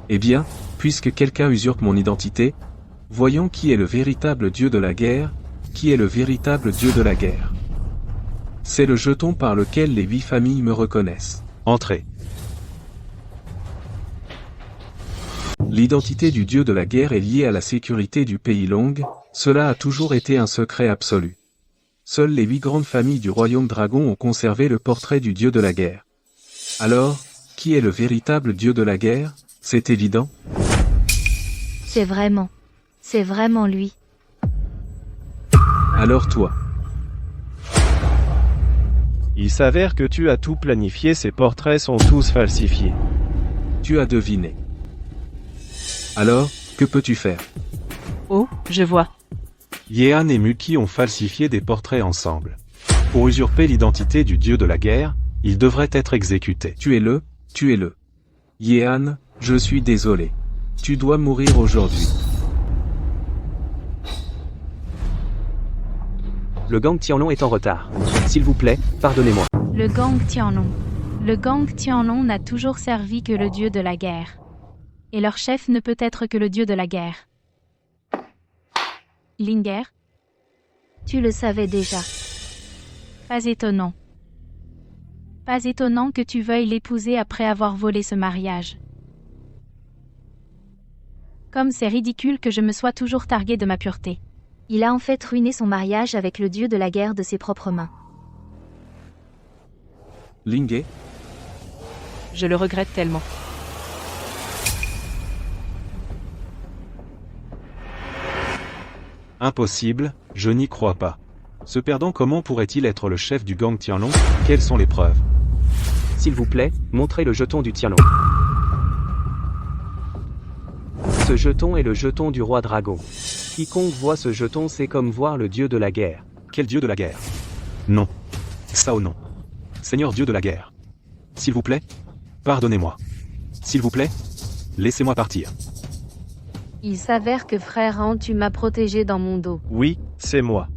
Speaker 6: Eh bien, puisque quelqu'un usurpe mon identité, voyons qui est le véritable dieu de la guerre, qui est le véritable dieu de la guerre. C'est le jeton par lequel les 8 familles me reconnaissent.
Speaker 5: Entrez.
Speaker 6: L'identité du dieu de la guerre est liée à la sécurité du pays Long, cela a toujours été un secret absolu. Seules les 8 grandes familles du royaume dragon ont conservé le portrait du dieu de la guerre. Alors, qui est le véritable dieu de la guerre? C'est évident.
Speaker 8: C'est vraiment lui.
Speaker 6: Alors toi.
Speaker 11: Il s'avère que tu as tout planifié, ces portraits sont tous falsifiés.
Speaker 6: Tu as deviné. Alors, que peux-tu faire?
Speaker 4: Oh, je vois.
Speaker 5: Yehan et Muki ont falsifié des portraits ensemble. Pour usurper l'identité du dieu de la guerre, ils devraient être exécutés.
Speaker 6: Tuez-le. Yehan, je suis désolé. Tu dois mourir aujourd'hui.
Speaker 7: Le gang Tianlong est en retard. S'il vous plaît, pardonnez-moi.
Speaker 3: Le gang Tianlong. Le gang Tianlong n'a toujours servi que le dieu de la guerre. Et leur chef ne peut être que le dieu de la guerre. Linger?
Speaker 8: Tu le savais déjà.
Speaker 3: Pas étonnant. Pas étonnant que tu veuilles l'épouser après avoir volé ce mariage. Comme c'est ridicule que je me sois toujours targué de ma pureté.
Speaker 8: Il a en fait ruiné son mariage avec le dieu de la guerre de ses propres mains.
Speaker 6: Linger?
Speaker 4: Je le regrette tellement.
Speaker 5: Impossible, je n'y crois pas. Ce perdant, comment pourrait-il être le chef du gang Tianlong? Quelles sont les preuves?
Speaker 7: S'il vous plaît, montrez le jeton du Tianlong. Ce jeton est le jeton du roi dragon. Quiconque voit ce jeton, c'est comme voir le dieu de la guerre.
Speaker 5: Quel dieu de la guerre? Non. Sao non. Seigneur dieu de la guerre. S'il vous plaît, pardonnez-moi. S'il vous plaît, laissez-moi partir.
Speaker 9: Il s'avère que frère Han, tu m'as protégé dans mon dos.
Speaker 11: Oui, c'est moi.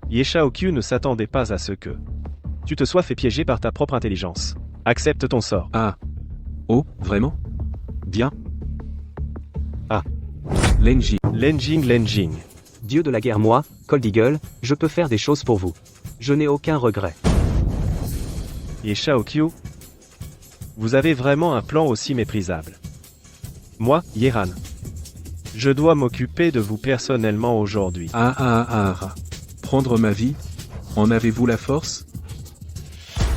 Speaker 11: Ye Shaokyu ne s'attendait pas à ce que tu te sois fait piéger par ta propre intelligence. Accepte ton sort.
Speaker 6: Ah. Oh, vraiment?
Speaker 5: Bien. Ah.
Speaker 7: Lenjing. Dieu de la guerre, moi, Cold Eagle, je peux faire des choses pour vous. Je n'ai aucun regret.
Speaker 11: Ye Shaokyu, vous avez vraiment un plan aussi méprisable. Moi, Yehan, je dois m'occuper de vous personnellement aujourd'hui.
Speaker 6: Prendre ma vie? En avez-vous la force?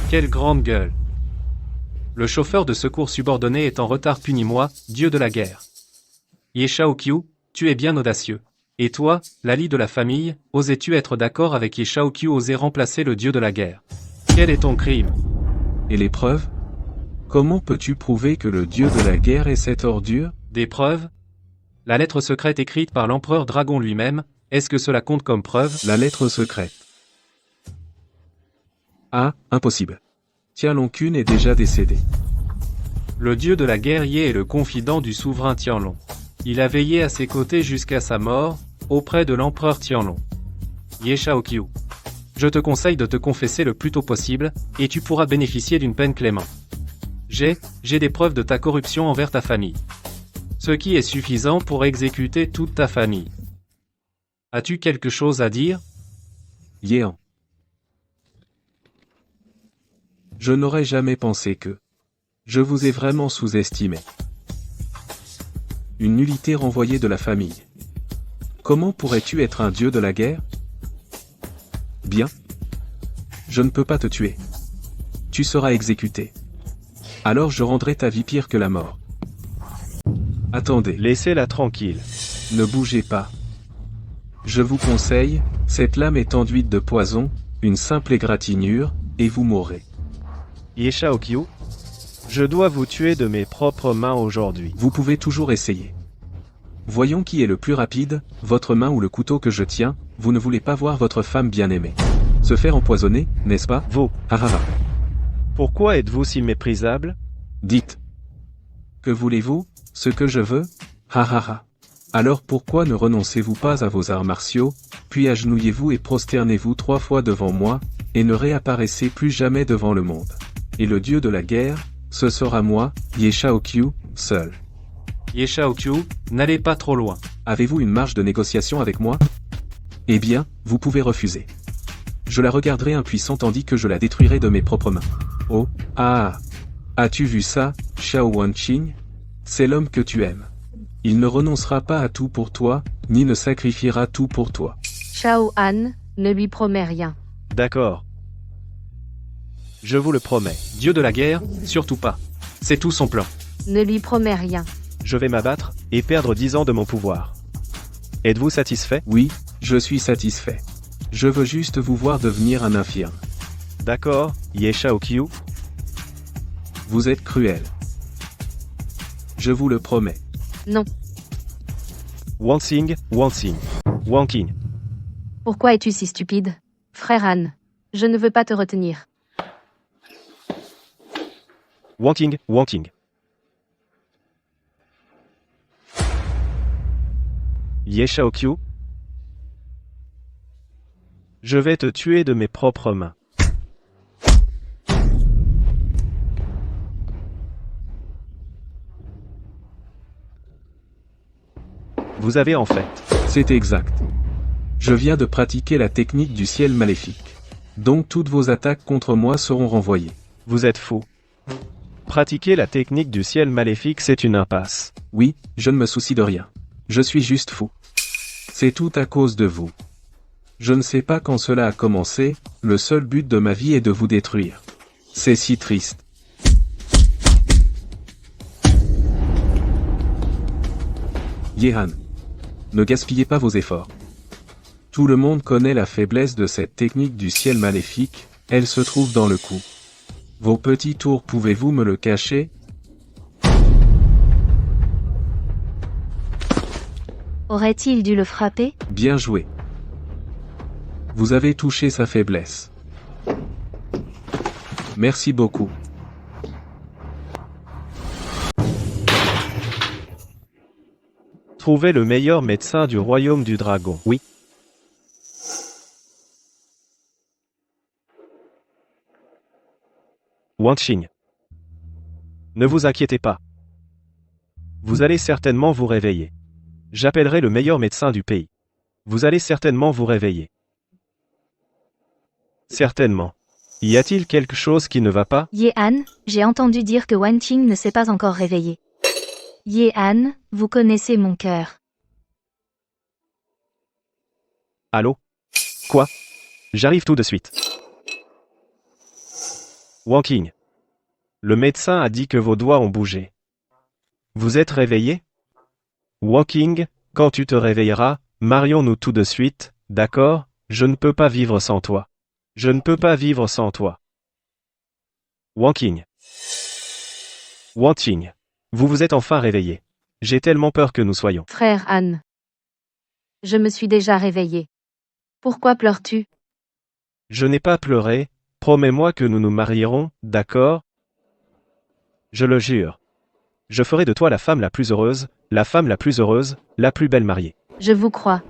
Speaker 2: Quelle grande gueule. Le chauffeur de secours subordonné est en retard, punis-moi, dieu de la guerre. Ye Shaokyu, tu es bien audacieux. Et toi, Lali de la famille, osais-tu être d'accord avec Ye Shaokyu, oser remplacer le dieu de la guerre? Quel est ton crime?
Speaker 6: Et les preuves? Comment peux-tu prouver que le dieu de la guerre est cette ordure?
Speaker 2: Des preuves? La lettre secrète écrite par l'empereur dragon lui-même, est-ce que cela compte comme preuve?
Speaker 6: La lettre secrète. Ah, impossible. Tianlong-kun est déjà décédé.
Speaker 2: Le dieu de la guerre Ye est le confident du souverain Tianlong. Il a veillé à ses côtés jusqu'à sa mort, auprès de l'empereur Tianlong. Ye Shaokyu, je te conseille de te confesser le plus tôt possible, et tu pourras bénéficier d'une peine clémente. J'ai des preuves de ta corruption envers ta famille. Ce qui est suffisant pour exécuter toute ta famille. As-tu quelque chose à dire?
Speaker 6: Yehan. Je n'aurais jamais pensé que... Je vous ai vraiment sous-estimé. Une nullité renvoyée de la famille. Comment pourrais-tu être un dieu de la guerre? Bien. Je ne peux pas te tuer. Tu seras exécuté. Alors je rendrai ta vie pire que la mort. Attendez.
Speaker 11: Laissez-la tranquille.
Speaker 6: Ne bougez pas. Je vous conseille, cette lame est enduite de poison, une simple égratignure, et vous mourrez.
Speaker 11: Ye Shaokyu, je dois vous tuer de mes propres mains aujourd'hui.
Speaker 6: Vous pouvez toujours essayer. Voyons qui est le plus rapide, votre main ou le couteau que je tiens, vous ne voulez pas voir votre femme bien-aimée se faire empoisonner, n'est-ce pas?
Speaker 11: Vous.
Speaker 6: Harara.
Speaker 11: Pourquoi êtes-vous si méprisable?
Speaker 6: Dites. Que voulez-vous? Ce que je veux? Harara. Alors pourquoi ne renoncez-vous pas à vos arts martiaux, puis agenouillez-vous et prosternez-vous 3 fois devant moi, et ne réapparaissez plus jamais devant le monde. Et le dieu de la guerre, ce sera moi, Ye Shaokyu, seul.
Speaker 2: Ye Shaokyu, n'allez pas trop loin.
Speaker 6: Avez-vous une marge de négociation avec moi? Eh bien, vous pouvez refuser. Je la regarderai impuissant tandis que je la détruirai de mes propres mains. Oh, ah! As-tu vu ça, Xiao Wanqing? C'est l'homme que tu aimes. Il ne renoncera pas à tout pour toi, ni ne sacrifiera tout pour toi.
Speaker 9: Shao Han, ne lui promets rien.
Speaker 11: D'accord. Je vous le promets.
Speaker 2: Dieu de la guerre, surtout pas. C'est tout son plan.
Speaker 9: Ne lui promets rien.
Speaker 11: Je vais m'abattre, et perdre 10 ans de mon pouvoir. Êtes-vous satisfait?
Speaker 6: Oui, je suis satisfait. Je veux juste vous voir devenir un infirme.
Speaker 11: D'accord, Ye Shaokyu.
Speaker 6: Vous êtes cruel. Je vous le promets.
Speaker 9: Non.
Speaker 11: Wanqing. Wanqing.
Speaker 9: Pourquoi es-tu si stupide? Frère Han. Je ne veux pas te retenir.
Speaker 11: Wanqing. Ye Shaokyu. Je vais te tuer de mes propres mains. Vous avez en fait.
Speaker 6: C'est exact. Je viens de pratiquer la technique du ciel maléfique. Donc toutes vos attaques contre moi seront renvoyées.
Speaker 11: Vous êtes fou. Pratiquer la technique du ciel maléfique, c'est une impasse.
Speaker 6: Oui, je ne me soucie de rien. Je suis juste fou. C'est tout à cause de vous. Je ne sais pas quand cela a commencé, le seul but de ma vie est de vous détruire. C'est si triste. Yehan. Ne gaspillez pas vos efforts. Tout le monde connaît la faiblesse de cette technique du ciel maléfique, elle se trouve dans le coup. Vos petits tours, pouvez-vous me le cacher?
Speaker 8: Aurait-il dû le frapper?
Speaker 6: Bien joué. Vous avez touché sa faiblesse. Merci beaucoup.
Speaker 11: Trouvez le meilleur médecin du royaume du dragon.
Speaker 7: Oui.
Speaker 11: Wanqing. Ne vous inquiétez pas. Vous allez certainement vous réveiller. J'appellerai le meilleur médecin du pays. Vous allez certainement vous réveiller. Certainement. Y a-t-il quelque chose qui ne va pas?
Speaker 8: Ye Han, j'ai entendu dire que Wanqing ne s'est pas encore réveillé. Ye Han, vous connaissez mon cœur.
Speaker 11: Allô? Quoi? J'arrive tout de suite. Wanqing. Le médecin a dit que vos doigts ont bougé. Vous êtes réveillé? Wanqing, quand tu te réveilleras, marions-nous tout de suite, d'accord? Je ne peux pas vivre sans toi. Je ne peux pas vivre sans toi. Wanqing. Wanqing. Vous vous êtes enfin réveillé. J'ai tellement peur que nous soyons.
Speaker 9: Frère Han. Je me suis déjà réveillé. Pourquoi pleures-tu?
Speaker 11: Je n'ai pas pleuré, promets-moi que nous nous marierons, d'accord? Je le jure. Je ferai de toi la femme la plus heureuse, la femme la plus heureuse, la plus belle mariée.
Speaker 9: Je vous crois.